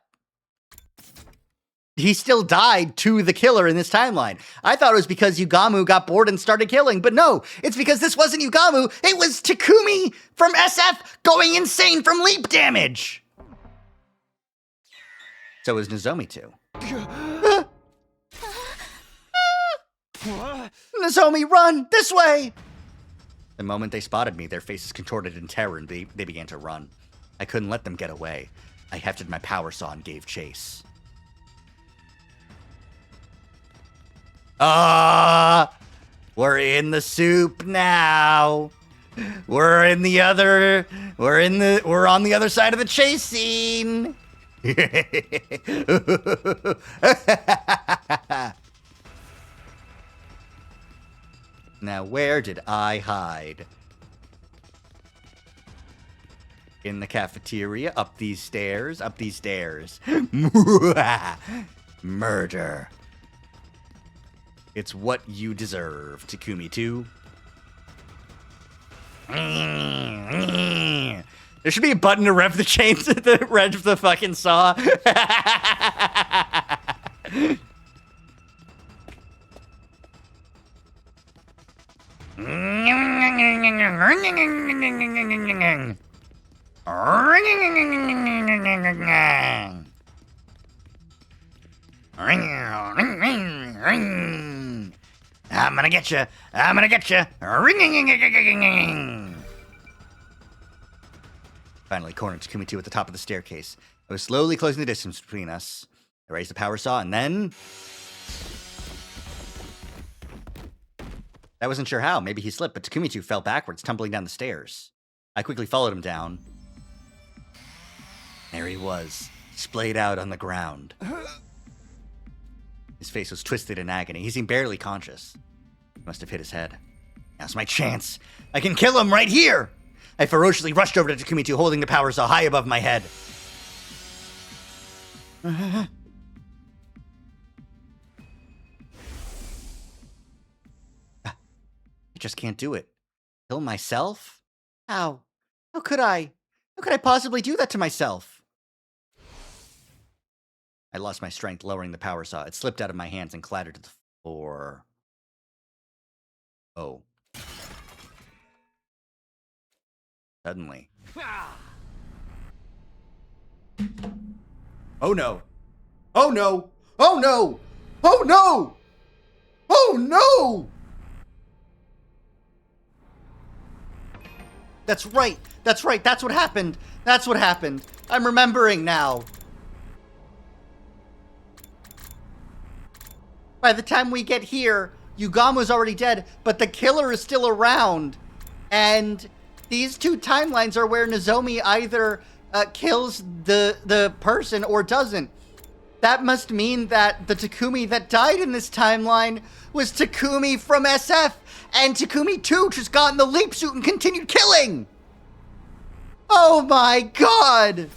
he still died to the killer in this timeline. I thought it was because Yugamu got bored and started killing, but no, it's because this wasn't Yugamu, it was Takumi from SF going insane from leap damage. So was Nozomi too. Nozomi, run! This way! The moment they spotted me, their faces contorted in terror and they began to run. I couldn't let them get away. I hefted my power saw and gave chase. We're in the soup now. We're on the other side of the chase scene. Now, where did I hide? In the cafeteria, up these stairs. Murder. It's what you deserve, Takumi 2. There should be a button to rev the chains, rev the fucking saw. I'm gonna get you. I'm gonna get you. Finally cornered Takumi 2 at the top of the staircase. I was slowly closing the distance between us. I raised the power saw and then... I wasn't sure how. Maybe he slipped, but Takumi 2 fell backwards, tumbling down the stairs. I quickly followed him down. There he was, splayed out on the ground. His face was twisted in agony. He seemed barely conscious. He must have hit his head. Now's my chance. I can kill him right here! I ferociously rushed over to Takumi 2, holding the power saw high above my head. I just can't do it. Kill myself? How? How could I? How could I possibly do that to myself? I lost my strength, lowering the power saw. It slipped out of my hands and clattered to the floor. Oh. Suddenly. Oh no. Oh no. Oh no. Oh no. Oh no. That's right. That's right. That's what happened. That's what happened. I'm remembering now. By the time we get here, Yugama's already dead, but the killer is still around. And these two timelines are where Nozomi either kills the person or doesn't. That must mean that the Takumi that died in this timeline was Takumi from SF, and Takumi 2 just got in the leap suit and continued killing! Oh my god!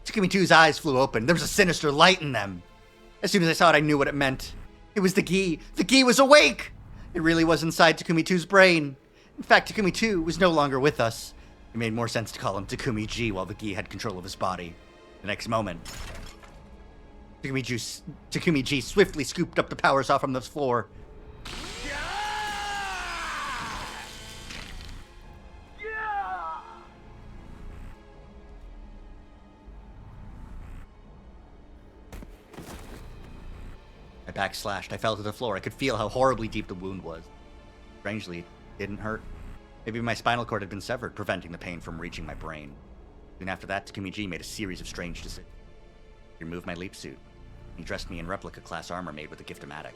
Takumi 2's eyes flew open. There was a sinister light in them. As soon as I saw it, I knew what it meant. It was the Gi. The Gi was awake! It really was inside Takumi 2's brain. In fact, Takumi 2 was no longer with us. It made more sense to call him Takumi G while the Gi had control of his body. The next moment, Takumi G swiftly scooped up the power saw from the floor. My back slashed. I fell to the floor. I could feel how horribly deep the wound was. Strangely, it didn't hurt. Maybe my spinal cord had been severed, preventing the pain from reaching my brain. Soon after that, Takumi G made a series of strange decisions. He removed my leap suit. He dressed me in replica class armor made with a Giftomatic.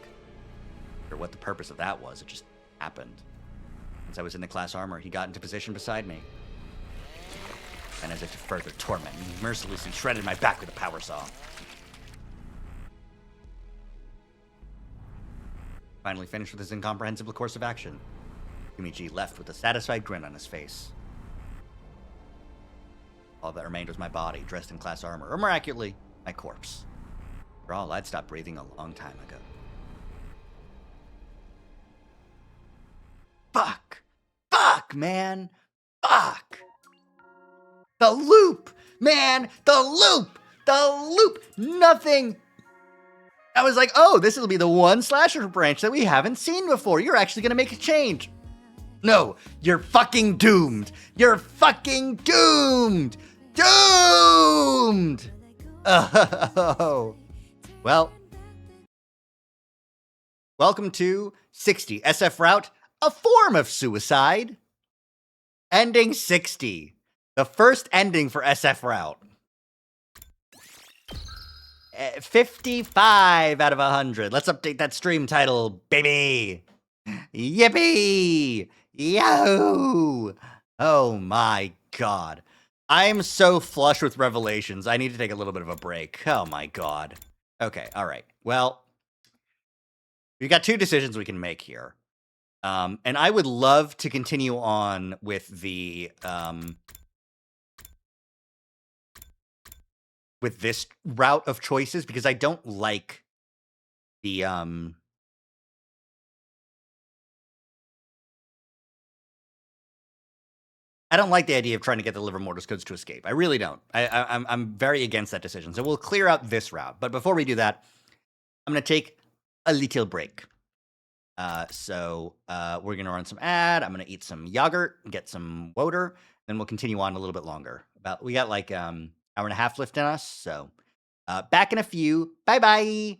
Or what the purpose of that was, it just happened. Once I was in the class armor, he got into position beside me. And as if to further torment me, he mercilessly shredded my back with a power saw. Finally finished with his incomprehensible course of action, Takumi G left with a satisfied grin on his face. All that remained was my body, dressed in class armor, or more accurately, my corpse. For all, I'd stopped breathing a long time ago. Fuck! Fuck, man! Fuck! The loop! Man! The loop! The loop! Nothing! I was like, oh, this will be the one slasher branch that we haven't seen before. You're actually gonna make a change. No, you're fucking doomed. You're fucking doomed. Doomed! Oh. Well. Welcome to 60 SF Route, a form of suicide. Ending 60. The first ending for SF Route. 55 out of 100. Let's update that stream title, baby. Yippee! Yahoo! Oh my god. I'm so flush with revelations. I need to take a little bit of a break. Oh my god. Okay, alright. Well, we've got two decisions we can make here. And I would love to continue on with the with this route of choices because I don't like the I don't like the idea of trying to get the liver mortis codes to escape. I really don't. I'm very against that decision. So we'll clear out this route. But before we do that, I'm going to take a little break. So we're going to run some ad. I'm going to eat some yogurt, get some water, then we'll continue on a little bit longer. We got like hour and a half left in us. So back in a few. Bye-bye.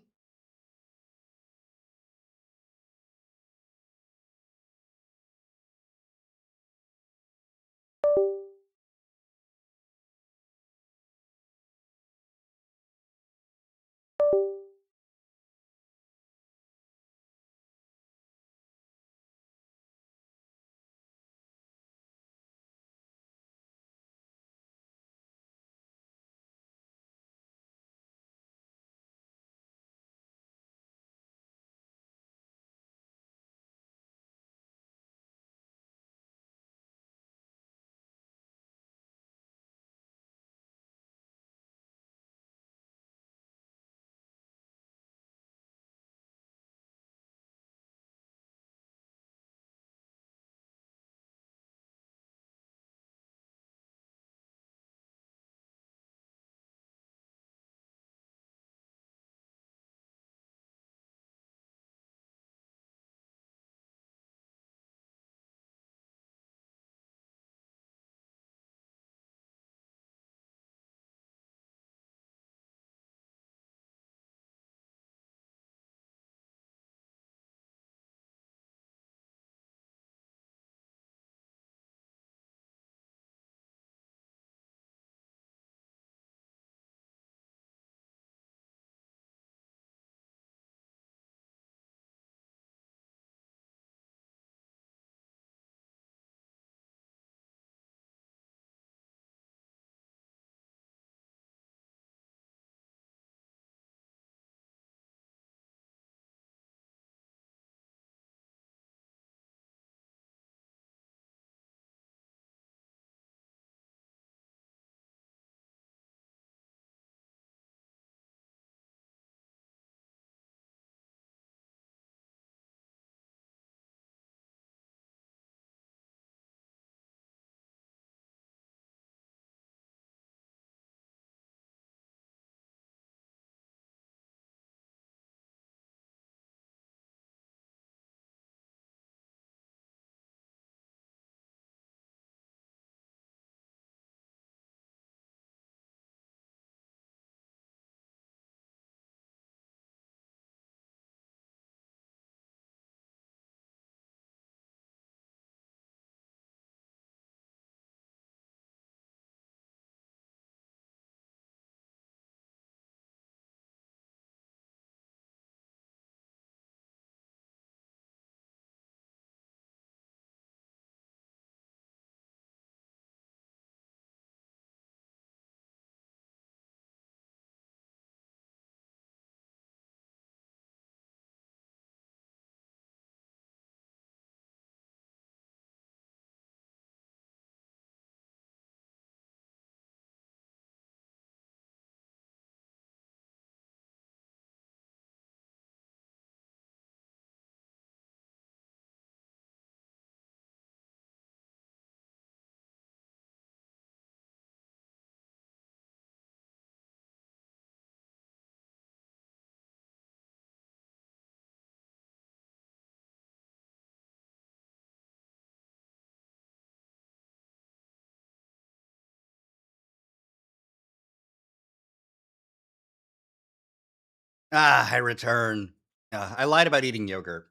I return. I lied about eating yogurt.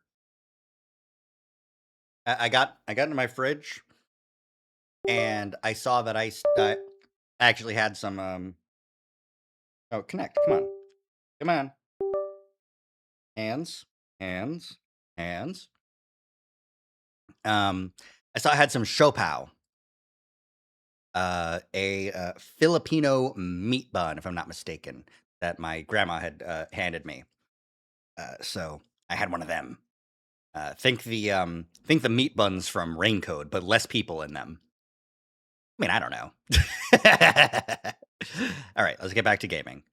I got into my fridge, and I saw that I actually had some. Oh, connect! Come on, come on. Hands, hands, hands. I saw I had some siopao, a Filipino meat bun, if I'm not mistaken, that my grandma had handed me. So I had one of them. Think the meat buns from Raincoat, but less people in them. I mean, I don't know. All right, let's get back to gaming.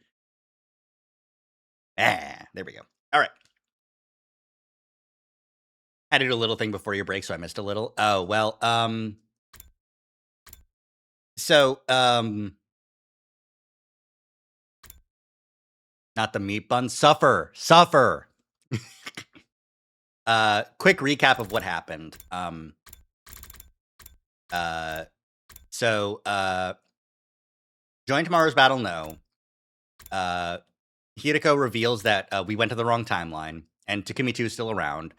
There we go. All right. Had to do a little thing before your break, so I missed a little. Oh, well, so, not the meat bun. Suffer. Quick recap of what happened. Join tomorrow's battle, no. Hiriko reveals that we went to the wrong timeline, and Takumi 2 is still around.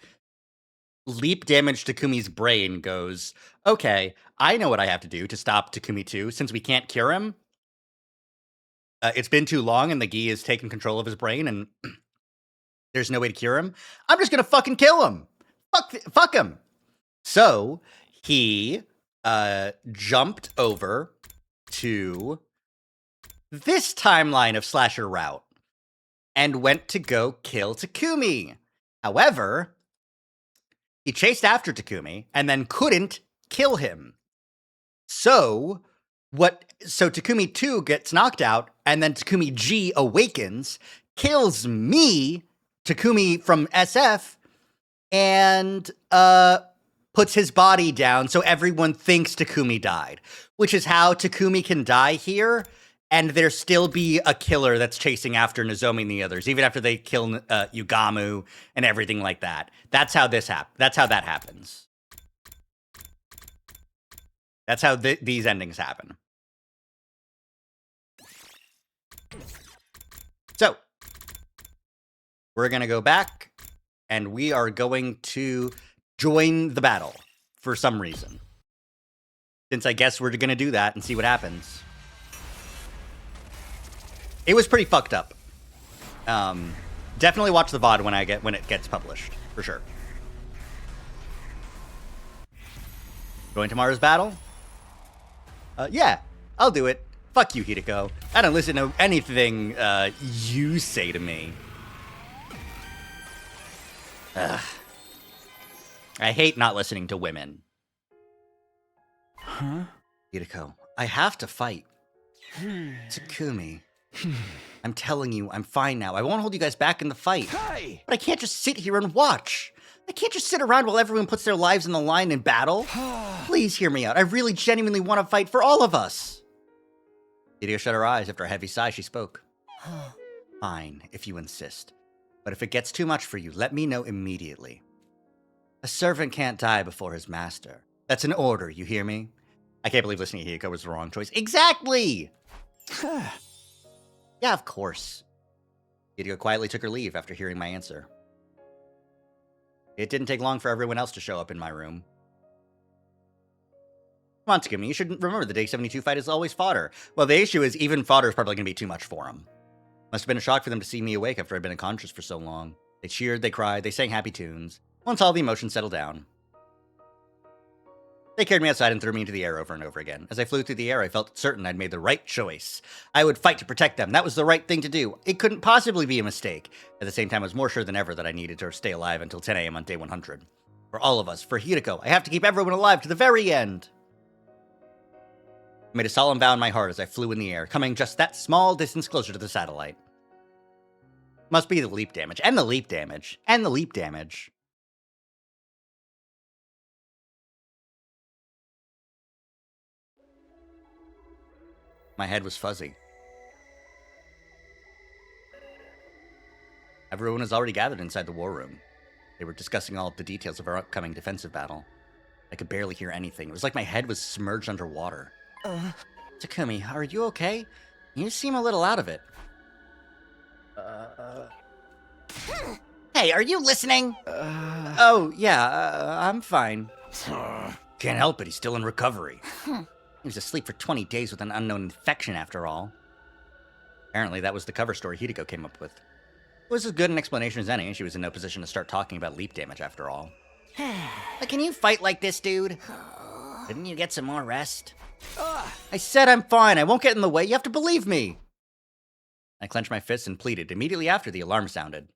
Leap damage Takumi's brain goes, okay, I know what I have to do to stop Takumi 2, since we can't cure him. It's been too long, and the Gi has taken control of his brain, and there's no way to cure him. I'm just gonna fucking kill him. Fuck him. So he jumped over to this timeline of slasher route and went to go kill Takumi. However, he chased after Takumi and then couldn't kill him. So Takumi 2 gets knocked out, and then Takumi G awakens, kills me, Takumi from SF, and puts his body down so everyone thinks Takumi died, which is how Takumi can die here, and there still be a killer that's chasing after Nozomi and the others, even after they kill Yugamu and everything like that. That's how this That's how that happens. That's how these endings happen. So, we're going to go back, and we are going to join the battle for some reason. Since I guess we're going to do that and see what happens. It was pretty fucked up. Definitely watch the VOD when it gets published, for sure. Join tomorrow's battle? Yeah, I'll do it. Fuck you, Hideko. I don't listen to anything you say to me. Ugh. I hate not listening to women. Huh? Hideko, I have to fight. Takumi. I'm telling you, I'm fine now. I won't hold you guys back in the fight. Hey! But I can't just sit here and watch. I can't just sit around while everyone puts their lives on the line in battle. Please hear me out. I really genuinely want to fight for all of us. Hideko shut her eyes. After a heavy sigh, she spoke. Fine, if you insist. But if it gets too much for you, let me know immediately. A servant can't die before his master. That's an order, you hear me? I can't believe listening to Hideko was the wrong choice. Exactly! Yeah, of course. Hideko quietly took her leave after hearing my answer. It didn't take long for everyone else to show up in my room. Come on, Takumi, you should remember the Day 72 fight is always fodder. Well, the issue is even fodder is probably going to be too much for him. Must have been a shock for them to see me awake after I'd been unconscious for so long. They cheered, they cried, they sang happy tunes. Once all the emotions settled down, they carried me outside and threw me into the air over and over again. As I flew through the air, I felt certain I'd made the right choice. I would fight to protect them. That was the right thing to do. It couldn't possibly be a mistake. At the same time, I was more sure than ever that I needed to stay alive until 10 a.m. on day 100. For all of us, for Hideko, I have to keep everyone alive to the very end. I made a solemn vow in my heart as I flew in the air, coming just that small distance closer to the satellite. Must be the leap damage, and the leap damage, and the leap damage. My head was fuzzy. Everyone was already gathered inside the war room. They were discussing all of the details of our upcoming defensive battle. I could barely hear anything. It was like my head was submerged underwater. Takumi, are you okay? You seem a little out of it. Hey, are you listening? Oh, yeah, I'm fine. Can't help it, he's still in recovery. He was asleep for 20 days with an unknown infection, after all. Apparently, that was the cover story Hideko came up with. It was as good an explanation as any. She was in no position to start talking about leap damage, after all. But can you fight like this, dude? Couldn't you get some more rest? I said I'm fine. I won't get in the way. You have to believe me. I clenched my fists and pleaded immediately after the alarm sounded.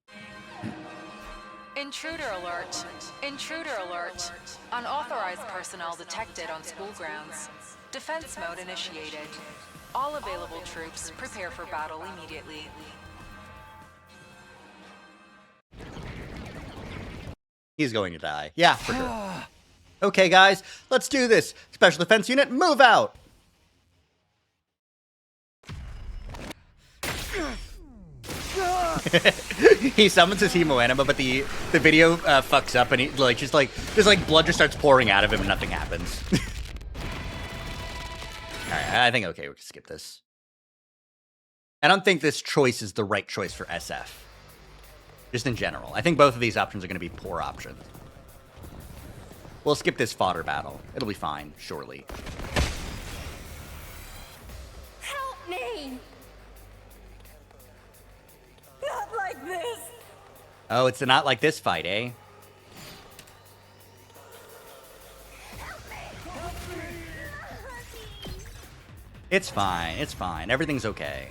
Intruder alert. Intruder alert. Unauthorized personnel detected on school grounds. Defense mode initiated. All available troops prepare for battle immediately. He's going to die. Yeah, for sure. Okay, guys, let's do this. Special Defense Unit, move out! He summons his Hemo Anima, but the video fucks up, and he just blood just starts pouring out of him, and nothing happens. All right, I think okay, we can skip this. I don't think this choice is the right choice for SF. Just in general, I think both of these options are going to be poor options. We'll skip this fodder battle. It'll be fine, surely. Help me! Not like this! Oh, it's the not like this fight, eh? It's fine, it's fine. Everything's okay.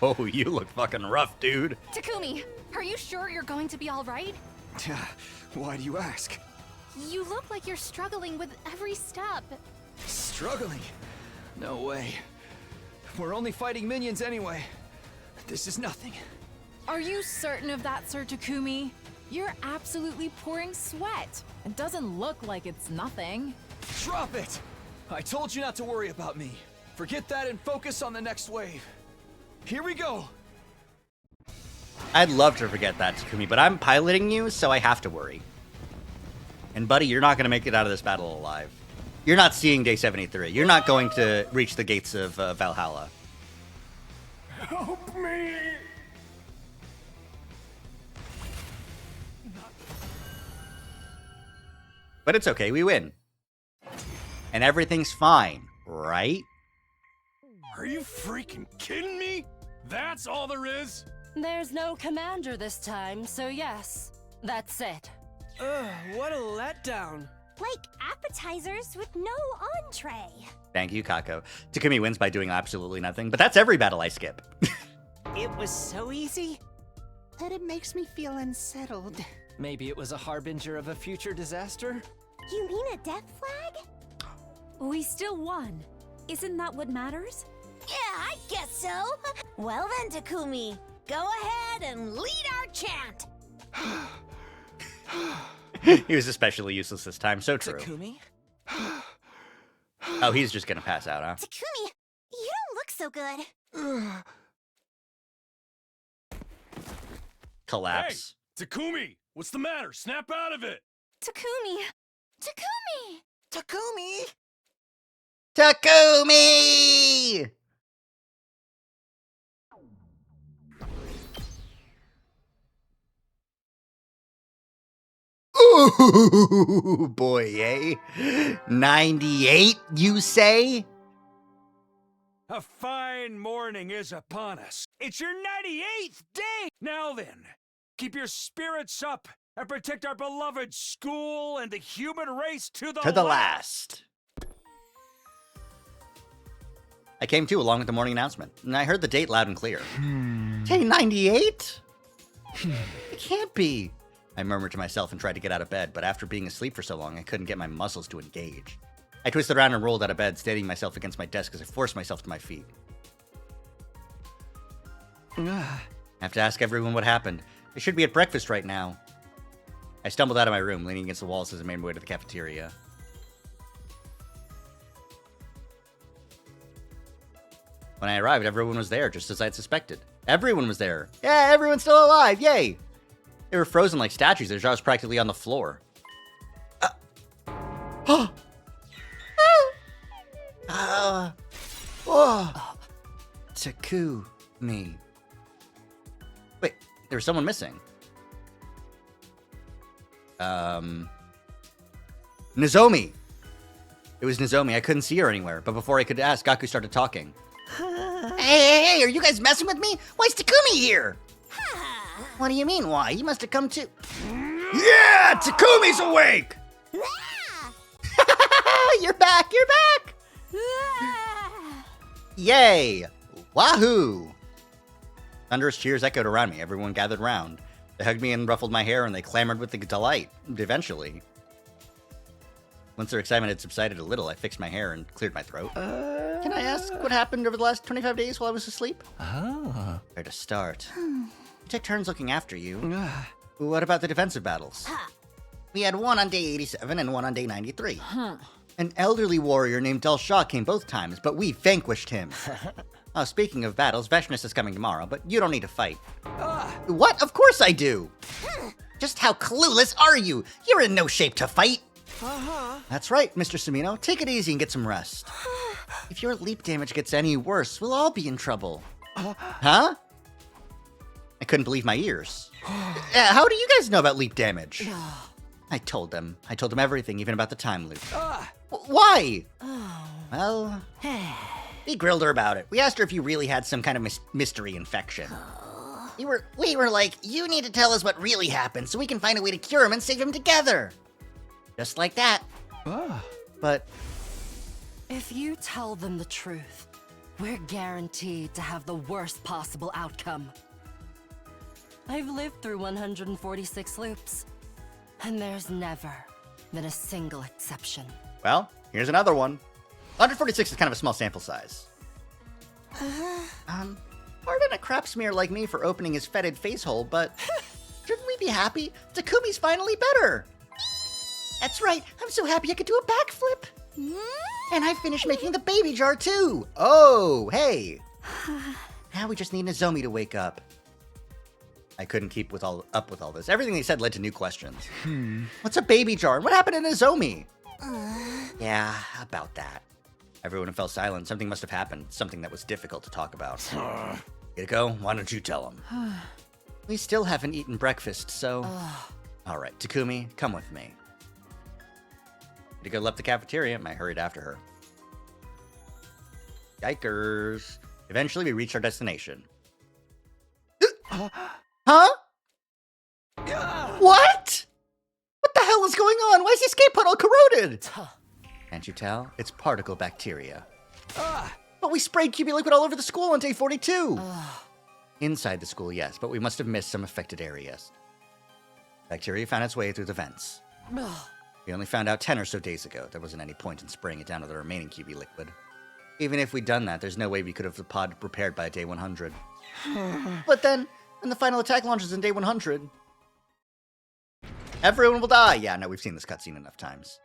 Oh, you look fucking rough, dude. Takumi, are you sure you're going to be all right? Why do you ask? You look like you're struggling with every step. Struggling? No way. We're only fighting minions anyway. This is nothing. Are you certain of that, Sir Takumi? You're absolutely pouring sweat. It doesn't look like it's nothing. Drop it! I told you not to worry about me. Forget that and focus on the next wave. Here we go! I'd love to forget that, Takumi, but I'm piloting you, so I have to worry. And buddy, you're not going to make it out of this battle alive. You're not seeing Day 73. You're not going to reach the gates of Valhalla. Help me! But it's okay, we win. And everything's fine, right? Are you freaking kidding me? That's all there is? There's no commander this time, so yes, that's it. Ugh, what a letdown. Like appetizers with no entree. Thank you, Kako. Takumi wins by doing absolutely nothing, but that's every battle I skip. It was so easy that it makes me feel unsettled. Maybe it was a harbinger of a future disaster? You mean a death flag? We still won. Isn't that what matters? Yeah, I guess so. Well then, Takumi, go ahead and lead our chant. He was especially useless this time, so true. Takumi? Oh, he's just gonna pass out, huh? Takumi, you don't look so good. Collapse. Hey, Takumi, what's the matter? Snap out of it! Takumi! Takumi! Takumi! Takumi! Ooh, boy, eh? 98, you say? A fine morning is upon us. It's your 98th day! Now then, keep your spirits up and protect our beloved school and the human race to the last. I came to along with the morning announcement, and I heard the date loud and clear. Day 98? It can't be. I murmured to myself and tried to get out of bed, but after being asleep for so long, I couldn't get my muscles to engage. I twisted around and rolled out of bed, steadying myself against my desk as I forced myself to my feet. I have to ask everyone what happened. They should be at breakfast right now. I stumbled out of my room, leaning against the walls as I made my way to the cafeteria. When I arrived, everyone was there, just as I had suspected. Everyone was there. Yeah, everyone's still alive. Yay! They were frozen like statues. Their jaws practically on the floor. Takumi. Wait, there was someone missing. Nozomi. It was Nozomi. I couldn't see her anywhere, but before I could ask, Gaku started talking. Hey, are you guys messing with me? Why is Takumi here? What do you mean, why? He must have come too. Yeah, Takumi's awake! You're back! Yay! Wahoo! Thunderous cheers echoed around me. Everyone gathered round. They hugged me and ruffled my hair, and they clamored with delight, eventually. Once their excitement had subsided a little, I fixed my hair and cleared my throat. Can I ask what happened over the last 25 days while I was asleep? Where to start? We took turns looking after you. What about the defensive battles? We had one on day 87 and one on day 93. An elderly warrior named Del Shah came both times, but we vanquished him. Oh, speaking of battles, Veshness is coming tomorrow, but you don't need to fight. What? Of course I do! Just how clueless are you? You're in no shape to fight! That's right, Mr. Sumino. Take it easy and get some rest. If your leap damage gets any worse, we'll all be in trouble. Huh? I couldn't believe my ears. How do you guys know about leap damage? I told them. I told them everything, even about the time loop. Why? Well, we grilled her about it. We asked her if you really had some kind of mystery infection. We were like, you need to tell us what really happened so we can find a way to cure him and save him together. Just like that. But if you tell them the truth, we're guaranteed to have the worst possible outcome. I've lived through 146 loops, and there's never been a single exception. Well, here's another one. 146 is kind of a small sample size. Pardon a crap smear like me for opening his fetid face hole, but shouldn't we be happy? Takumi's finally better. That's right. I'm so happy I could do a backflip. And I finished making the baby jar too. Oh, hey. Now we just need Nozomi to wake up. I couldn't keep up with all this. Everything they said led to new questions. What's a baby jar? And what happened to Nozomi? Yeah, about that. Everyone fell silent. Something must have happened. Something that was difficult to talk about. Hideko, why don't you tell him? We still haven't eaten breakfast, so... All right, Takumi, come with me. Hideko left the cafeteria, and I hurried after her. Yikers. Eventually, we reached our destination. Huh? What? What the hell is going on? Why is the escape puddle corroded? Can't you tell? It's particle bacteria. But we sprayed QB liquid all over the school on day 42. Inside the school, yes, but we must have missed some affected areas. Bacteria found its way through the vents. We only found out 10 or so days ago. There wasn't any point in spraying it down to the remaining QB liquid. Even if we'd done that, there's no way we could have the pod repaired by day 100. But then, when the final attack launches in day 100, everyone will die. Yeah, no, we've seen this cutscene enough times.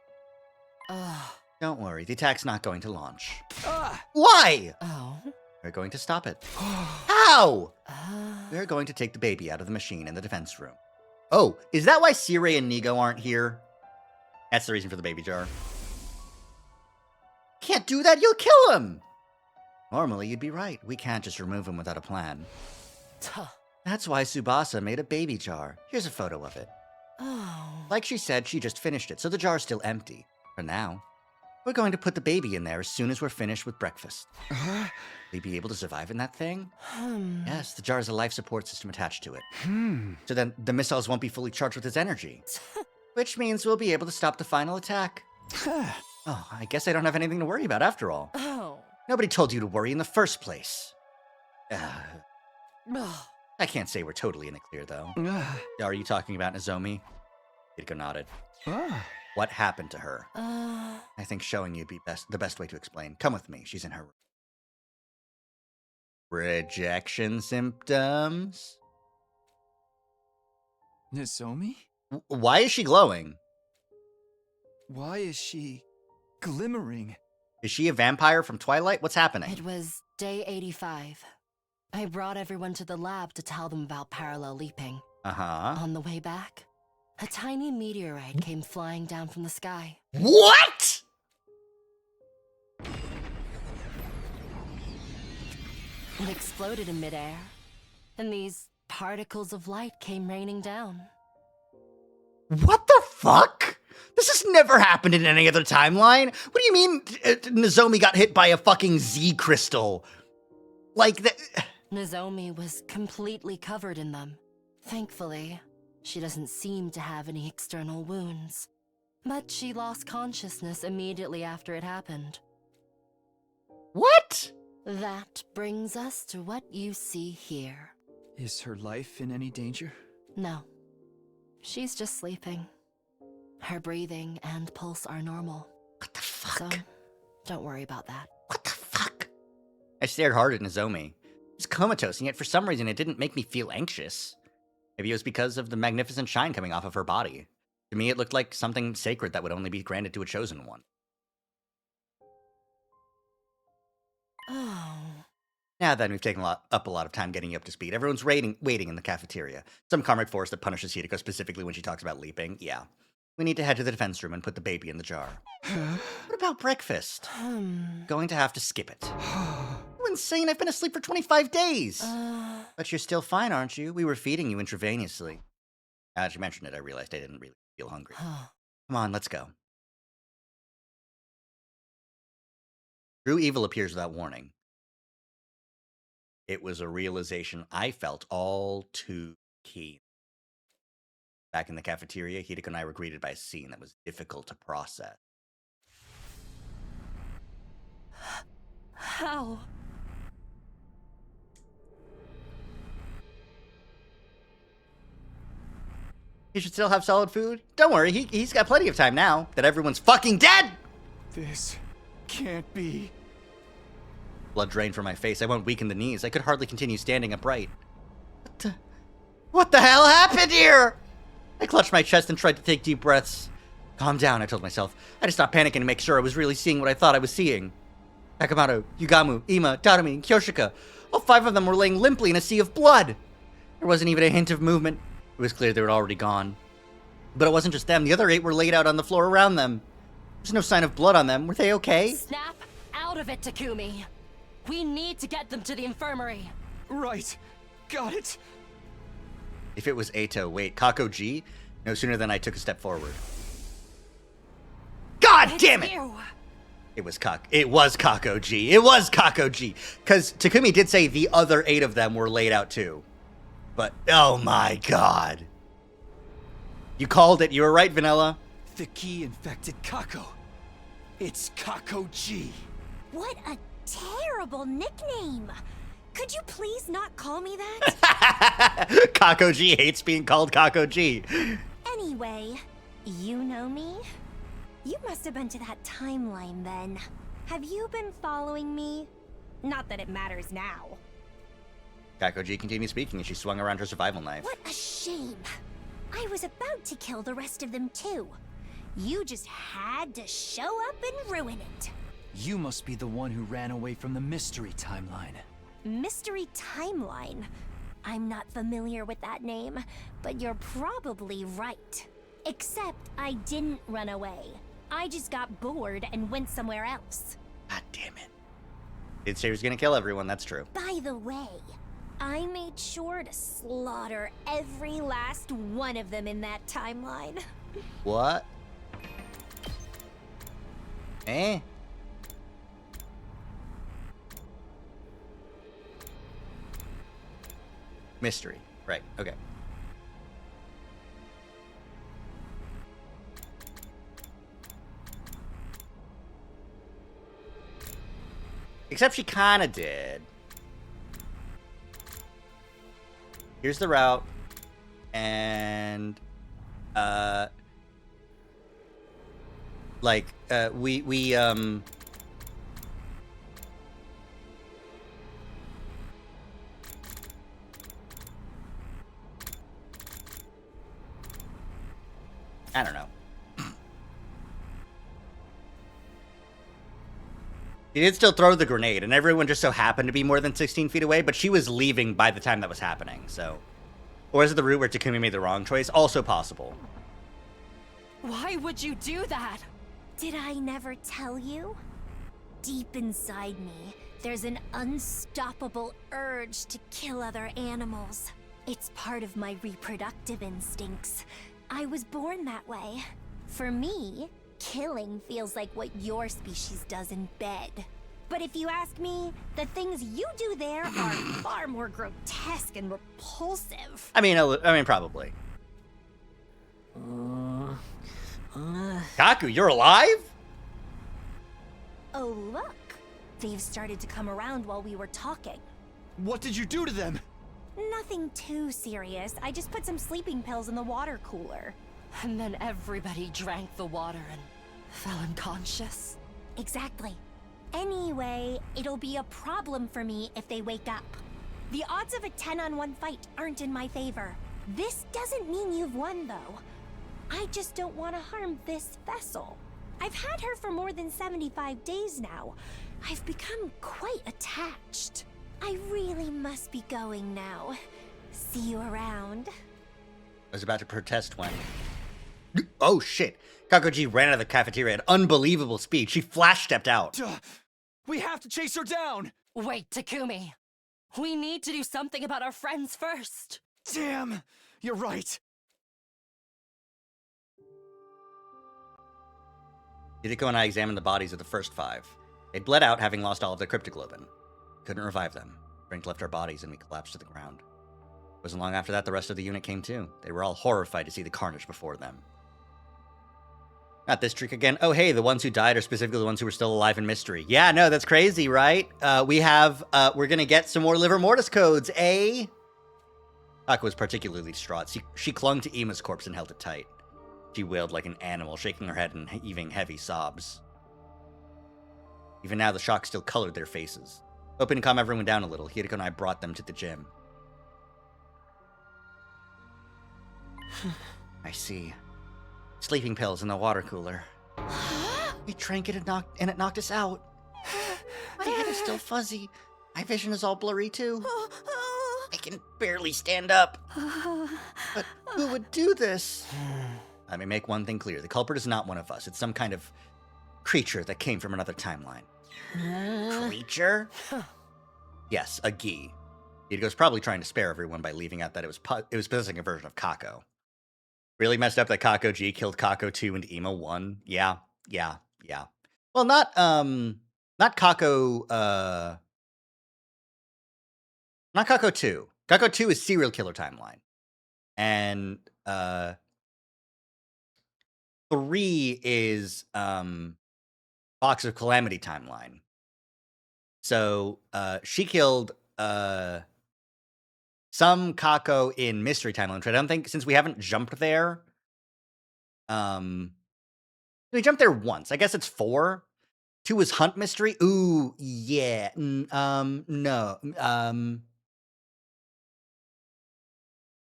Don't worry, the attack's not going to launch. Why? We're going to stop it. How? We're going to take the baby out of the machine in the defense room. Oh, is that why Sirei and Nigo aren't here? That's the reason for the baby jar. Can't do that, you'll kill him! Normally, you'd be right. We can't just remove him without a plan. That's why Tsubasa made a baby jar. Here's a photo of it. Like she said, she just finished it, so the jar's still empty. For now. We're going to put the baby in there as soon as we're finished with breakfast. Will he be able to survive in that thing? Yes, the jar has a life support system attached to it. So then the missiles won't be fully charged with its energy. Which means we'll be able to stop the final attack. Oh, I guess I don't have anything to worry about after all. Nobody told you to worry in the first place. I can't say we're totally in the clear, though. Are you talking about Nozomi? Hideko nodded. What happened to her? I think showing you would be the best way to explain. Come with me. She's in her room. Rejection symptoms? Nozomi? Why is she glowing? Why is she glimmering? Is she a vampire from Twilight? What's happening? It was day 85. I brought everyone to the lab to tell them about parallel leaping. On the way back, a tiny meteorite came flying down from the sky. What?! It exploded in midair, and these particles of light came raining down. What the fuck? This has never happened in any other timeline. What do you mean Nozomi got hit by a fucking Z crystal? Like that. Nozomi was completely covered in them. Thankfully, she doesn't seem to have any external wounds. But she lost consciousness immediately after it happened. What? That brings us to what you see here. Is her life in any danger? No. She's just sleeping. Her breathing and pulse are normal. What the fuck? So, don't worry about that. What the fuck? I stared hard at Nozomi. It was comatose, and yet for some reason it didn't make me feel anxious. Maybe it was because of the magnificent shine coming off of her body. To me, it looked like something sacred that would only be granted to a chosen one. Oh. Now then, we've taken up a lot of time getting you up to speed. Everyone's waiting in the cafeteria. Some karmic force that punishes Hideko specifically when she talks about leaping. Yeah. We need to head to the defense room and put the baby in the jar. What about breakfast? Going to have to skip it. You insane? I've been asleep for 25 days. But you're still fine, aren't you? We were feeding you intravenously. As you mentioned it, I realized I didn't really feel hungry. Come on, let's go. True evil appears without warning. It was a realization I felt all too keen. Back in the cafeteria, Hideko and I were greeted by a scene that was difficult to process. How? He should still have solid food? Don't worry, he's got plenty of time now that everyone's fucking dead! This can't be. Blood drained from my face. I went weak in the knees. I could hardly continue standing upright. What the hell happened here? I clutched my chest and tried to take deep breaths. Calm down, I told myself. I had to stop panicking and make sure I was really seeing what I thought I was seeing. Takamaro, Yugamu, Ima, Tarumi, and Kyoshika. All 5 of them were laying limply in a sea of blood. There wasn't even a hint of movement. It was clear they were already gone. But it wasn't just them. The other 8 were laid out on the floor around them. There's no sign of blood on them. Were they okay? Snap out of it, Takumi. We need to get them to the infirmary. Right. Got it. If it was Eito, wait, Kako G? No sooner than I took a step forward. God damn it! It was Kako G. It was Kako G. Because Takumi did say the other 8 of them were laid out too. But, oh my god. You called it. You were right, Vanilla. The key infected Kako. It's Kako G. What a terrible nickname. Could you please not call me that? Kako G hates being called Kako G. Anyway, you know me? You must have been to that timeline then. Have you been following me? Not that it matters now. Kako G continued speaking as she swung around her survival knife. What a shame. I was about to kill the rest of them too. You just had to show up and ruin it. You must be the one who ran away from the mystery timeline. Mystery timeline? I'm not familiar with that name, but you're probably right. Except I didn't run away. I just got bored and went somewhere else. God damn it. Did say he was gonna kill everyone, that's true. By the way, I made sure to slaughter every last one of them in that timeline. What? Eh? Mystery. Right, okay. Except she kinda did. Here's the route. And I don't know. She did still throw the grenade, and everyone just so happened to be more than 16 feet away, but she was leaving by the time that was happening, so. Or is it the route where Takumi made the wrong choice? Also possible. Why would you do that? Did I never tell you? deep inside me, there's an unstoppable urge to kill other animals. It's part of my reproductive instincts. I was born that way. For me, killing feels like what your species does in bed. But if you ask me, the things you do there are far more grotesque and repulsive. I mean, probably. Kaku, you're alive? Oh, look. They've started to come around while we were talking. What did you do to them? Nothing too serious. I just put some sleeping pills in the water cooler. And then everybody drank the water and fell unconscious. Exactly. Anyway, it'll be a problem for me if they wake up. The odds of a 10-on-1 fight aren't in my favor. This doesn't mean you've won, though. I just don't want to harm this vessel. I've had her for more than 75 days now. I've become quite attached. I really must be going now. See you around. I was about to protest when... Oh, shit. Kakoji ran out of the cafeteria at unbelievable speed. She flash-stepped out. We have to chase her down! Wait, Takumi. We need to do something about our friends first. Damn! You're right. Hideko and I examined the bodies of the first 5. They'd bled out, having lost all of their cryptoglobin. Couldn't revive them. Strength left our bodies, and we collapsed to the ground. It wasn't long after that the rest of the unit came too. They were all horrified to see the carnage before them. Not this trick again. Oh, hey, the ones who died are specifically the ones who were still alive in mystery. Yeah, no, that's crazy, right? We're gonna get some more Liver Mortis codes, eh? Taka was particularly distraught. She clung to Ima's corpse and held it tight. She wailed like an animal, shaking her head and heaving heavy sobs. Even now, the shock still colored their faces. Hoping to calm everyone down a little, Hideko and I brought them to the gym. I see. Sleeping pills in the water cooler. We drank it and it knocked us out. My head is still fuzzy. My vision is all blurry too. I can barely stand up. But who would do this? Let me make one thing clear. The culprit is not one of us. It's some kind of creature that came from another timeline. Creature? Yes, a Gi. Hideko's probably trying to spare everyone by leaving out that it was possessing a version of Kako. Really messed up that Kako G killed Kako 2 and Ima 1. Yeah. Well, not Kako, not Kako 2. Kako 2 is serial killer timeline. And, 3 is, Box of Calamity timeline. So, she killed, some Kako in Mystery Timeline, which I don't think, since we haven't jumped there, we jumped there once. I guess it's 4. 2 is Hunt Mystery. Ooh, yeah. No.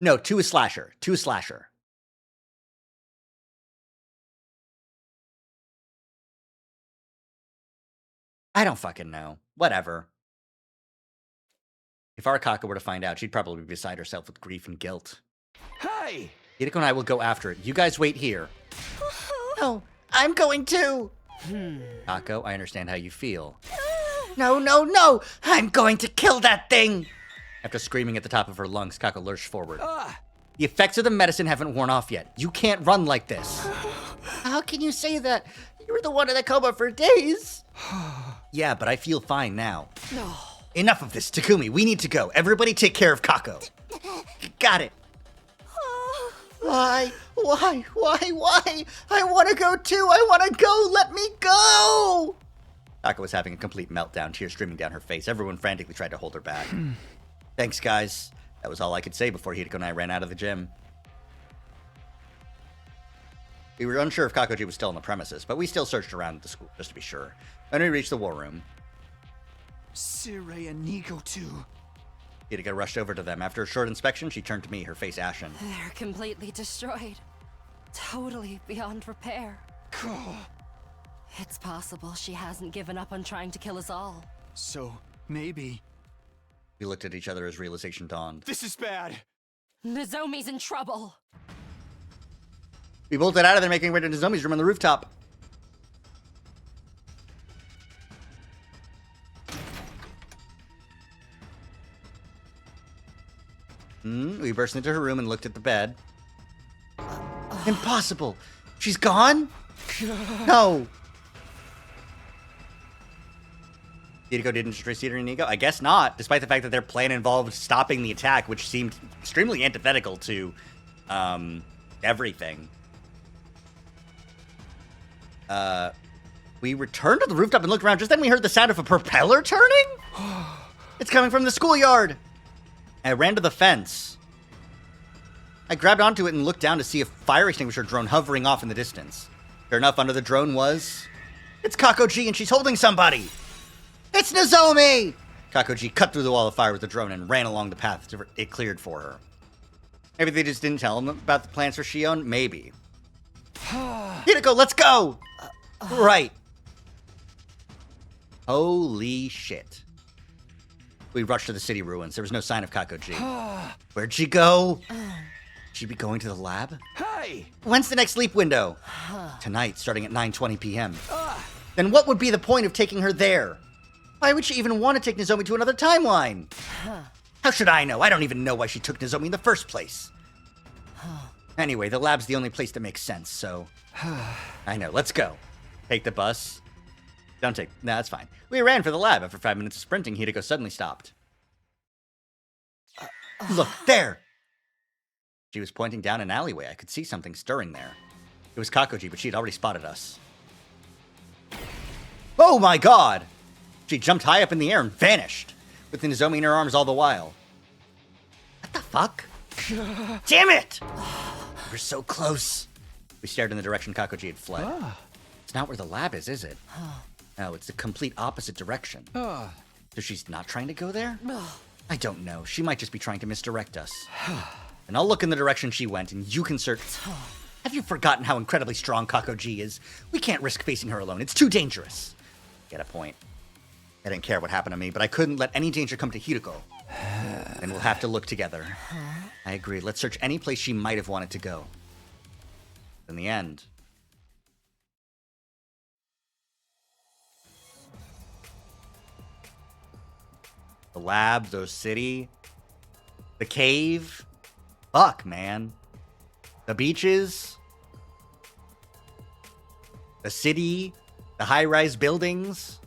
No, 2 is Slasher. 2 is Slasher. I don't fucking know. Whatever. If our Kako were to find out, she'd probably be beside herself with grief and guilt. Hey! Hideko and I will go after it. You guys wait here. No, I'm going too! Kako, I understand how you feel. No! I'm going to kill that thing! After screaming at the top of her lungs, Kako lurched forward. The effects of the medicine haven't worn off yet. You can't run like this. How can you say that? You were the one in the coma for days. Yeah, but I feel fine now. No. Enough of this, Takumi. We need to go. Everybody take care of Kako. Got it. Why? I want to go too. I want to go. Let me go. Kako was having a complete meltdown, tears streaming down her face. Everyone frantically tried to hold her back. Thanks, guys. That was all I could say before Hideko and I ran out of the gym. We were unsure if Kakoji was still on the premises, but we still searched around the school just to be sure. Then we reached the war room. Sirei and Nigo too. Hideko rushed over to them. After a short inspection, she turned to me, her face ashen. They're completely destroyed. Totally beyond repair. It's possible she hasn't given up on trying to kill us all. So, maybe... We looked at each other as realization dawned. This is bad! Nozomi's in trouble! We bolted out of there, making our way to Nozomi's room on the rooftop. We burst into her room and looked at the bed. Impossible! She's gone? No! Hideko didn't trace Cedar and Inigo? I guess not, despite the fact that their plan involved stopping the attack, which seemed extremely antithetical to everything. We returned to the rooftop and looked around. Just then we heard the sound of a propeller turning? It's coming from the schoolyard! I ran to the fence. I grabbed onto it and looked down to see a fire extinguisher drone hovering off in the distance. Sure enough, under the drone was... It's Kakoji and she's holding somebody! It's Nozomi! Kakoji cut through the wall of fire with the drone and ran along the path it cleared for her. Maybe they just didn't tell him about the plans for Shion? Maybe. Hideko, let's go! Right. Holy shit. We rushed to the city ruins. There was no sign of Kakoji. Where'd she go? She'd be going to the lab? Hey! When's the next sleep window? Tonight, starting at 9:20 p.m. Then what would be the point of taking her there? Why would she even want to take Nozomi to another timeline? How should I know? I don't even know why she took Nozomi in the first place. Anyway, the lab's the only place that makes sense, so... I know, let's go. Take the bus. Don't take... No, that's fine. We ran for the lab. After 5 minutes of sprinting, Hideko suddenly stopped. Look, there! She was pointing down an alleyway. I could see something stirring there. It was Kakoji, but she had already spotted us. Oh my god! She jumped high up in the air and vanished, with Nozomi in her arms all the while. What the fuck? Damn it! We're so close. We stared in the direction Kakoji had fled. It's not where the lab is it? No, it's the complete opposite direction. So she's not trying to go there? I don't know. She might just be trying to misdirect us. And I'll look in the direction she went, and you can search... Have you forgotten how incredibly strong Kakoji is? We can't risk facing her alone. It's too dangerous. Get a point. I didn't care what happened to me, but I couldn't let any danger come to Hideko. And we'll have to look together. I agree. Let's search any place she might have wanted to go. In the end... The lab, the city, the cave. Fuck, man. The beaches. The city. The high-rise buildings.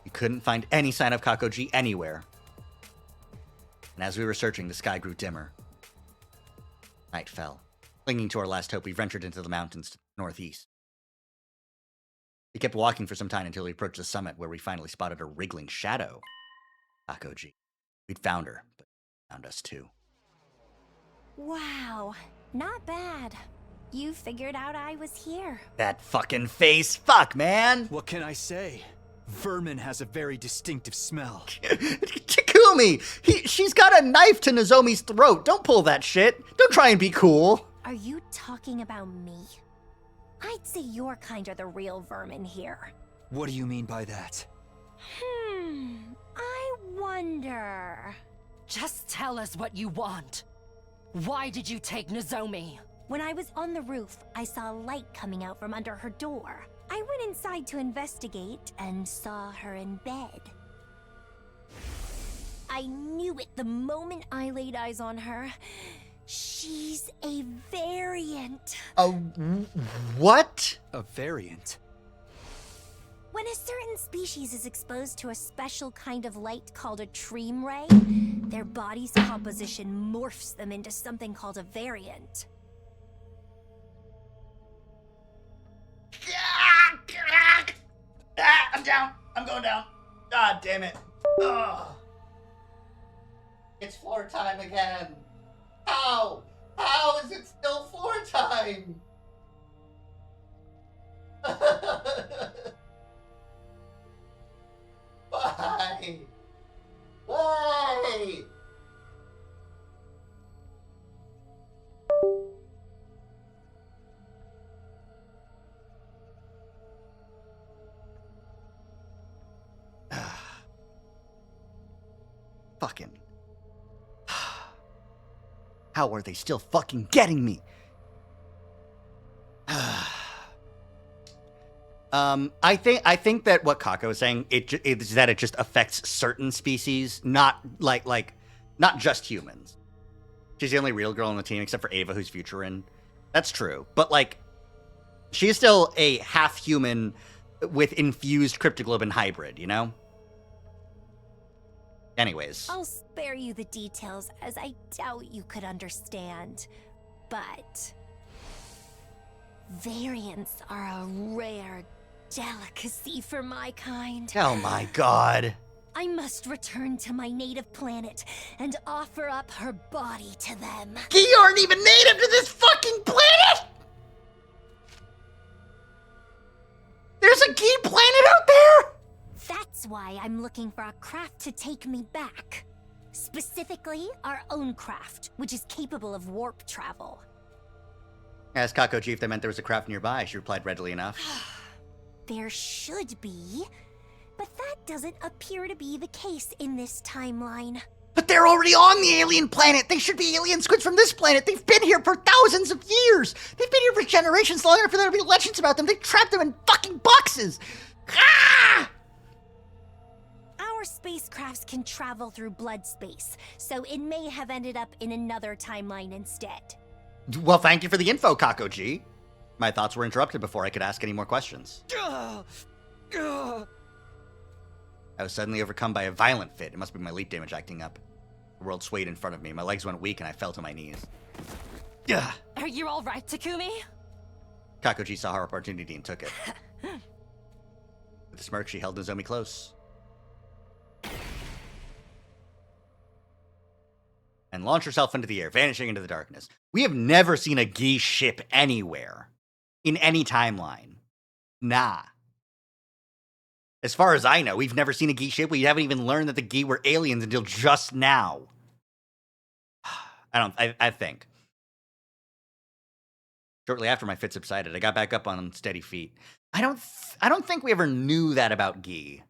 We couldn't find any sign of Kakoji anywhere. And as we were searching, the sky grew dimmer. Night fell. Clinging to our last hope, we ventured into the mountains to the northeast. We kept walking for some time until we approached the summit, where we finally spotted a wriggling shadow. Kakoji. We'd found her, but she found us too. Wow, not bad. You figured out I was here. That fucking face. Fuck, man. What can I say? Vermin has a very distinctive smell. Takumi! She's got a knife to Nozomi's throat. Don't pull that shit. Don't try and be cool. Are you talking about me? I'd say your kind are the real vermin here. What do you mean by that? I wonder... Just tell us what you want. Why did you take Nozomi? When I was on the roof, I saw light coming out from under her door. I went inside to investigate and saw her in bed. I knew it the moment I laid eyes on her. She's a variant. A what? A variant? When a certain species is exposed to a special kind of light called a tream ray, their body's composition morphs them into something called a variant. I'm down. I'm going down. God damn it. Ugh. It's floor time again. How? How is it still floor time? Why? Why? Fucking. How are they still fucking getting me? I think that what Kako is saying is that it just affects certain species, not like Not just humans. She's the only real girl on the team, except for Ava, who's Futurin. That's true. But, like, she is still a half-human with infused cryptoglobin hybrid, you know? Anyways. I'll spare you the details, as I doubt you could understand. But variants are a rare delicacy for my kind. Oh my god. I must return to my native planet and offer up her body to them. You aren't even native to this fucking planet! There's a key planet out there? That's why I'm looking for a craft to take me back. Specifically, our own craft, which is capable of warp travel. Asked Kakoji if they meant there was a craft nearby. She replied readily enough. There should be, but that doesn't appear to be the case in this timeline. But they're already on the alien planet! They should be alien squids from this planet! They've been here for thousands of years! They've been here for generations, long enough for there to be legends about them! They trapped them in fucking boxes! Ah! Our spacecrafts can travel through blood space, so it may have ended up in another timeline instead. Well, thank you for the info, Kakoji. My thoughts were interrupted before I could ask any more questions. I was suddenly overcome by a violent fit. It must be my leap damage acting up. The world swayed in front of me. My legs went weak and I fell to my knees. Are you all right, Takumi? Kakoji saw her opportunity and took it. With a smirk, she held Nozomi close. And launched herself into the air, vanishing into the darkness. We have never seen a Gi ship anywhere. In any timeline. Nah. As far as I know, we've never seen a Gi ship. We haven't even learned that the Gi were aliens until just now. I think. Shortly after my fit subsided, I got back up on steady feet. I don't think we ever knew that about Gi.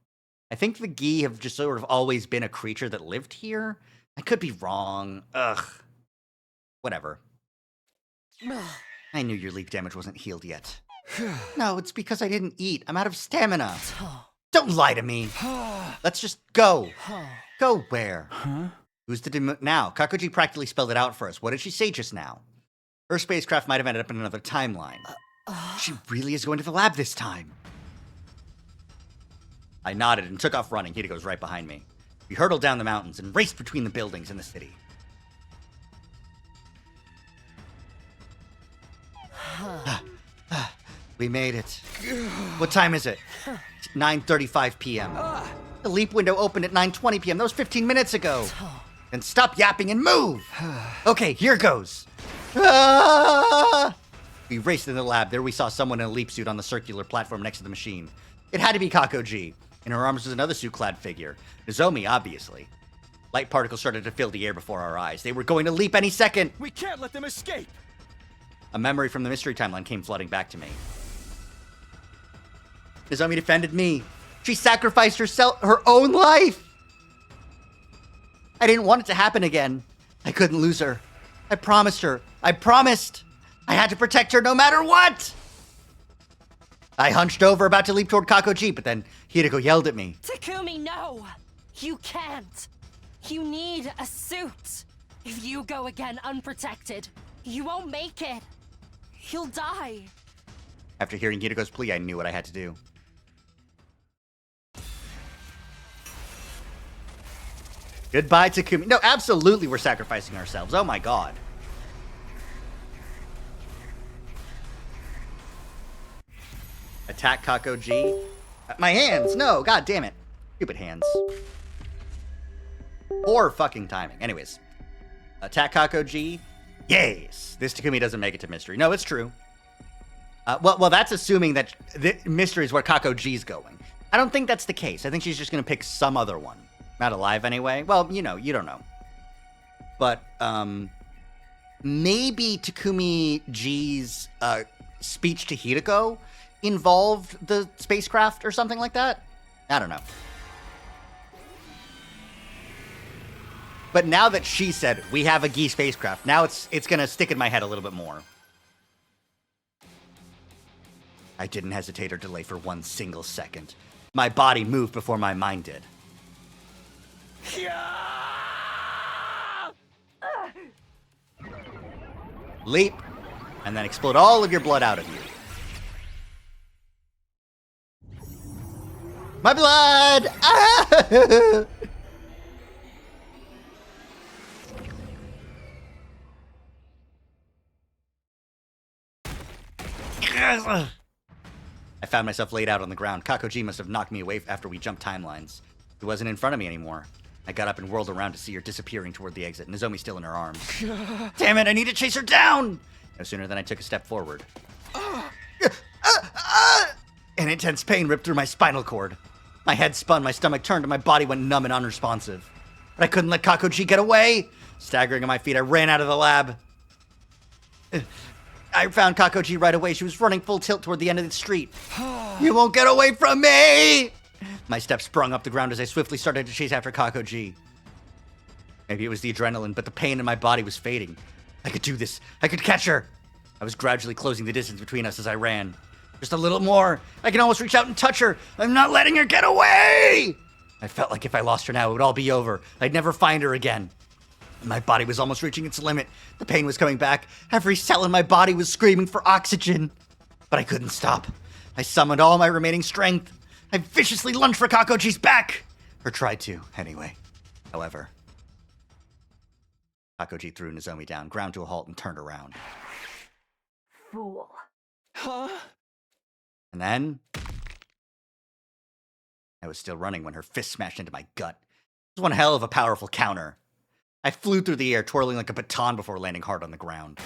I think the Gi have just sort of always been a creature that lived here. I could be wrong. Ugh. Whatever. I knew your leap damage wasn't healed yet. No, it's because I didn't eat. I'm out of stamina. Don't lie to me. Let's just go. Go where? Who's the now? Kakoji practically spelled it out for us. What did she say just now? Her spacecraft might have ended up in another timeline. She really is going to the lab this time. I nodded and took off running. Hideko was right behind me. We hurtled down the mountains and raced between the buildings in the city. We made it. What time is it? It's 9:35 p.m. The leap window opened at 9:20 p.m. That was 15 minutes ago. Then stop yapping and move! Okay, here goes. We raced into the lab. There we saw someone in a leap suit on the circular platform next to the machine. It had to be Kakoji. In her arms was another suit-clad figure. Nozomi, obviously. Light particles started to fill the air before our eyes. They were going to leap any second! We can't let them escape! A memory from the mystery timeline came flooding back to me. Nozomi defended me. She sacrificed her own life! I didn't want it to happen again. I couldn't lose her. I promised her. I promised! I had to protect her no matter what! I hunched over, about to leap toward Kakoji, but then Hideko yelled at me. Takumi, no! You can't! You need a suit! If you go again unprotected, you won't make it! You'll die! After hearing Hideko's plea, I knew what I had to do. Goodbye, Takumi. No, absolutely we're sacrificing ourselves. Oh my god. Attack Kakoji. My hands! No, god damn it. Stupid hands. Poor fucking timing. Anyways. Attack Kakoji. Yes! This Takumi doesn't make it to mystery. No, it's true. Well, that's assuming that the mystery is where Kakoji's going. I don't think that's the case. I think she's just going to pick some other one. Not alive anyway. Well, you know, you don't know. But, maybe Takumi G's speech to Hideko involved the spacecraft or something like that? I don't know. But now that she said, we have a Gi spacecraft, now it's going to stick in my head a little bit more. I didn't hesitate or delay for one single second. My body moved before my mind did. leap, and then explode all of your blood out of you. My blood! Ah! I found myself laid out on the ground. Kakoji must have knocked me away after we jumped timelines. He wasn't in front of me anymore. I got up and whirled around to see her disappearing toward the exit, Nozomi still in her arms. Damn it, I need to chase her down! No sooner than I took a step forward. An intense pain ripped through my spinal cord. My head spun, my stomach turned, and my body went numb and unresponsive. But I couldn't let Kakoji get away! Staggering on my feet, I ran out of the lab. I found Kakoji right away. She was running full tilt toward the end of the street. You won't get away from me! My steps sprung up the ground as I swiftly started to chase after Kakoji. Maybe it was the adrenaline, but the pain in my body was fading. I could do this. I could catch her. I was gradually closing the distance between us as I ran. Just a little more. I can almost reach out and touch her. I'm not letting her get away! I felt like if I lost her now, it would all be over. I'd never find her again. My body was almost reaching its limit. The pain was coming back. Every cell in my body was screaming for oxygen. But I couldn't stop. I summoned all my remaining strength. I viciously lunged for Kakoji's back. Or tried to, anyway. However, Kakoji threw Nozomi down, ground to a halt, and turned around. Fool. Huh? And then I was still running when her fist smashed into my gut. It was one hell of a powerful counter. I flew through the air, twirling like a baton before landing hard on the ground.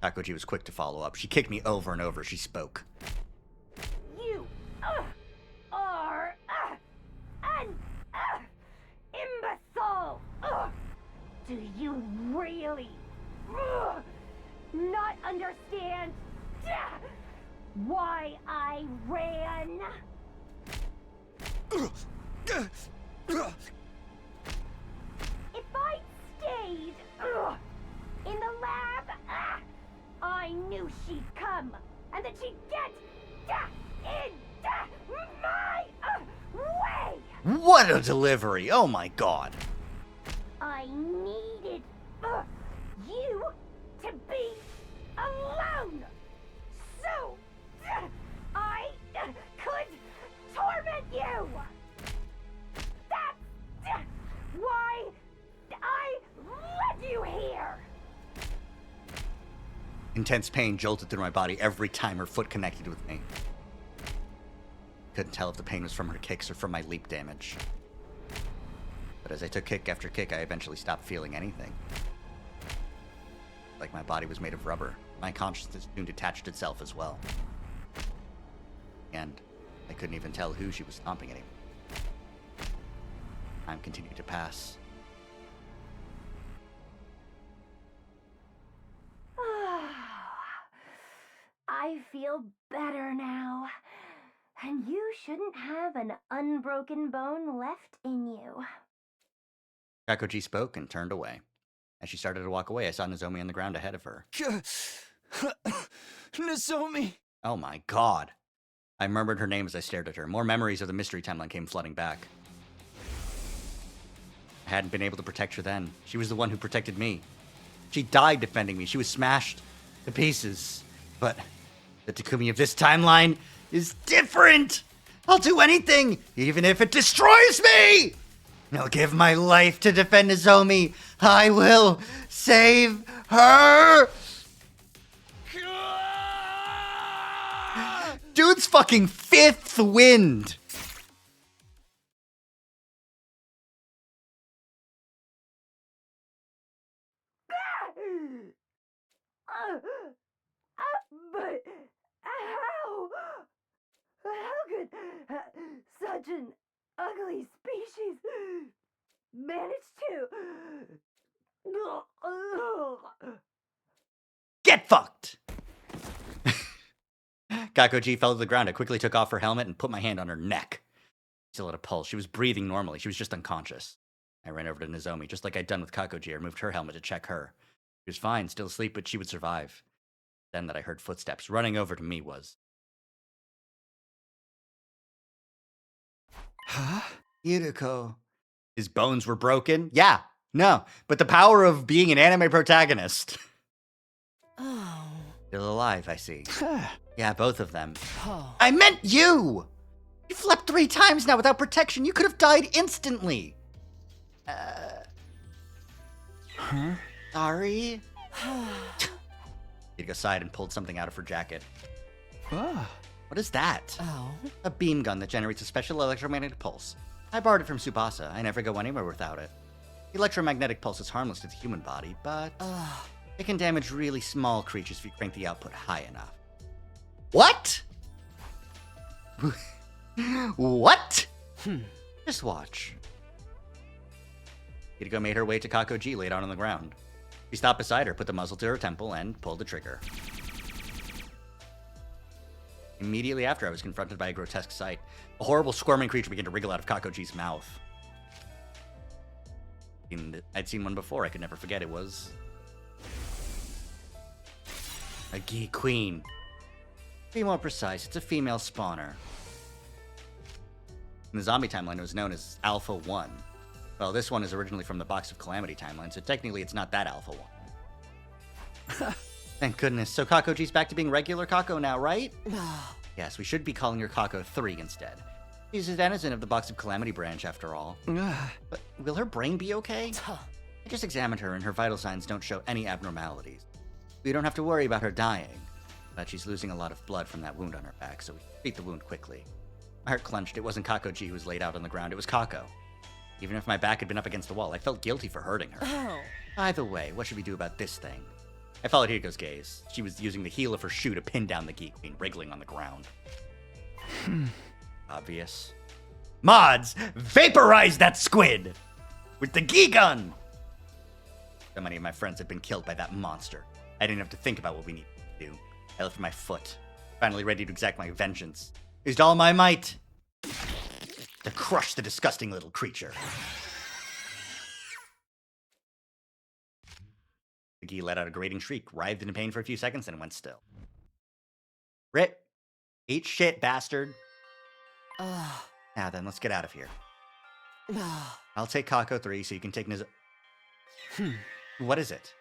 Kakoji was quick to follow up. She kicked me over and over as she spoke. You are an imbecile! Do you really not understand why I ran? If I stayed in the lab, I knew she'd come, and that she'd get in my way! What a delivery! Oh my god! I needed you to be alone, so I could torment you! That's why I led you here! Intense pain jolted through my body every time her foot connected with me. Couldn't tell if the pain was from her kicks or from my leap damage. But as I took kick after kick, I eventually stopped feeling anything. Like my body was made of rubber. My consciousness soon detached itself as well. And I couldn't even tell who she was stomping anymore. Time continued to pass. I feel better now. And you shouldn't have an unbroken bone left in you. Kakoji spoke and turned away. As she started to walk away, I saw Nozomi on the ground ahead of her. Nozomi! Oh my god. I murmured her name as I stared at her. More memories of the mystery timeline came flooding back. I hadn't been able to protect her then. She was the one who protected me. She died defending me. She was smashed to pieces. But the Takumi of this timeline is different! I'll do anything, even if it destroys me! I'll give my life to defend Nozomi. I will save her! Dude's fucking fifth wind! But how? How could such an ugly species manage to... Get fucked! Kakoji fell to the ground. I quickly took off her helmet and put my hand on her neck. Still had a pulse. She was breathing normally. She was just unconscious. I ran over to Nozomi, just like I'd done with Kakoji. I removed her helmet to check her. She was fine, still asleep, but she would survive. Then that I heard footsteps. Running over to me was... Huh? Yuruko. His bones were broken? Yeah. No, but the power of being an anime protagonist. Oh. Still alive, I see. Yeah, both of them. Oh. I meant you! You slept 3 times now without protection. You could have died instantly. Huh? Sorry? Hideko sighed and pulled something out of her jacket. Ah. What is that? Oh. A beam gun that generates a special electromagnetic pulse. I borrowed it from Tsubasa. I never go anywhere without it. The electromagnetic pulse is harmless to the human body, but it can damage really small creatures if you crank the output high enough. What? What? Just watch. Hideko made her way to Kakoji laid out on the ground. She stopped beside her, put the muzzle to her temple, and pulled the trigger. Immediately after, I was confronted by a grotesque sight. A horrible squirming creature began to wriggle out of Kakoji's mouth. I'd seen one before. I could never forget. It was a Gi Queen. To be more precise, it's a female spawner. In the zombie timeline, it was known as Alpha 1. Well, this one is originally from the Box of Calamity timeline, so technically it's not that Alpha 1. Thank goodness. So Kakoji's back to being regular Kako now, right? Yes, we should be calling her Kako 3 instead. She's a denizen of the Box of Calamity branch, after all. But will her brain be okay? I just examined her, and her vital signs don't show any abnormalities. We don't have to worry about her dying, but she's losing a lot of blood from that wound on her back, so we treat the wound quickly. My heart clenched. It wasn't Kakoji who was laid out on the ground. It was Kako. Even if my back had been up against the wall, I felt guilty for hurting her. Either way, what should we do about this thing? I followed Hideko's gaze. She was using the heel of her shoe to pin down the Gi Queen, wriggling on the ground. Obvious. Mods, vaporize that squid! With the Gi gun! So many of my friends have been killed by that monster. I didn't have to think about what we needed to do. I lifted my foot, finally ready to exact my vengeance. Used all my might to crush the disgusting little creature. The Gi let out a grating shriek, writhed in pain for a few seconds, and went still. Rip! Eat shit, bastard! Now then, let's get out of here. I'll take Kako 3 so you can take What is it?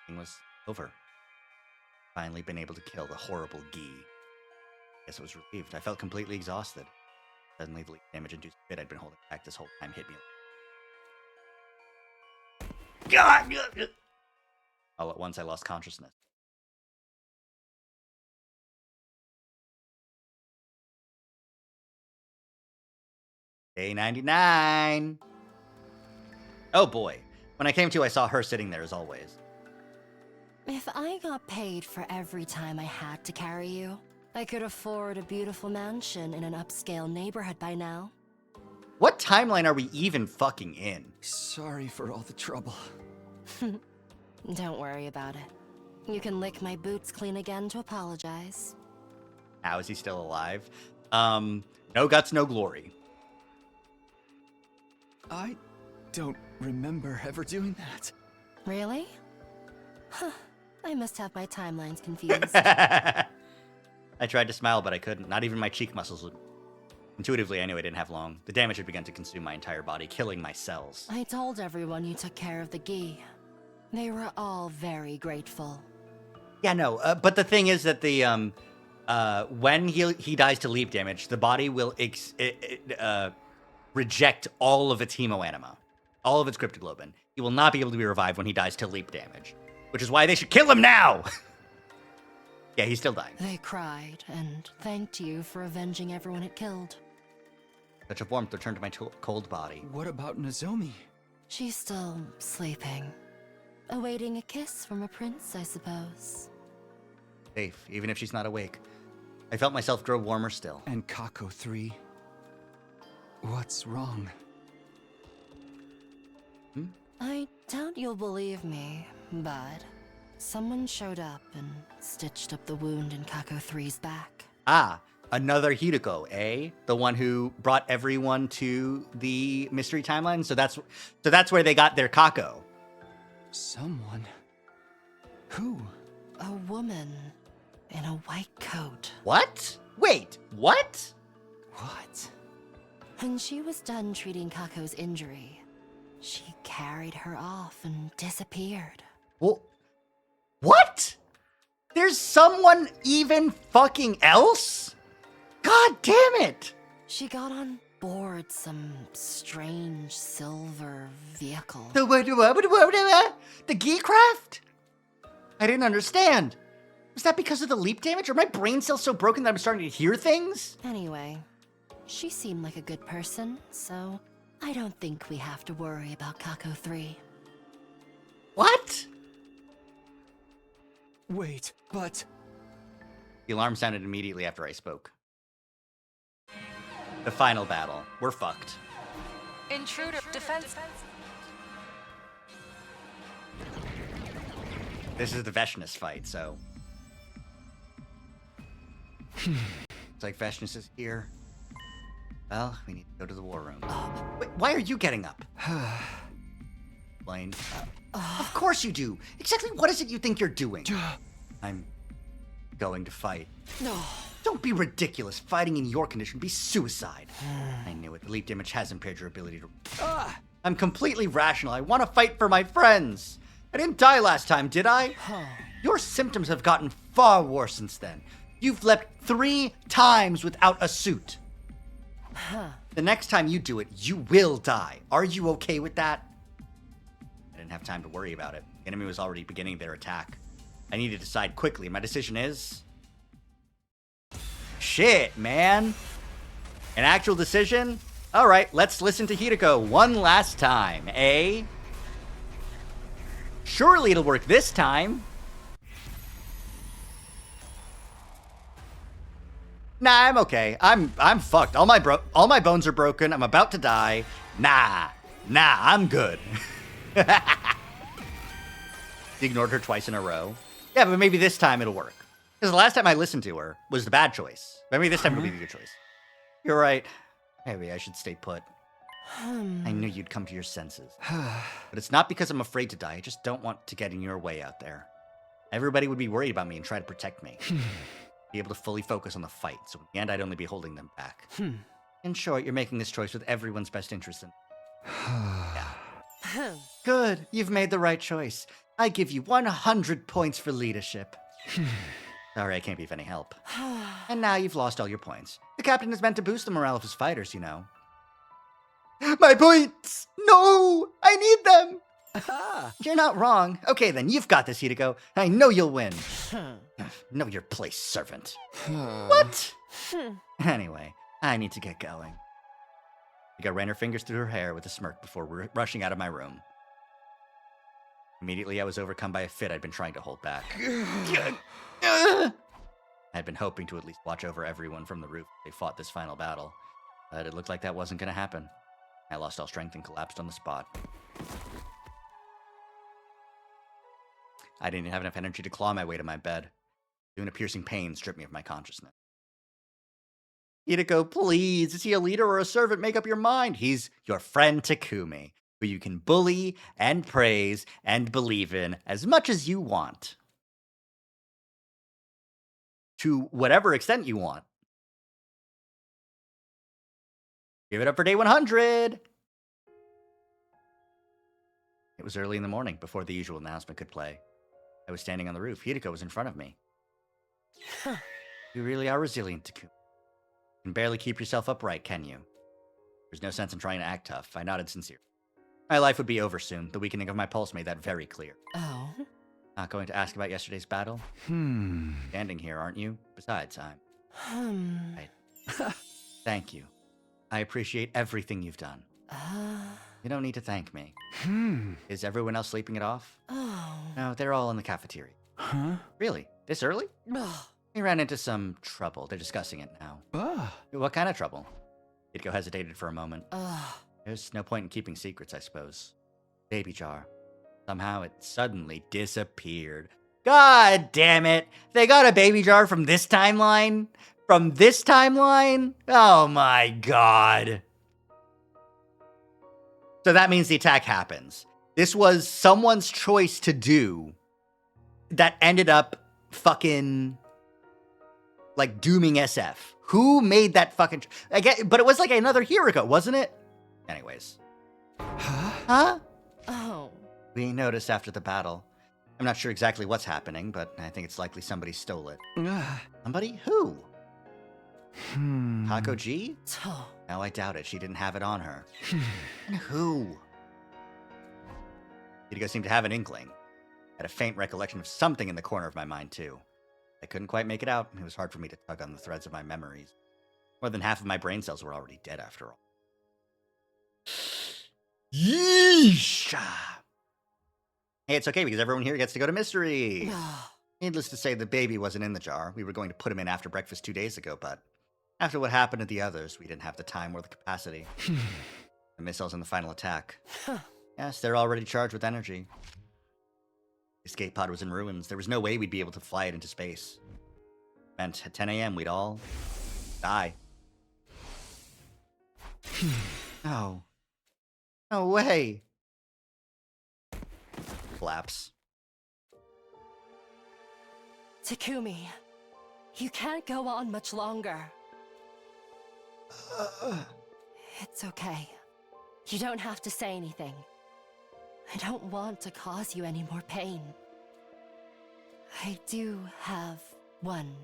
It was over. Finally been able to kill the horrible Gi. Guess I was relieved. I felt completely exhausted. Suddenly, the damage-induced fit I'd been holding back this whole time hit me. God! All at once, I lost consciousness. Day 99. Oh boy. When I came to, I saw her sitting there as always. If I got paid for every time I had to carry you, I could afford a beautiful mansion in an upscale neighborhood by now. What timeline are we even fucking in? Sorry for all the trouble. Don't worry about it. You can lick my boots clean again to apologize. How is he still alive? No guts, no glory. I don't remember ever doing that. Really? Huh. I must have my timelines confused. I tried to smile, but I couldn't. Not even my cheek muscles would. Intuitively, I knew I didn't have long. The damage had begun to consume my entire body, killing my cells. I told everyone you took care of the Gi. They were all very grateful. Yeah, no, but the thing is that the, when he dies to leap damage, the body will reject all of its hemoanima, all of its cryptoglobin. He will not be able to be revived when he dies to leap damage, which is why they should kill him now! Yeah, he's still dying. They cried and thanked you for avenging everyone it killed. Such a warmth returned to my cold body. What about Nozomi? She's still sleeping. Awaiting a kiss from a prince, I suppose. Safe, even if she's not awake. I felt myself grow warmer still. And Kako 3? What's wrong? I doubt you'll believe me, but someone showed up and stitched up the wound in Kako 3's back. Ah, another Hideko, eh? The one who brought everyone to the mystery timeline? So that's where they got their Kako. Someone? Who? A woman in a white coat. What? Wait, what? What? When she was done treating Kako's injury, she carried her off and disappeared. Well, what? There's someone even fucking else? God damn it! She got on board some strange silver vehicle. The Geecraft? I didn't understand. Was that because of the leap damage? Or my brain cells so broken that I'm starting to hear things? Anyway, she seemed like a good person, so I don't think we have to worry about Kako 3. What? Wait, but... The alarm sounded immediately after I spoke. The final battle. We're fucked. Intruder defense. This is the Veshness fight, so... It's like Veshness is here. Well, we need to go to the war room. Wait, why are you getting up? Blaine. Of course you do. Exactly what is it you think you're doing? I'm going to fight. No. Don't be ridiculous. Fighting in your condition would be suicide. I knew it. The leap damage has impaired your ability to... I'm completely rational. I want to fight for my friends. I didn't die last time, did I? Your symptoms have gotten far worse since then. You've leapt 3 times without a suit. The next time you do it, you will die. Are you okay with that? I didn't have time to worry about it. The enemy was already beginning their attack. I need to decide quickly. My decision is... Shit, man. An actual decision? All right, let's listen to Hideko one last time, eh? Surely it'll work this time. Nah, I'm okay. I'm fucked. All my bones are broken. I'm about to die. Nah, I'm good. He ignored her twice in a row. Yeah, but maybe this time it'll work. Because the last time I listened to her was the bad choice. Maybe this time it'll be the good choice. You're right. Maybe I should stay put. I knew you'd come to your senses. But it's not because I'm afraid to die. I just don't want to get in your way out there. Everybody would be worried about me and try to protect me. Be able to fully focus on the fight, so in the end I'd only be holding them back. In short, you're making this choice with everyone's best interest in... Yeah. Good, you've made the right choice. I give you 100 points for leadership. Sorry, I can't be of any help. And now you've lost all your points. The captain is meant to boost the morale of his fighters, you know. My points! No! I need them! You're not wrong. Okay then, you've got this, Hideko. I know you'll win. Know your place, servant. What? Anyway, I need to get going. Hideko ran her fingers through her hair with a smirk before rushing out of my room. Immediately, I was overcome by a fit I'd been trying to hold back. I had been hoping to at least watch over everyone from the roof as they fought this final battle, but it looked like that wasn't going to happen. I lost all strength and collapsed on the spot. I didn't have enough energy to claw my way to my bed. Soon a piercing pain stripped me of my consciousness. Hideko, please, is he a leader or a servant? Make up your mind. He's your friend Takumi, who you can bully and praise and believe in as much as you want. To whatever extent you want. Give it up for day 100! It was early in the morning before the usual announcement could play. I was standing on the roof. Hideko was in front of me. You really are resilient, Takumi. You can barely keep yourself upright, can you? There's no sense in trying to act tough. I nodded sincerely. My life would be over soon. The weakening of my pulse made that very clear. Oh? Not going to ask about yesterday's battle? Standing here, aren't you? Besides, I'm... Thank you. I appreciate everything you've done. You don't need to thank me. Is everyone else sleeping it off? Oh. No, they're all in the cafeteria. Really? This early? We ran into some trouble. They're discussing it now. What kind of trouble? Hideko hesitated for a moment. There's no point in keeping secrets, I suppose. Baby jar. Somehow it suddenly disappeared. God damn it! They got a baby jar from this timeline? From this timeline? Oh my god. So that means the attack happens. This was someone's choice to do that ended up fucking like dooming SF. Who made that fucking? But it was like another year ago, wasn't it? Anyways. Huh? Oh. We noticed after the battle. I'm not sure exactly what's happening, but I think it's likely somebody stole it. Somebody? Who? Taco G? No, I doubt it. She didn't have it on her. And who? Hideko seemed to have an inkling. I had a faint recollection of something in the corner of my mind, too. I couldn't quite make it out. It was hard for me to tug on the threads of my memories. More than half of my brain cells were already dead, after all. Yeesh! Hey, it's okay because everyone here gets to go to Mystery. Needless to say, the baby wasn't in the jar. We were going to put him in after breakfast 2 days ago, but after what happened to the others, we didn't have the time or the capacity. The missiles in the final attack. Yes, they're already charged with energy. The escape pod was in ruins. There was no way we'd be able to fly it into space. Meant at 10 a.m. we'd all die. No. No way. Collapse. Takumi, you can't go on much longer. It's okay. You don't have to say anything. I don't want to cause you any more pain. I do have one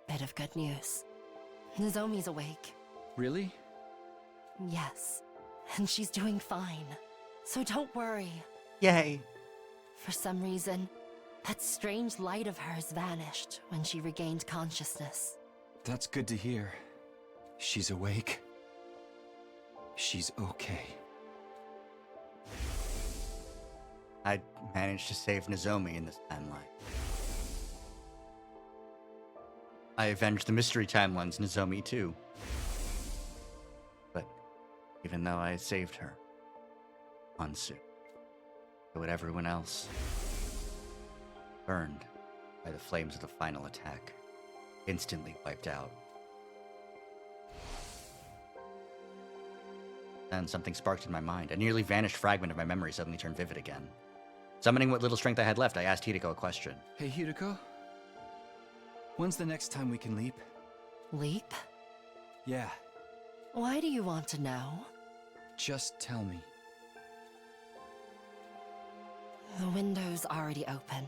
bit of good news. Nozomi's awake. Really? Yes, and she's doing fine. So don't worry. Yay. For some reason, that strange light of hers vanished when she regained consciousness. That's good to hear. She's awake. She's okay. I managed to save Nozomi in this timeline. I avenged the mystery timeline's Nozomi too. But even though I saved her, Hansu, so would everyone else, burned by the flames of the final attack, instantly wiped out. Then something sparked in my mind. A nearly vanished fragment of my memory suddenly turned vivid again. Summoning what little strength I had left, I asked Hideko a question. Hey, Hideko? When's the next time we can leap? Leap? Yeah, Why do you want to know? just tell me. The window's already open.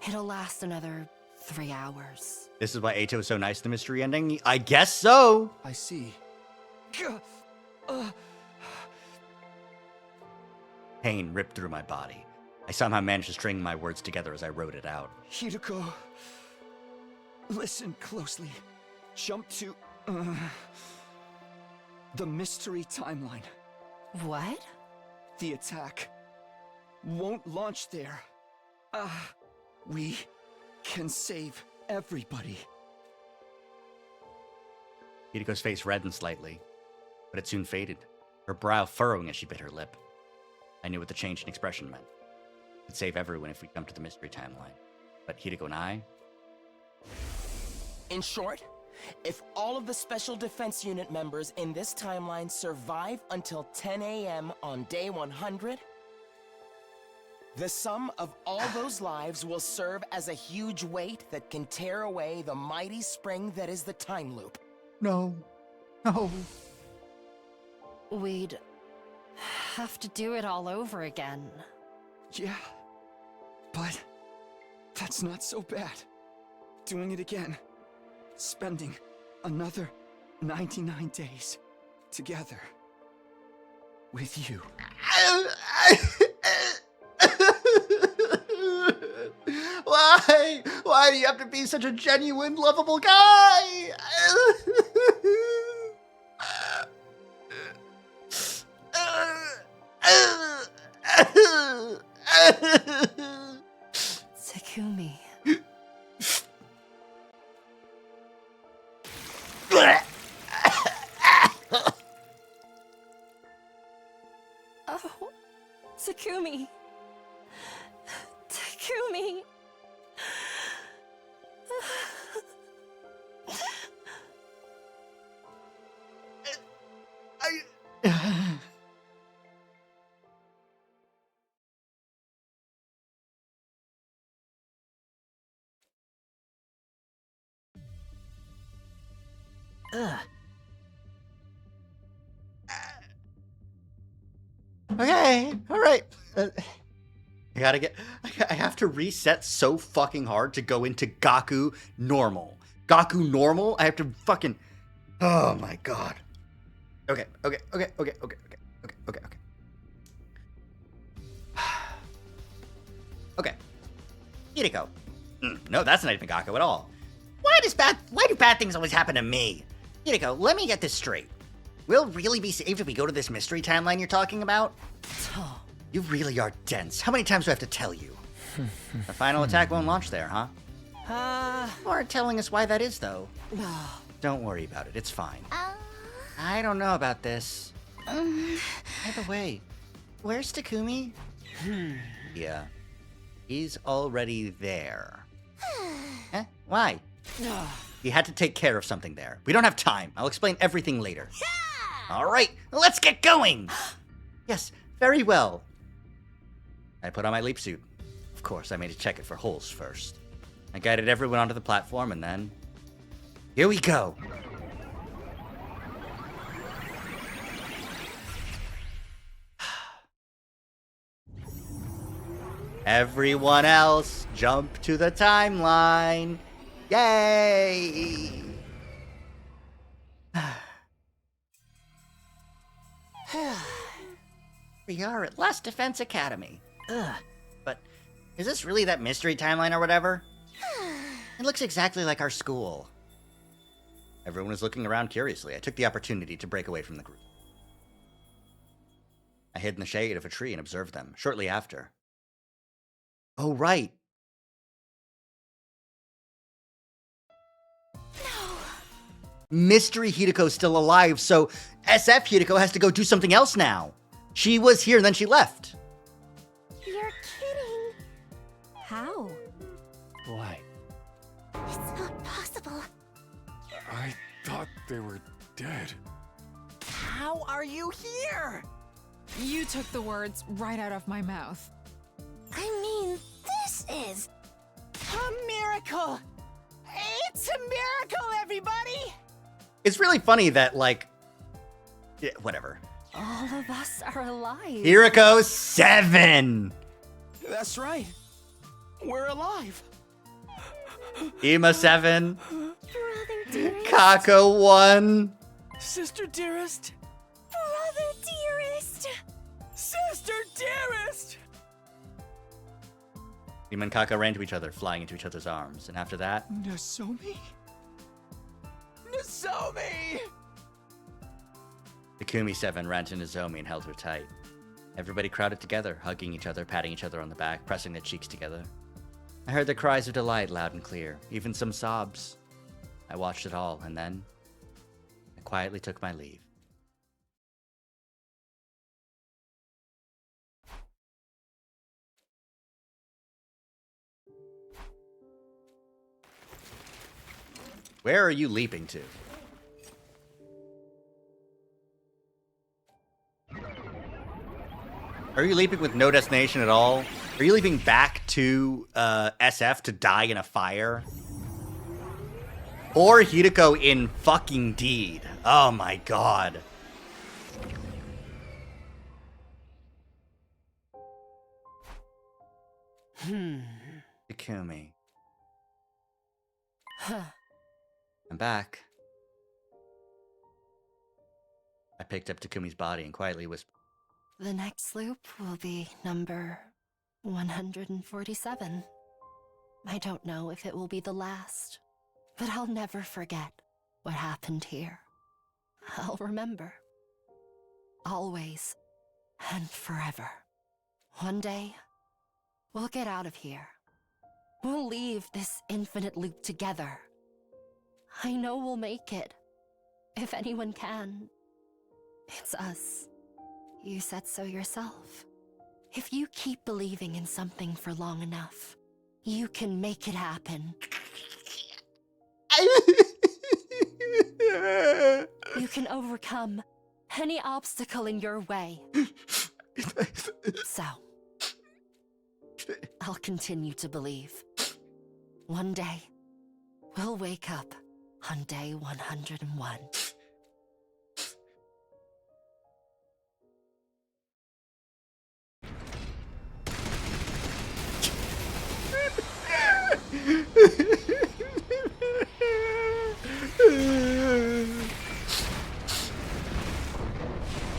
It'll last another 3 hours. This is why Eito is so nice to the mystery ending? I guess so! I see. Pain ripped through my body. I somehow managed to string my words together as I wrote it out. Hideko, listen closely. Jump to the mystery timeline. What? The attack won't launch there. We can save everybody. Hideko's face reddened slightly, but it soon faded, her brow furrowing as she bit her lip. I knew what the change in expression meant. It'd save everyone if we come to the mystery timeline. But Hideko and I? In short, if all of the Special Defense Unit members in this timeline survive until 10 a.m. on day 100, the sum of all those lives will serve as a huge weight that can tear away the mighty spring that is the time loop. No. No. We'd have to do it all over again. Yeah, but that's not so bad. Doing it again. Spending another 99 days together with you. Why? Why do you have to be such a genuine, lovable guy? Takumi. Oh, Takumi. Takumi. Ugh. Okay, all right. I have to reset so fucking hard to go into Gaku normal. Gaku normal? I have to fucking, oh my god. Okay. Okay. Hideko. No, that's not even Gaku at all. Why do bad things always happen to me? Hideko, let me get this straight. We'll really be saved if we go to this mystery timeline you're talking about? You really are dense. How many times do I have to tell you? The final attack won't launch there, huh? You aren't telling us why that is, though. Don't worry about it. It's fine. I don't know about this. By the way, where's Takumi? Yeah. He's already there. Eh? Why? He had to take care of something there. We don't have time. I'll explain everything later. All right, let's get going. Yes, very well. I put on my leap suit. Of course, I made to check it for holes first. I guided everyone onto the platform, and then... here we go. Everyone else, jump to the timeline. Yay! We are at Last Defense Academy. But is this really that mystery timeline or whatever? It looks exactly like our school. Everyone was looking around curiously. I took the opportunity to break away from the group. I hid in the shade of a tree and observed them. Shortly after. Oh, right. Mystery Hideko's still alive, so SF Hideko has to go do something else now. She was here and then she left. You're kidding. How? Why? It's not possible. I thought they were dead. How are you here? You took the words right out of my mouth. I mean, this is a miracle. It's a miracle, everybody. It's really funny that, like, yeah, whatever. All of us are alive. Hiriko 7. That's right. We're alive. Ima 7. brother dearest. Kako 1. Sister dearest. Brother dearest. Sister dearest. Ima and Kako ran to each other, flying into each other's arms, and after that... Nozomi? Nozomi! Takumi 7 ran to Nozomi and held her tight. Everybody crowded together, hugging each other, patting each other on the back, pressing their cheeks together. I heard their cries of delight loud and clear, even some sobs. I watched it all, and then I quietly took my leave. Where are you leaping to? Are you leaping with no destination at all? Are you leaping back to SF to die in a fire? Or Hideko in fucking deed? Oh my god. Takumi. I'm back. I picked up Takumi's body and quietly whispered, The next loop will be number 147. I don't know if it will be the last, but I'll never forget what happened here. I'll remember. Always and forever. One day, we'll get out of here. We'll leave this infinite loop together. I know we'll make it. If anyone can, it's us. You said so yourself. If you keep believing in something for long enough, you can make it happen. You can overcome any obstacle in your way. So, I'll continue to believe. One day, we'll wake up on day 101.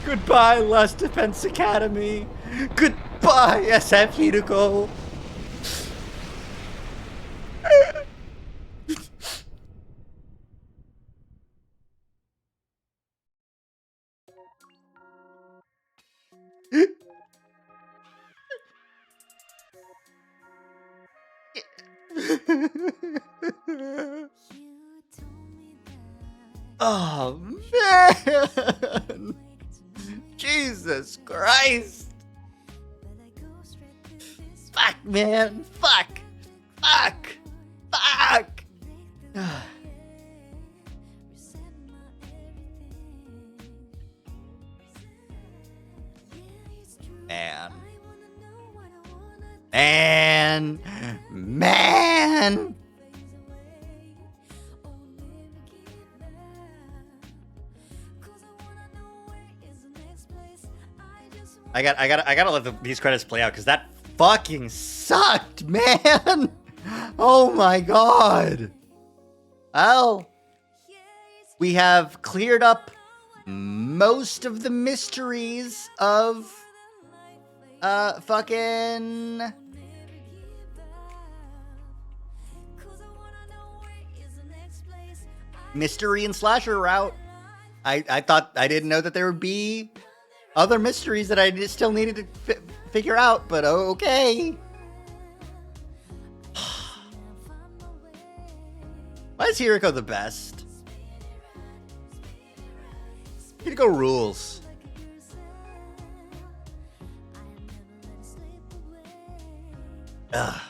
Goodbye, Lust Defense Academy. Goodbye, SF Hideko. Oh, man. Jesus Christ. Fuck, man. Fuck. Fuck. Fuck. Man. Man. I gotta let these credits play out because that fucking sucked, man. Oh my god. Well, we have cleared up most of the mysteries of fucking mystery and slasher route. I thought I didn't know that there would be other mysteries that I still needed to figure out, but okay. Why is Hiriko the best? Hiriko rules. Ugh.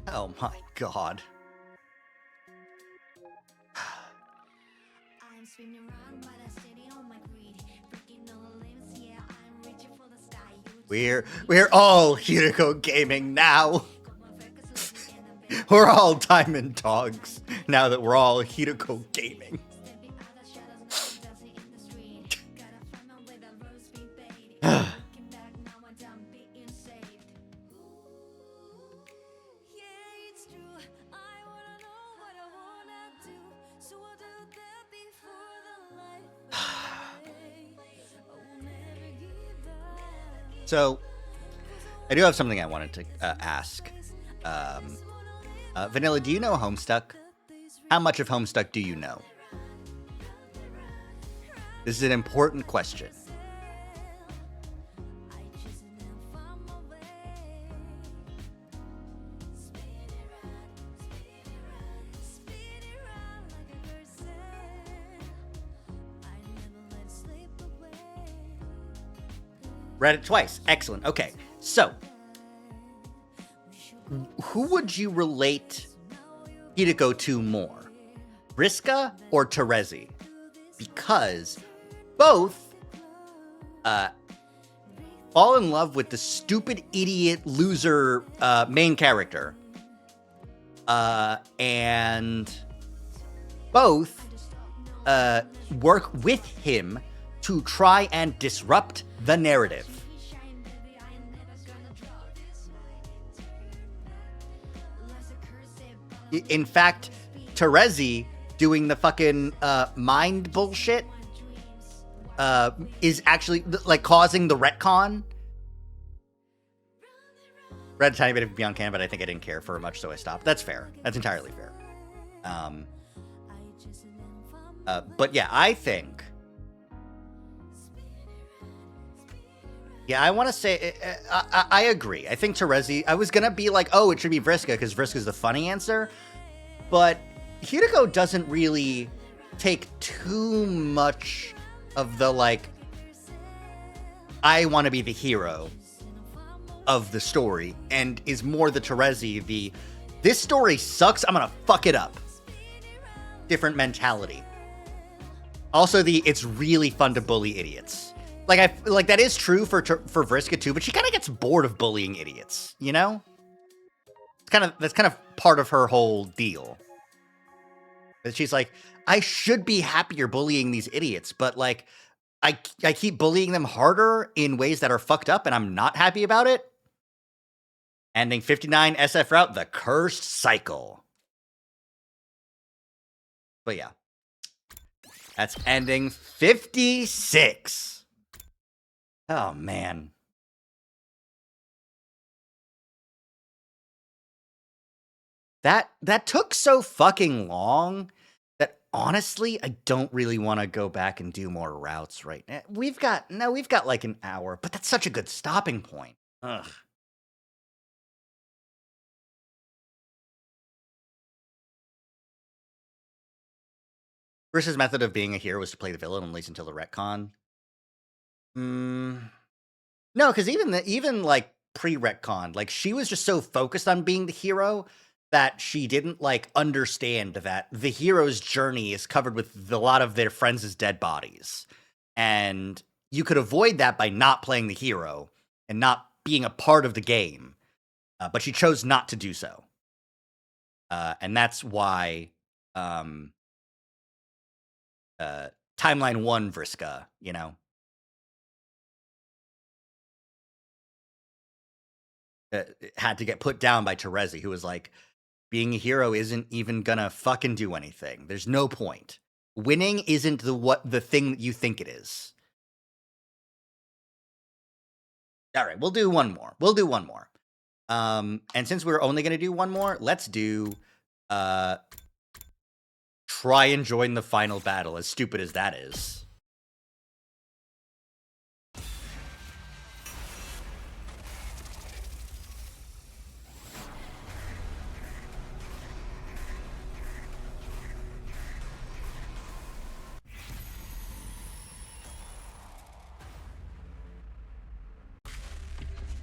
Oh my god. We're all Hiriko gaming now. We're all Diamond Dogs now that we're all Hiriko gaming. So, I do have something I wanted to ask. Vanilla, do you know Homestuck? How much of Homestuck do you know? This is an important question. Read it twice. Excellent. Okay. So, who would you relate Hideko to more? Vriska or Terezi? Because both fall in love with the stupid idiot loser main character. And both work with him to try and disrupt the narrative. In fact, Terezi doing the fucking mind bullshit is actually like causing the retcon. Read a tiny bit of Beyond Canon, but I think I didn't care for much, so I stopped. That's fair. That's entirely fair. But yeah, I think. Yeah, I want to say, I agree. I think Terezi, I was going to be like, oh, it should be Vriska, because Vriska's the funny answer. But Hideko doesn't really take too much of the, like, I want to be the hero of the story, and is more the Terezi, the, this story sucks, I'm going to fuck it up. Different mentality. Also, the, it's really fun to bully idiots. Like that is true for Vriska too, but she kind of gets bored of bullying idiots, you know? That's kind of part of her whole deal. And she's like, I should be happier bullying these idiots, but like, I keep bullying them harder in ways that are fucked up, and I'm not happy about it. Ending 59 SF route, the cursed cycle. But yeah, that's ending 56. Oh man. That took so fucking long that honestly, I don't really want to go back and do more routes right now. We've got like an hour, but that's such a good stopping point. Ugh. Bruce's method of being a hero was to play the villain at least until the retcon. No, because even like pre-retcon, like she was just so focused on being the hero that she didn't like understand that the hero's journey is covered with a lot of their friends' dead bodies. And you could avoid that by not playing the hero and not being a part of the game. But she chose not to do so. And that's why Timeline 1 Vriska, you know, had to get put down by Terezi, who was like, being a hero isn't even gonna fucking do anything. There's no point. Winning isn't the thing that you think it is. All right, we'll do one more. And since we're only gonna do one more, let's do try and join the final battle, as stupid as that is.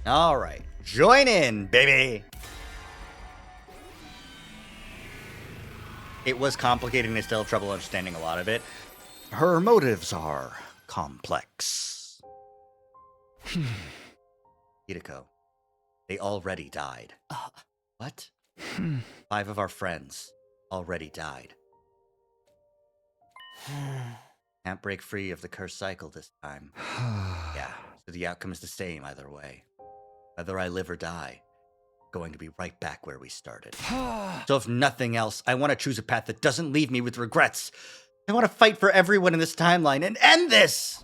All right, join in, baby. It was complicated and I still have trouble understanding a lot of it. Her motives are complex. Hideko, they already died. What? 5 of our friends already died. Can't break free of the cursed cycle this time. Yeah, so the outcome is the same either way. Whether I live or die, going to be right back where we started. So if nothing else, I want to choose a path that doesn't leave me with regrets. I want to fight for everyone in this timeline and end this!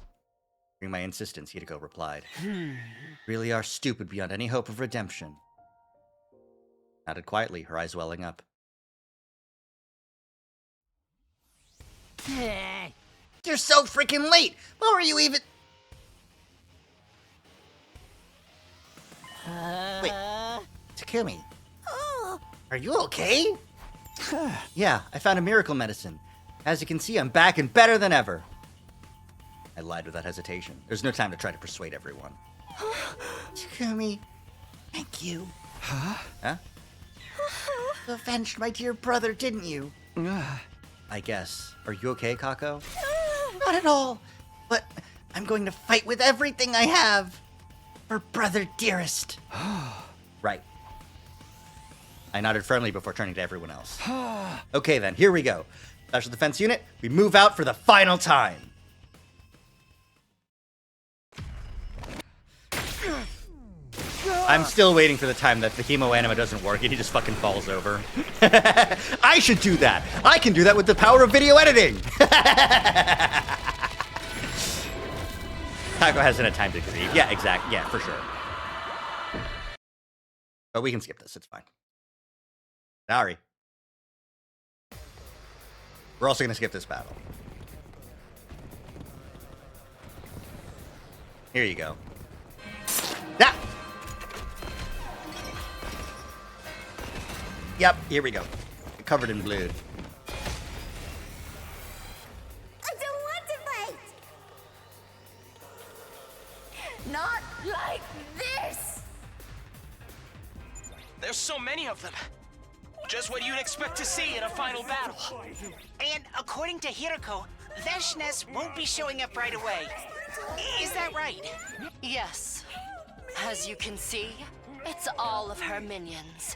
Hearing my insistence, Hideko replied. Really are stupid beyond any hope of redemption. Nodded quietly, her eyes welling up. You're so freaking late! What were you even... Wait, Takumi, are you okay? Yeah, I found a miracle medicine. As you can see, I'm back and better than ever. I lied without hesitation. There's no time to try to persuade everyone. Takumi, thank you. Huh? You avenged my dear brother, didn't you? I guess. Are you okay, Kako? Not at all. But I'm going to fight with everything I have. For brother dearest. Right. I nodded firmly before turning to everyone else. Okay then, here we go. Special Defense Unit, we move out for the final time. I'm still waiting for the time that the hemo anima doesn't work and he just fucking falls over. I should do that. I can do that with the power of video editing. Taco hasn't had time to grieve. Yeah, exactly. Yeah, for sure. But we can skip this. It's fine. Sorry. We're also going to skip this battle. Here you go. Ah! Yep, here we go. Covered in blood. I don't want to fight! Not like this! There's so many of them. Just what you'd expect to see in a final battle. And according to Hiroko, Veshnes won't be showing up right away. Is that right? Yes. As you can see, it's all of her minions.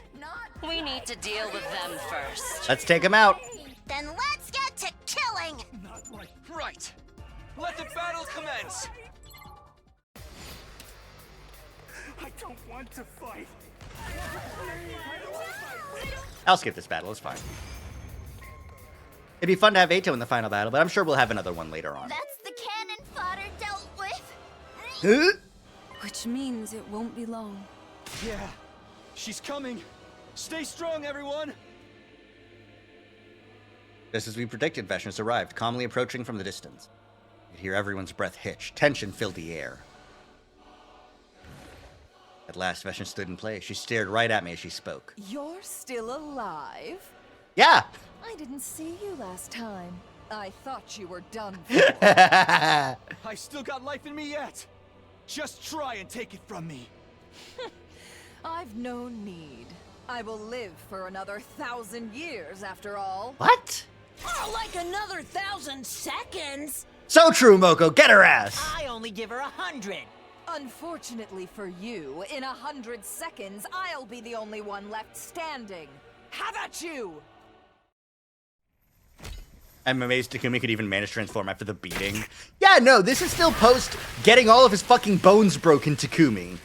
We need to deal with them first. Let's take them out. Then let's Right! Let the battle commence! I don't want to fight. I'll skip this battle, it's fine. It'd be fun to have Ato in the final battle, but I'm sure we'll have another one later on. That's the cannon fodder dealt with. Huh? Which means it won't be long. Yeah, she's coming. Stay strong, everyone! Just as we predicted, Veshnis arrived, calmly approaching from the distance. You could hear everyone's breath hitch. Tension filled the air. At last, Veshnis stood in place. She stared right at me as she spoke. You're still alive? Yeah! I didn't see you last time. I thought you were done I still got life in me yet. Just try and take it from me. I've no need. I will live for another 1,000 years after all. What? Oh, like another 1,000 seconds? So true, Moko. Get her ass! I only give her 100. Unfortunately for you, in 100 seconds, I'll be the only one left standing. Have at you! I'm amazed Takumi could even manage to transform after the beating. Yeah, no, this is still post getting all of his fucking bones broken Takumi.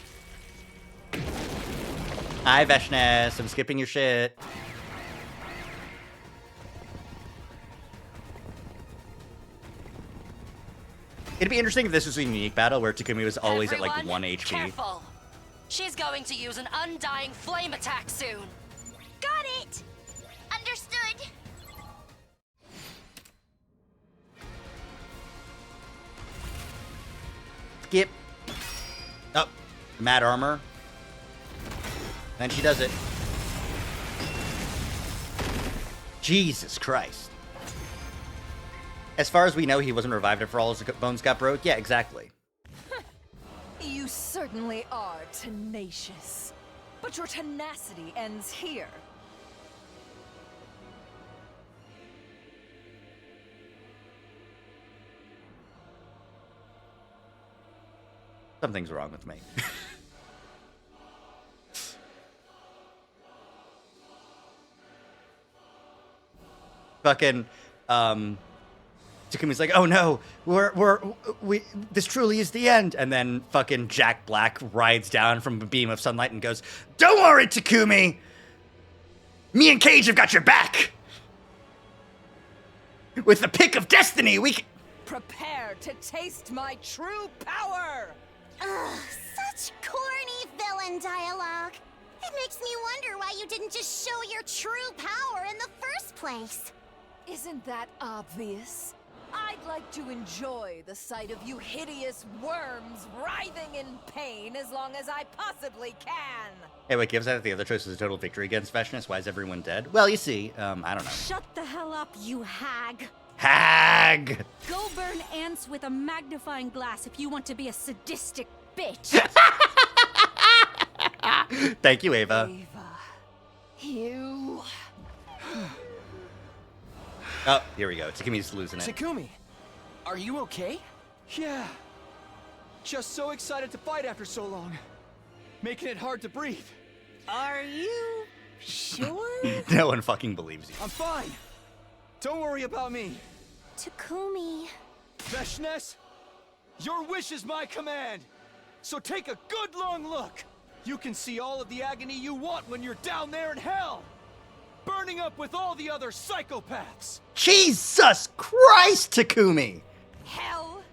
Hi, Veshnis. I'm skipping your shit. It'd be interesting if this was a unique battle where Takumi was always at like 1 HP. Careful. She's going to use an undying flame attack soon. Got it. Understood. Skip. Oh, mad armor. Then she does it. Jesus Christ. As far as we know, he wasn't revived after all his bones got broke. Yeah, exactly. You certainly are tenacious. But your tenacity ends here. Something's wrong with me. Fucking, Takumi's like, oh no, this truly is the end. And then fucking Jack Black rides down from a beam of sunlight and goes, don't worry, Takumi! Me and Cage have got your back! With the pick of destiny, we can... Prepare to taste my true power! Ugh, such corny villain dialogue. It makes me wonder why you didn't just show your true power in the first place. Isn't that obvious? I'd like to enjoy the sight of you hideous worms writhing in pain as long as I possibly can. Hey, wait, gives that the other choice was a total victory against Veshnis? Why is everyone dead? Well, you see, I don't know. Shut the hell up, you hag. Hag! Go burn ants with a magnifying glass if you want to be a sadistic bitch. Thank you, Ava. You... Oh, here we go. Takumi's losing it. Takumi, are you okay? Yeah. Just so excited to fight after so long. Making it hard to breathe. Are you sure? No one fucking believes you. I'm fine. Don't worry about me. Takumi. Veshnis, your wish is my command. So take a good long look. You can see all of the agony you want when you're down there in hell. Burning up with all the other psychopaths. Jesus Christ, Takumi! Hell?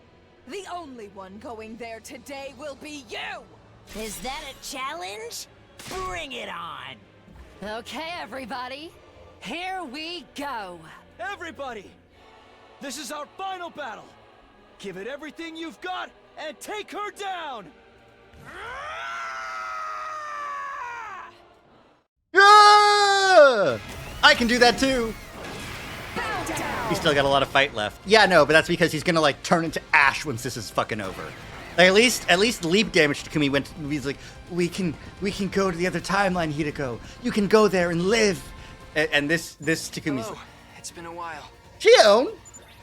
The only one going there today will be you! Is that a challenge? Bring it on! Okay, everybody. Here we go. Everybody! This is our final battle. Give it everything you've got and take her down! Ah! I can do that too! He's still got a lot of fight left. Yeah, no, but that's because he's gonna like turn into ash once this is fucking over. Like, at least leap damage Takumi went. He's like, we can go to the other timeline, Hideko. You can go there and live. And this Takumi's. Hello. It's been a while. Shion.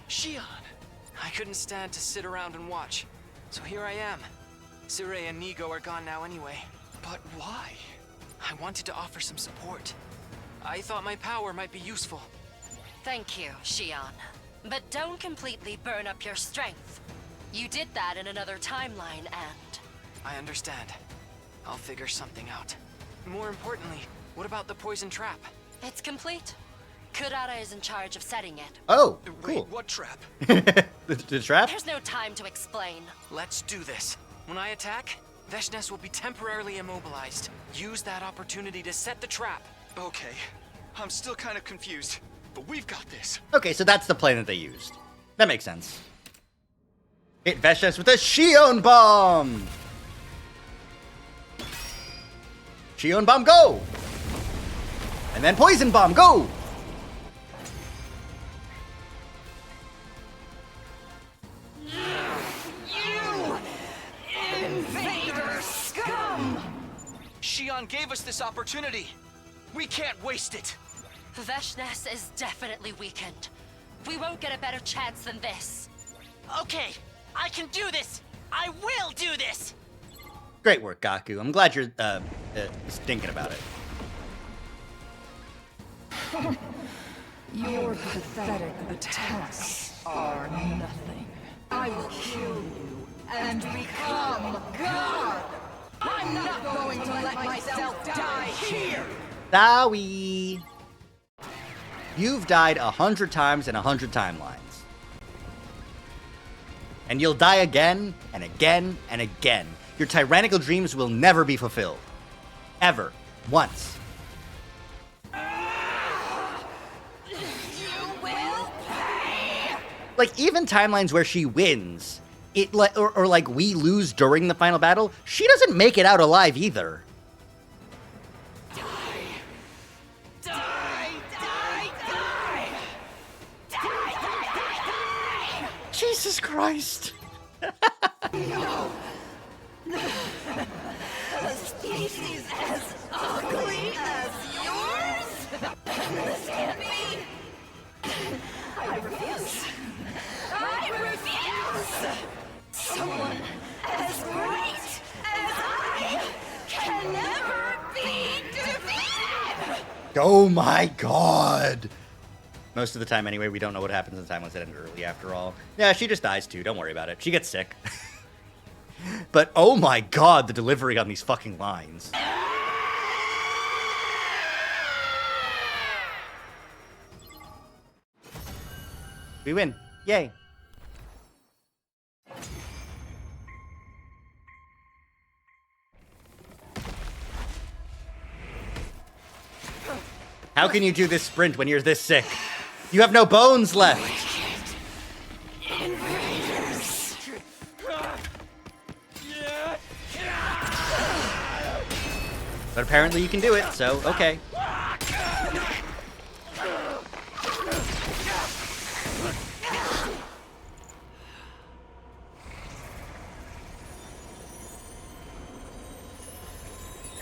Shion. I couldn't stand to sit around and watch, so here I am. Tsure and Nigo are gone now anyway. But why? I wanted to offer some support. I thought my power might be useful. Thank you, Shion. But don't completely burn up your strength. You did that in another timeline, and... I understand. I'll figure something out. More importantly, what about the poison trap? It's complete. Kurara is in charge of setting it. Oh, Wait, cool. what trap? the trap? There's no time to explain. Let's do this. When I attack, Veshnes will be temporarily immobilized. Use that opportunity to set the trap. Okay. I'm still kind of confused, but we've got this. Okay, so that's the plan that they used. That makes sense. Hit Veshnes with a Shion Bomb! Shion Bomb, go! And then Poison Bomb, go! You invader scum! Shion gave us this opportunity. We can't waste it. Veshnes is definitely weakened. We won't get a better chance than this. Okay, I can do this! I will do this! Great work, Gaku. I'm glad you're thinking about it. Your pathetic attacks are nothing. I will kill you and become God! I'm not going to let myself die here! Zowie! You've died 100 times in 100 timelines. And you'll die again, and again, and again. Your tyrannical dreams will never be fulfilled. Ever. Once. You will pay! Like, even timelines where she wins, or like we lose during the final battle, she doesn't make it out alive either. Jesus Christ. No. A species as ugly as yours? This can't be. I refuse. I refuse! Someone as great as I can never be defeated! Oh my god. Most of the time, anyway, we don't know what happens in the timelines that end early, after all. Yeah, she just dies, too. Don't worry about it. She gets sick. But, oh my god, the delivery on these fucking lines. We win. Yay. How can you do this sprint when you're this sick? You have no bones left. But apparently you can do it, so okay.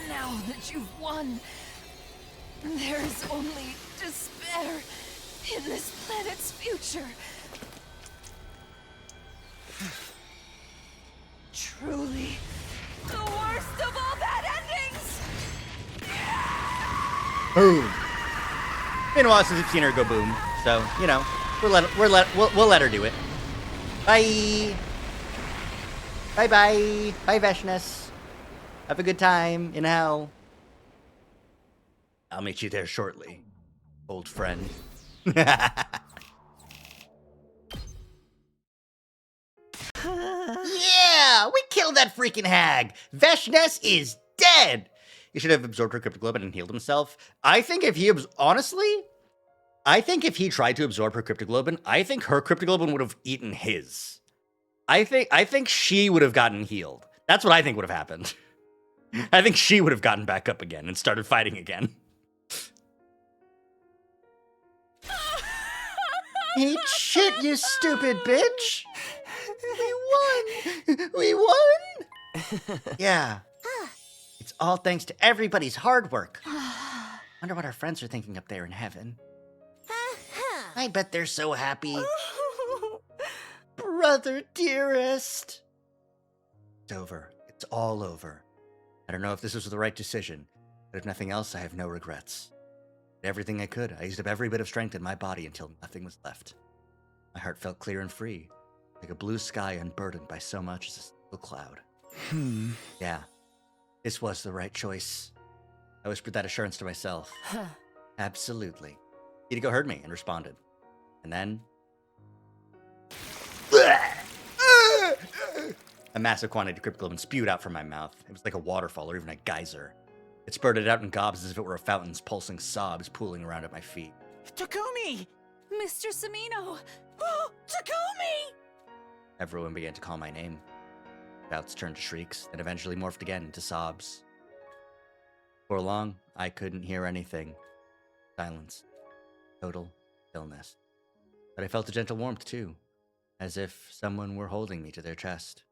Now that you've won, there is only despair in this planet's future. Truly, the worst of all bad endings! Boom. Been a while since we've seen her go boom, so you know we'll let her do it. Bye. Bye bye. Bye Veshnes. Have a good time in hell. I'll meet you there shortly, old friend. Yeah, we killed that freaking hag. Veshnes is dead. He should have absorbed her cryptoglobin and healed himself. I think if he honestly, I think if he tried to absorb her cryptoglobin, I think her cryptoglobin would have eaten his. I think she would have gotten healed. That's what I think would have happened. I think she would have gotten back up again and started fighting again. Eat shit, you stupid bitch! We won! We won! Yeah. It's all thanks to everybody's hard work. Wonder what our friends are thinking up there in heaven. I bet they're so happy. Brother dearest. It's over. It's all over. I don't know if this was the right decision, but if nothing else, I have no regrets. Did everything I could. I used up every bit of strength in my body until nothing was left. My heart felt clear and free, like a blue sky unburdened by so much as a single cloud. Yeah, this was the right choice. I whispered that assurance to myself. Absolutely. Hideko heard me and responded. And then... a massive quantity of cryptoglobin spewed out from my mouth. It was like a waterfall or even a geyser. It spurted out in gobs as if it were a fountain's pulsing sobs pooling around at my feet. Takumi! Mr. Samino! Oh, Takumi! Everyone began to call my name. Shouts turned to shrieks, and eventually morphed again into sobs. For long, I couldn't hear anything. Silence. Total stillness. But I felt a gentle warmth, too, as if someone were holding me to their chest.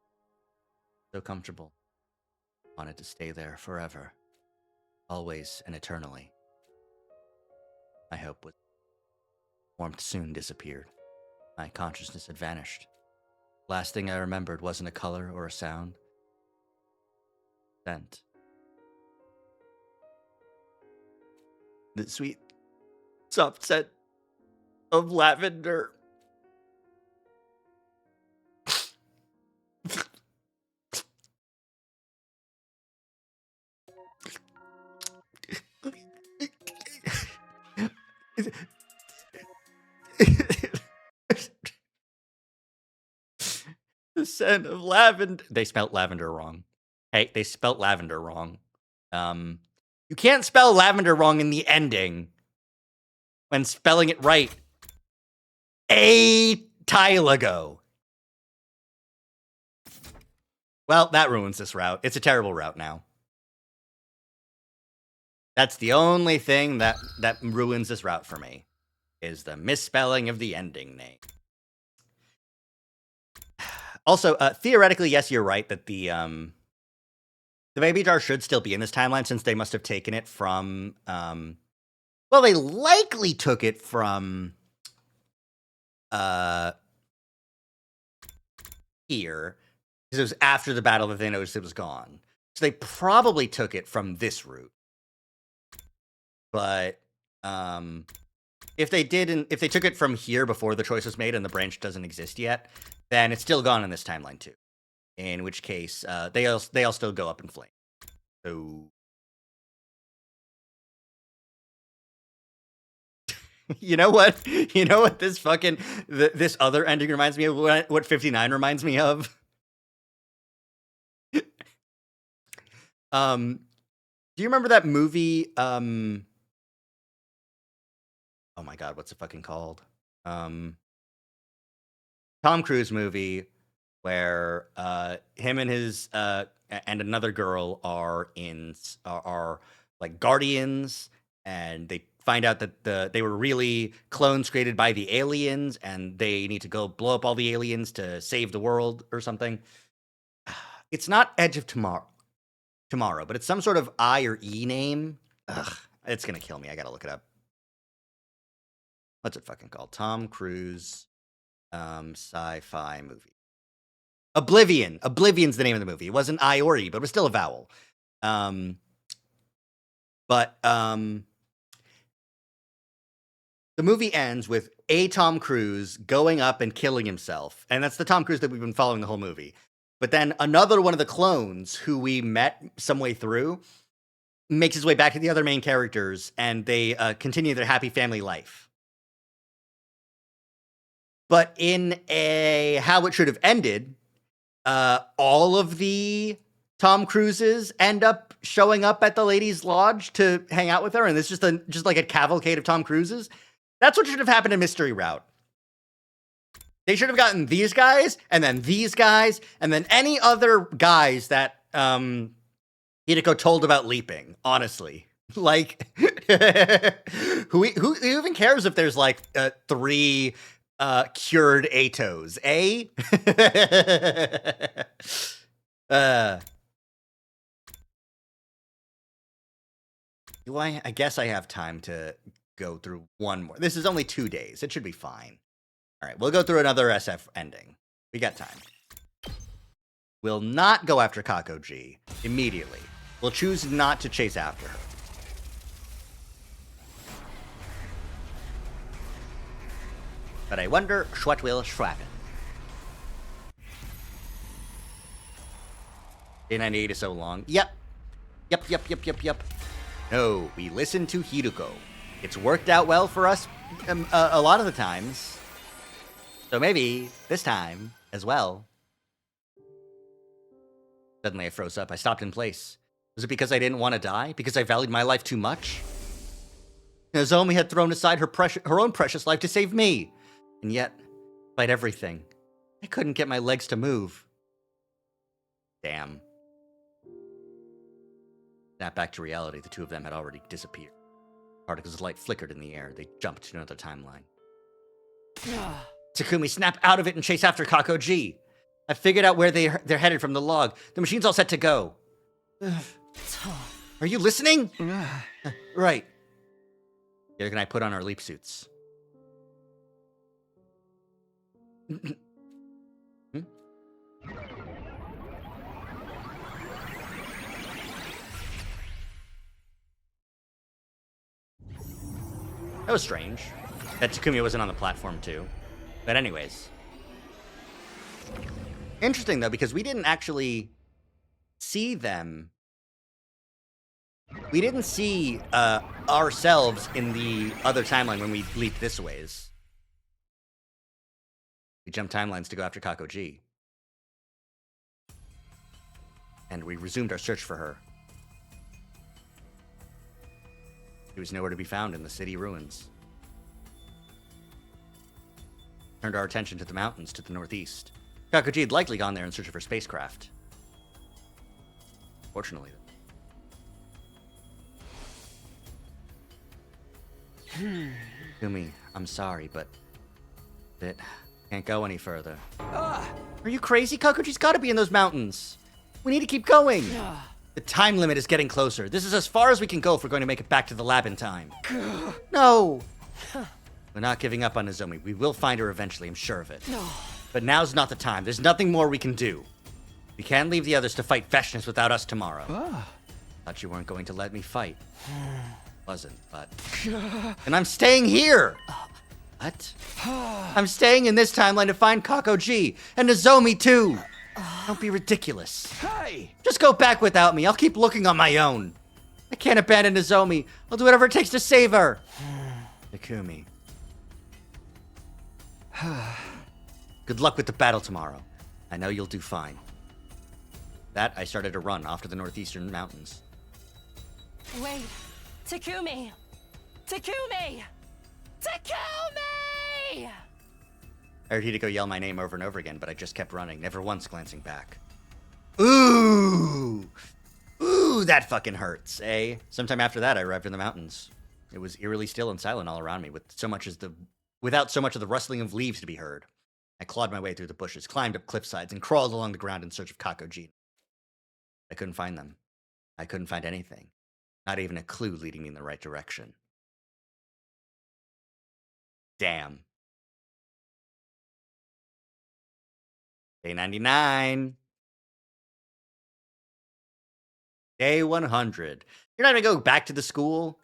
So comfortable. Wanted to stay there forever. Always and eternally. My hope was... warmth soon disappeared. My consciousness had vanished. Last thing I remembered wasn't a color or a sound. Scent. The sweet, soft scent of lavender. The scent of lavender. They spelt lavender wrong. Hey, they spelt lavender wrong. You can't spell lavender wrong in the ending when spelling it right a tile ago. Well, that ruins this route. It's a terrible route now. That's the only thing that ruins this route for me, is the misspelling of the ending name. Also, theoretically, yes, you're right that the baby jar should still be in this timeline since they must have taken it from, well, they likely took it from, here, because it was after the battle that they noticed it was gone. So they probably took it from this route. But, if they took it from here before the choice was made and the branch doesn't exist yet, then it's still gone in this timeline too. In which case, they all still go up in flame. So, you know what? You know what this fucking this other ending reminds me of? What 59 reminds me of? Do you remember that movie? Oh my god, what's it fucking called? Tom Cruise movie where him and his and another girl are like guardians, and they find out that they were really clones created by the aliens, and they need to go blow up all the aliens to save the world or something. It's not Edge of Tomorrow, but it's some sort of I or E name. Ugh, it's gonna kill me. I gotta look it up. What's it fucking called? Tom Cruise sci-fi movie. Oblivion. Oblivion's the name of the movie. It wasn't I or E, but it was still a vowel. The movie ends with a Tom Cruise going up and killing himself. And that's the Tom Cruise that we've been following the whole movie. But then another one of the clones who we met some way through makes his way back to the other main characters, and they continue their happy family life. But in a how it should have ended, all of the Tom Cruises end up showing up at the ladies' lodge to hang out with her, and it's just like a cavalcade of Tom Cruises. That's what should have happened in Mystery Route. They should have gotten these guys, and then these guys, and then any other guys that Hideko told about leaping, honestly. Like, who even cares if there's like 3 cured Atos, eh? I guess I have time to go through one more. This is only 2 days. It should be fine. All right, we'll go through another SF ending. We got time. We'll not go after Kakoji immediately. We'll choose not to chase after her. But I wonder what will happen. Day 98 is so long. Yep. No, we listen to Hiruko. It's worked out well for us a lot of the times. So maybe this time as well. Suddenly I froze up. I stopped in place. Was it because I didn't want to die? Because I valued my life too much? Nozomi had thrown aside her own precious life to save me. And yet, despite everything, I couldn't get my legs to move. Damn. Snap back to reality. The two of them had already disappeared. Particles of light flickered in the air. They jumped to another timeline. Takumi, snap out of it and chase after Kakoji. I figured out where they're headed from the log. The machine's all set to go. Are you listening? Right. Derek and I put on our leap suits. That was strange. That Takumi wasn't on the platform too. But anyways. Interesting though, because we didn't actually see them. We didn't see ourselves in the other timeline when we leaped this ways. We jumped timelines to go after Kakoji. And we resumed our search for her. She was nowhere to be found in the city ruins. Turned our attention to the mountains to the northeast. Kakoji had likely gone there in search of her spacecraft. Fortunately. Kumi, I'm sorry, but it can't go any further. Are you crazy? Kakoji's gotta be in those mountains. We need to keep going. The time limit is getting closer. This is as far as we can go if we're going to make it back to the lab in time. No! We're not giving up on Nozomi. We will find her eventually, I'm sure of it. But now's not the time. There's nothing more we can do. We can't leave the others to fight Vashnis without us tomorrow. Thought you weren't going to let me fight. Wasn't, but... And I'm staying here! What? I'm staying in this timeline to find Kakoji, and Nozomi too! Don't be ridiculous. Hey! Just go back without me. I'll keep looking on my own. I can't abandon Nozomi. I'll do whatever it takes to save her. Takumi. Good luck with the battle tomorrow. I know you'll do fine. That, I started to run off to the northeastern mountains. Wait. Takumi! Takumi! Takumi! I heard Hideko yell my name over and over again, but I just kept running, never once glancing back. Ooh! Ooh, that fucking hurts, eh? Sometime after that, I arrived in the mountains. It was eerily still and silent all around me, without so much of the rustling of leaves to be heard. I clawed my way through the bushes, climbed up cliff sides, and crawled along the ground in search of Kakoji. I couldn't find them. I couldn't find anything. Not even a clue leading me in the right direction. Damn. Day 99. Day 100. You're not going to go back to the school?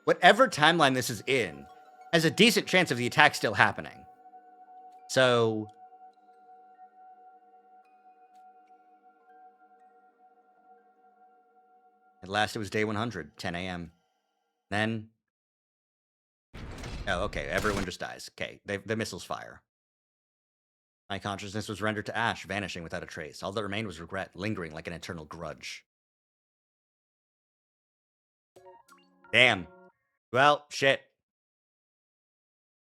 Whatever timeline this is in has a decent chance of the attack still happening. So... At last it was day 100, 10 a.m. Then... Oh, okay, everyone just dies. Okay, the missiles fire. My consciousness was rendered to ash, vanishing without a trace. All that remained was regret, lingering like an eternal grudge. Damn. Well, shit.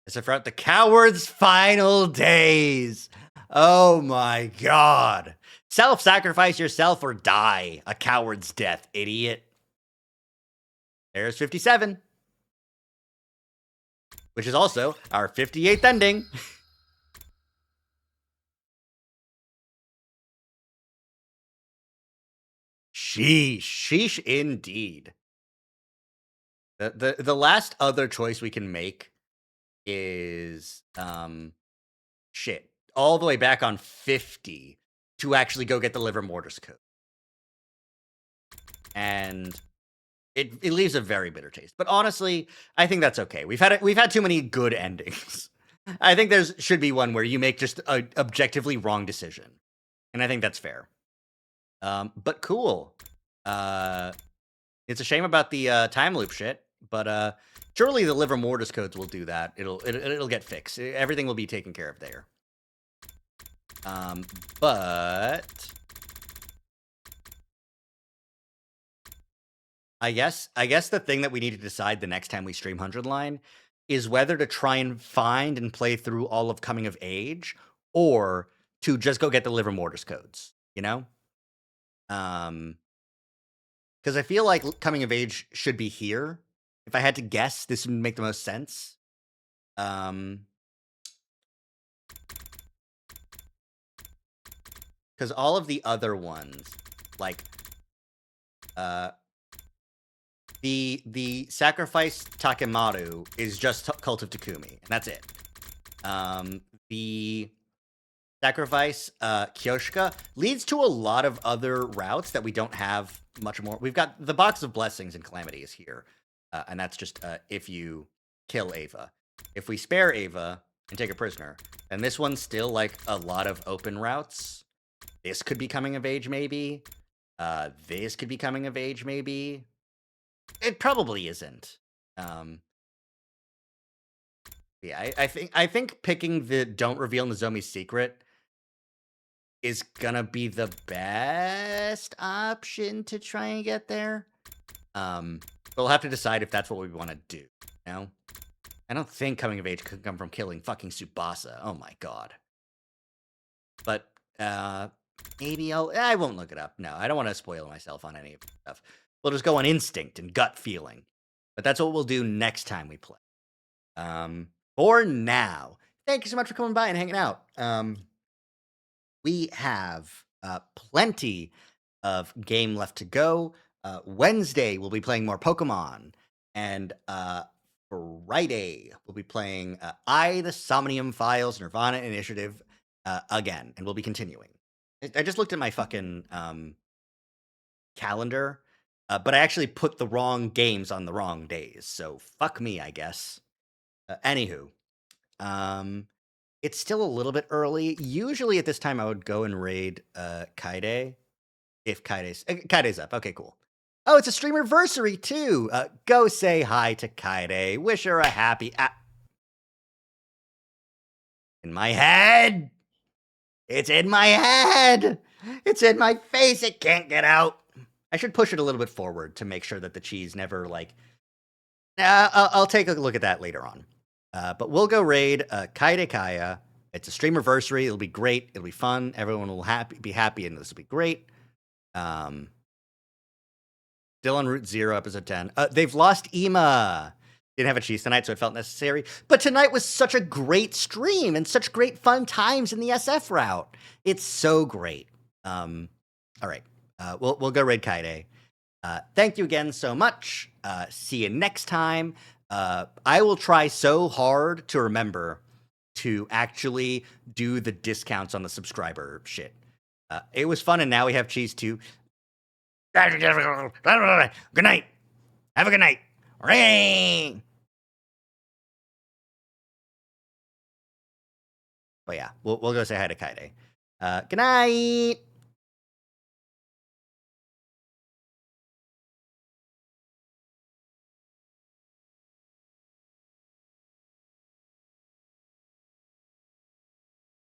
As I forgot the coward's final days. Oh my god. Self-sacrifice yourself or die a coward's death, idiot. There's 57. Which is also our 58th ending. Sheesh indeed. The last other choice we can make is shit. All the way back on 50 to actually go get the liver mortis code. and it leaves a very bitter taste. But honestly, I think that's okay. We've had too many good endings. I think there should be one where you make just an objectively wrong decision, and I think that's fair. But cool. It's a shame about the time loop shit, but surely the liver mortis codes will do that. It'll get fixed. Everything will be taken care of there. But I guess the thing that we need to decide the next time we stream 100 Line is whether to try and find and play through all of Coming of Age or to just go get the liver mortis codes, you know? Because I feel like Coming of Age should be here. If I had to guess, this would make the most sense. Because all of the other ones, like, the Sacrifice Takemaru is just Cult of Takumi, and that's it. The Sacrifice Kyoshika leads to a lot of other routes that we don't have much more. We've got the Box of Blessings and Calamities here, and that's just if you kill Ava. If we spare Ava and take a prisoner, then this one's still like a lot of open routes. This could be Coming of Age, maybe. This could be Coming of Age, maybe. It probably isn't. Yeah, I think picking the Don't Reveal Nozomi's Secret is gonna be the best option to try and get there. But we'll have to decide if that's what we want to do. You know? I don't think Coming of Age could come from killing fucking Tsubasa. Oh my god. But maybe I won't look it up. No, I don't want to spoil myself on any of this stuff. We'll just go on instinct and gut feeling. But that's what we'll do next time we play. For now, thank you so much for coming by and hanging out. We have plenty of game left to go. Wednesday, we'll be playing more Pokemon. And Friday, we'll be playing the Somnium Files Nirvana Initiative again. And we'll be continuing. I just looked at my fucking calendar, but I actually put the wrong games on the wrong days. So fuck me, I guess. Anywho, it's still a little bit early. Usually at this time, I would go and raid Kaide. If Kaide's up. Okay, cool. Oh, it's a streamerversary too. Go say hi to Kaide. Wish her a happy... In my head! It's in my head! It's in my face! It can't get out! I should push it a little bit forward to make sure that the cheese never, like... I'll take a look at that later on. But we'll go raid Kaide Kaya. It's a streamerversary. It'll be great. It'll be fun. Everyone will be happy, and this will be great. Still on Route 0, episode 10. They've lost Ema. Didn't have a cheese tonight, so it felt necessary. But tonight was such a great stream and such great fun times in the SF route. It's so great. All right. We'll go raid Kaide. Thank you again so much. See you next time. I will try so hard to remember to actually do the discounts on the subscriber shit. It was fun, and now we have cheese too. Good night. Have a good night. Ring. But yeah, we'll go say hi to Kaide. Good night.